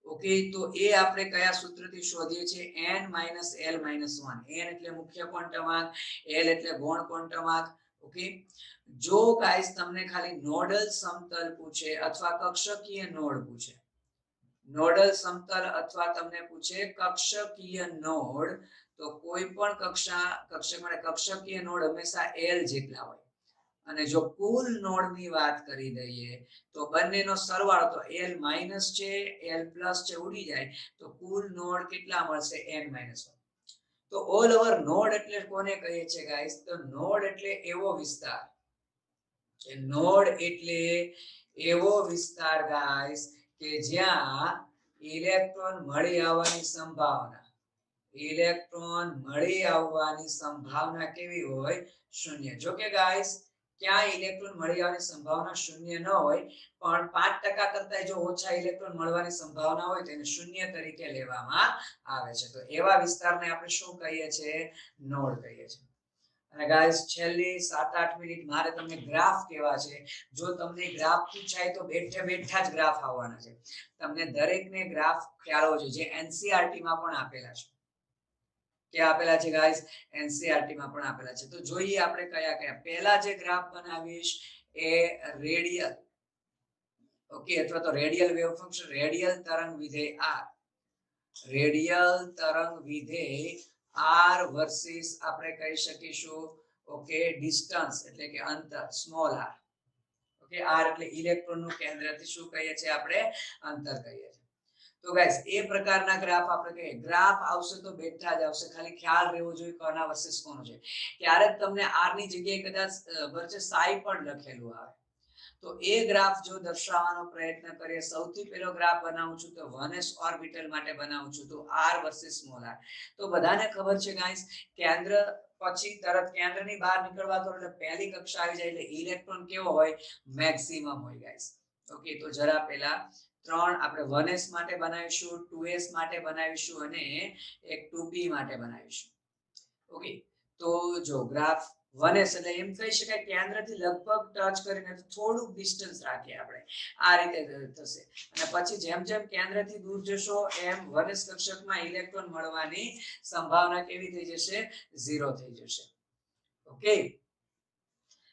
ઓકે, તો એ આપણે કયા સૂત્રથી શોધીએ છીએ, n-l-1. n એટલે મુખ્ય ક્વોન્ટમાંક, l એટલે ગૌણ ક્વોન્ટમાંક. ઓકે, જો ગાઈસ તમને ખાલી નોડલ સમતલ પૂછે અથવા કક્ષકીય નોડ પૂછે, નોડલ સમતલ અથવા તમને પૂછે કક્ષકીય નોડ, તો કોઈ પણ કક્ષક માટે કક્ષકીય નોડ હંમેશા l જેટલા હોય. અને જો કુલ નોડની વાત કરી દઈએ તો બંનેનો સરવાળો તો l માઈનસ છે, l પ્લસ છે, ઉડી જાય તો કુલ નોડ કેટલા મળશે, n-1. તો ઓલ ઓવર નોડ એટલે કોને કહીએ છીએ ગાઈસ, તો નોડ એટલે એવો વિસ્તાર, નોડ એટલે એવો વિસ્તાર ગાઈસ કે જ્યાં ઇલેક્ટ્રોન મળી આવવાની સંભાવના, ઇલેક્ટ્રોન મળી આવવાની સંભાવના કેવી હોય, શૂન્ય. જો કે ગાઈસ ક્યાં ઇલેક્ટ્રોન મળી આવવાની સંભાવના શૂન્ય ન હોય, પણ 5% કરતા જો ઓછા ઇલેક્ટ્રોન મળવાની સંભાવના હોય તો એને શૂન્ય તરીકે લેવામાં આવે છે. તો એવા વિસ્તારને આપણે શું કહીએ છીએ, નોડ કહીએ છીએ. અને ગાઈસ છેલ્લી 7-8 મિનિટ મારે તમને ગ્રાફ કેવા છે. જો તમને ગ્રાફ પૂછાય તો બેઠે બેઠા જ ગ્રાફ આવવાના છે. તમને દરેકને ગ્રાફ ખ્યાલ હોવો જોઈએ, જે એનસીઈઆરટી માં પણ આપેલા છે. ક્યાં આપેલા છે ગાઈસ, એનસીઈઆરટી માં પણ આપેલા છે. તો જોઈએ આપણે કયા કયા. પહેલા જે ગ્રાફ બનાવીશ એ રેડિયલ, ઓકે, અથવા તો રેડિયલ વેવ ફંક્શન, રેડિયલ તરંગ વિધેય r, રેડિયલ તરંગ વિધેય r વર્સિસ આપણે કહી શકીશું ઓકે ડિસ્ટન્સ એટલે કે અંતર સ્મોલ r. ઓકે, r એટલે ઇલેક્ટ્રોનનું કેન્દ્રથી શું કહીએ છીએ આપણે, અંતર કહીએ છીએ. તો ગાઈસ એ પ્રકારના ગ્રાફ આપણે કહીએ. ગ્રાફ આવશે તો બેઠા જ આવશે, ખાલી ખ્યાલ રહેવો જોઈએ કોના વર્સિસ કોનું છે. ક્યારેક તમને r ની જગ્યાએ કદાચ વચ્ચે સાઈ પણ લખેલું આવે, તો એ ગ્રાફ જો દર્શાવવાનો પ્રયત્ન કરીએ, સૌથી પહેલો ગ્રાફ બનાવું છું તો 1s ઓર્બિટલ માટે બનાવું છું તો r વર્સિસ સ્મોલ r. તો બધાને ખબર છે ગાઈસ, કેન્દ્ર પછી તરત કેન્દ્રની બહાર નીકળવા તો એટલે પહેલી કક્ષા આવી જાય એટલે ઇલેક્ટ્રોન કેવો હોય, મેક્સિમમ હોય ગાઈસ. ઓકે, તો જરા પહેલા ત્રણ આપણે 1s માટે બનાવીશું, 2s માટે બનાવીશું અને એક 2p માટે બનાવીશું. ઓકે, તો જો ગ્રાફ 1s એટલે એમ કહી શકાય કેન્દ્રથી લગભગ ટચ કરીને થોડુંક ડિસ્ટન્સ રાખીએ આપણે, આ રીતે થશે. અને પછી જેમ જેમ કેન્દ્રથી દૂર જશો એમ 1s કક્ષકમાં ઇલેક્ટ્રોન મળવાની સંભાવના કેવી થઈ જશે, 0 થઈ જશે. ઓકે,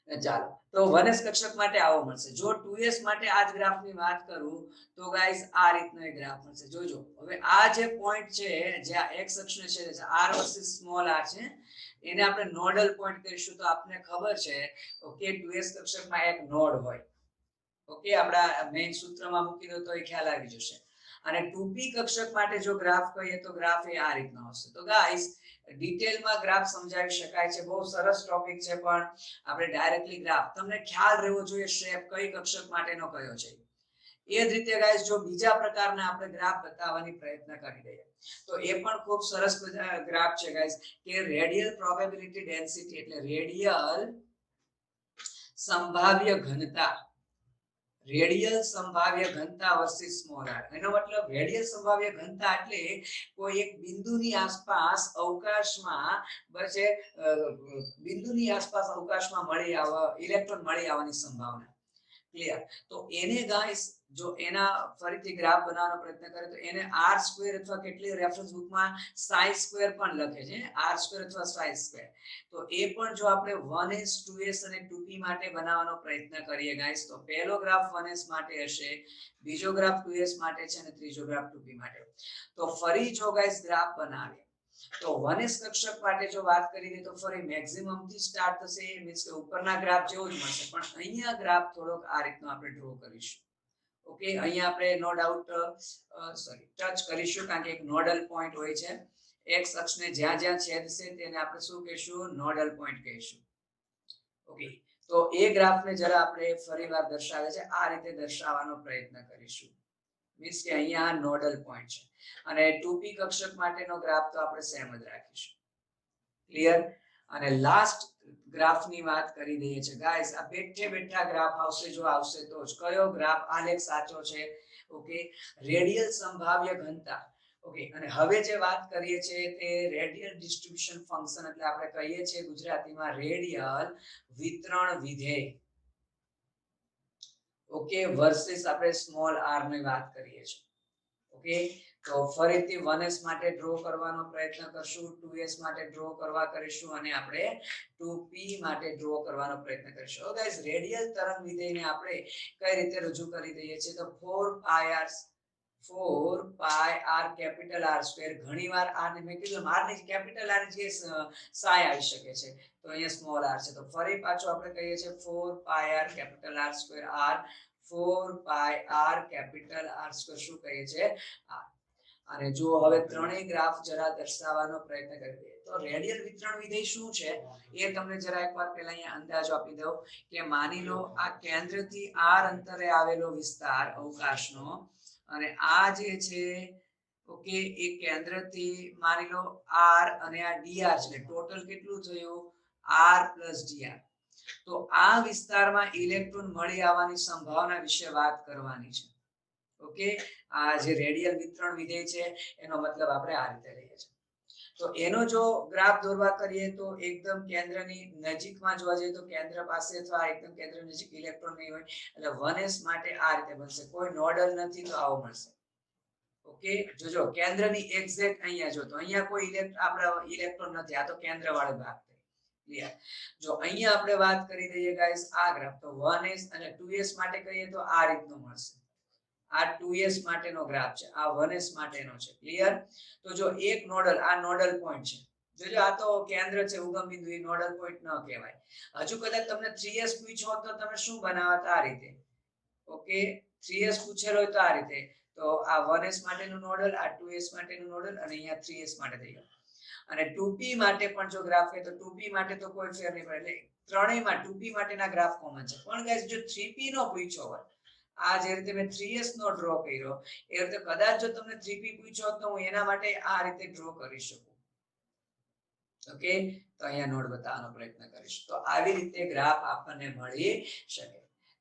ચાલો, તો 1s કક્ષક માટે આવો મળશે. જો 2s માટે આ જ ગ્રાફની વાત કરું તો ગાઈસ આ રીતનો એક ગ્રાફ મળશે. જોજો હવે આ જે પોઈન્ટ છે જ્યાં x અક્ષને છેદે છે, r વર્સિસ સ્મોલ r છે, એને આપણે નોડલ પોઈન્ટ કહીશું. તો આપને ખબર છે ઓકે 2s કક્ષકમાં એક નોડ હોય, ઓકે, આપણા મેઈન સૂત્રમાં મૂકી દો તો એ ખ્યાલ આવી જશે. અને 2p કક્ષક માટે જો ગ્રાફ કહીએ તો ગ્રાફ એ આ રીતનો હશે. તો ગાઈસ ડિટેલમાં ગ્રાફ સમજાવી શકાય છે, બહુ સરસ ટોપિક છે, પણ આપણે ડાયરેક્ટલી ગ્રાફ તમને ખ્યાલ રહેવો જોઈએ શેપ કઈ કક્ષક માટેનો કયો છે. એ જ રીતે ગાઈસ જો બીજા પ્રકારના આપણે ગ્રાફ બતાવવાની પ્રયત્ન કરી દઈએ તો એ પણ ખૂબ સરસ ગ્રાફ છે ગાઈસ, કે રેડિયલ પ્રોબેબિલિટી ડેન્સિટી એટલે રેડિયલ સંભાવ્ય ઘનતા, રેડિયલ સંભાવ્ય ઘનતા વર્સિસ સ્મોલ r. એનો મતલબ રેડિયલ સંભાવ્ય ઘનતા એટલે કોઈ એક બિંદુની આસપાસ અવકાશમાં બચે, બિંદુની આસપાસ અવકાશમાં મળી આવવા ઇલેક્ટ્રોન મળી આવવાની સંભાવના. ક્લિયર. તો એને ગાઈસ જો એના ફરીથી ગ્રાફ બનાવવાનો પ્રયત્ન કરે તો એને r સ્ક્વેર અથવા કેટલી રેફરન્સ બુકમાં સાઈ સ્ક્વેર પણ લખે છે, r સ્ક્વેર અથવા સાઈ સ્ક્વેર. તો એ પણ જો આપણે 1s 2s અને 2p માટે બનાવવાનો પ્રયત્ન કરીએ ગાઈસ તો પહેલો ગ્રાફ 1s માટે હશે, બીજો ગ્રાફ 2s માટે છે અને ત્રીજો ગ્રાફ 2p માટે. તો ફરી જો ગાઈસ ગ્રાફ બનાવીએ તો 1s કક્ષક માટે જો વાત કરીએ તો ફરી મેક્સિમમ થી સ્ટાર્ટ થશે, મીન્સ કે ઉપરના ગ્રાફ જેવો જ મળશે, પણ અહીંયા ગ્રાફ થોડોક આ રીતનો આપણે ડ્રો કરીશું. ઓકે, અહીંયા આપણે નો ડાઉટ ટચ કરીશું કારણ કે એક નોડલ પોઈન્ટ હોય છે. x અક્ષને જ્યાં જ્યાં છેદશે તેને આપણે શું કહીશું? નોડલ પોઈન્ટ કહીશું. ઓકે, તો એ ગ્રાફને જરા આપણે ફરીવાર દર્શાવે છે આ રીતે દર્શાવવાનો પ્રયત્ન કરીશું, મીન્સ કે અહીંયા નોડલ પોઈન્ટ છે. અને 2p કક્ષક માટેનો ગ્રાફ તો આપણે સેમ જ રાખીશું. ક્લિયર. અને લાસ્ટ ગ્રાફની વાત કરી દઈએ છે ગાઈસ. આ બેઠે બેઠા ગ્રાફ આવશે, જો આવશે તો જ કયો ગ્રાફ આલેખ સાચો છે. ઓકે, રેડિયલ સંભાવ્ય ઘનતા. ઓકે, અને હવે જે વાત કરીએ છીએ તે રેડિયલ ડિસ્ટ્રીબ્યુશન ફંક્શન, એટલે આપણે કહીએ છીએ ગુજરાતીમાં રેડિયલ વિતરણ વિધેય. ઓકે, વર્સિસ આપણે સ્મોલ r ની વાત કરીએ છીએ. ઓકે, તો ફરીથી 1s માટે ડ્રો કરવાનો પ્રયત્ન કરશું, 2s માટે ડ્રો કરવા કરીશું અને આપણે 2p માટે ડ્રો કરવાનો પ્રયત્ન કરીશું. હવે ગાઈસ રેડિયલ તરંગ વિધેયને આપણે કઈ રીતે રજૂ કરી દઈએ છીએ તો 4πr કેપિટલ R સ્ક્વેર. ઘણીવાર r ને મેં કીધું r ની કેપિટલ r ની જગ્યાએ સાઈ આવી શકે છે, તો અહીંયા સ્મોલ r છે. તો ફરી પાછું આપણે કહીએ છીએ 4πr capital R square r, 4πr capital R square શું કહીએ છીએ? r. અને જો હવે ત્રણેય ગ્રાફ જરા દર્શાવવાનો પ્રયત્ન કરીએ તો રેડિયલ વિતરણ વિધેય શું છે એ તમને જરા એકવાર પહેલા અહીંયા અંદાજો આપી દઉં કે માની લો આ કેન્દ્રથી r અંતરે આવેલો વિસ્તાર અવકાશનો, અને આ જે છે ઓકે એ કેન્દ્રથી માની લો r અને આ dr છે, ટોટલ કેટલું થયું? r dr. તો આ વિસ્તારમાં ઇલેક્ટ્રોન મળી આવવાની સંભાવના વિશે વાત કરવાની છે. ઓકે, આ જે રેડિયલ વિતરણ વિધેય છે એનો મતલબ આપણે આ રીતે લઈએ છીએ. તો એનો જો ગ્રાફ દોરવા કરીએ તો એકદમ કેન્દ્રની નજીકમાં જોવા જઈએ તો કેન્દ્ર પાસે અથવા એકદમ કેન્દ્ર નજીક ઇલેક્ટ્રોન નહીં હોય, એટલે 1s માટે આ રીતે બનશે. કોઈ નોડલ નથી તો આવો મળશે. ઓકે, જોજો કેન્દ્રની એક્ઝેક્ટ અહીંયા જો તો અહીંયા કોઈ ઇલેક્ટ્રોન નથી, આ તો કેન્દ્ર વાળો ભાગ છે. ક્લિયર. જો અહીંયા આપણે વાત કરી દઈએ ગાઈસ આ ગ્રાફ, તો 1s અને 2s માટે કહીએ તો આ રીતનો મળશે. આ 2s માટેનો ગ્રાફ છે, આ 1s માટેનો છે. ક્લિયર. તો જો એક નોડલ, આ નોડલ પોઈન્ટ છે, જોજો આ તો કેન્દ્ર છે, ઉગમ બિંદુ, એ નોડલ પોઈન્ટ ન કહેવાય. હજુ કદાચ તમને 3s પૂછ્યો તો તમે શું બનાવત? આ રીતે. ઓકે, 3s પૂછેલો હોય તો આ રીતે. તો આ 1s માટેનું નોડલ, આ 2s માટેનું નોડલ અને અહીંયા 3s માટે થઈ ગયું. અને 2p માટે પણ જો ગ્રાફ હોય તો 2p માટે તો કોઈ ફેર નહીં પડે, એટલે ત્રણેયમાં 2p માટેના ગ્રાફ કોમન છે. પણ ગાઈસ જો 3p નો પૂછ્યો હોય, આ જે રીતે મેં 3s નો ડ્રો કર્યો એ રીતે કદાચ જો તમને 3p પૂછ્યો તો હું એના માટે આ રીતે ડ્રો કરી શકું. ઓકે, તો અહીંયા નોડ બતાવવાનો પ્રયત્ન કરીશ. તો આવી રીતે ગ્રાફ આપણને મળી શકે.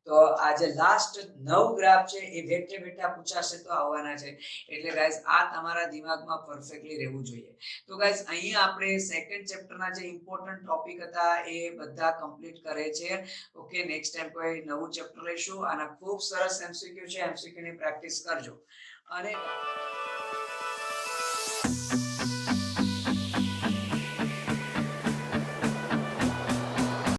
તો આ જે લાસ્ટ 9 ગ્રાફ છે એ બેઠે બેઠા પૂછાશે તો આવવાના છે, એટલે ગાઈસ આ તમારા દિમાગમાં પરફેક્ટલી રહેવું જોઈએ. તો ગાઈસ અહીંયા આપણે સેકન્ડ ચેપ્ટરના જે ઇમ્પોર્ટન્ટ ટોપિક હતા એ બધા કમ્પ્લીટ કરે છે. ઓકે, નેક્સ્ટ ટાઈમ કોઈ નવું ચેપ્ટર લઈશું. આના ખૂબ સરસ એમસીક્યુ છે, એમસીક્યુ ની પ્રેક્ટિસ કરજો. અને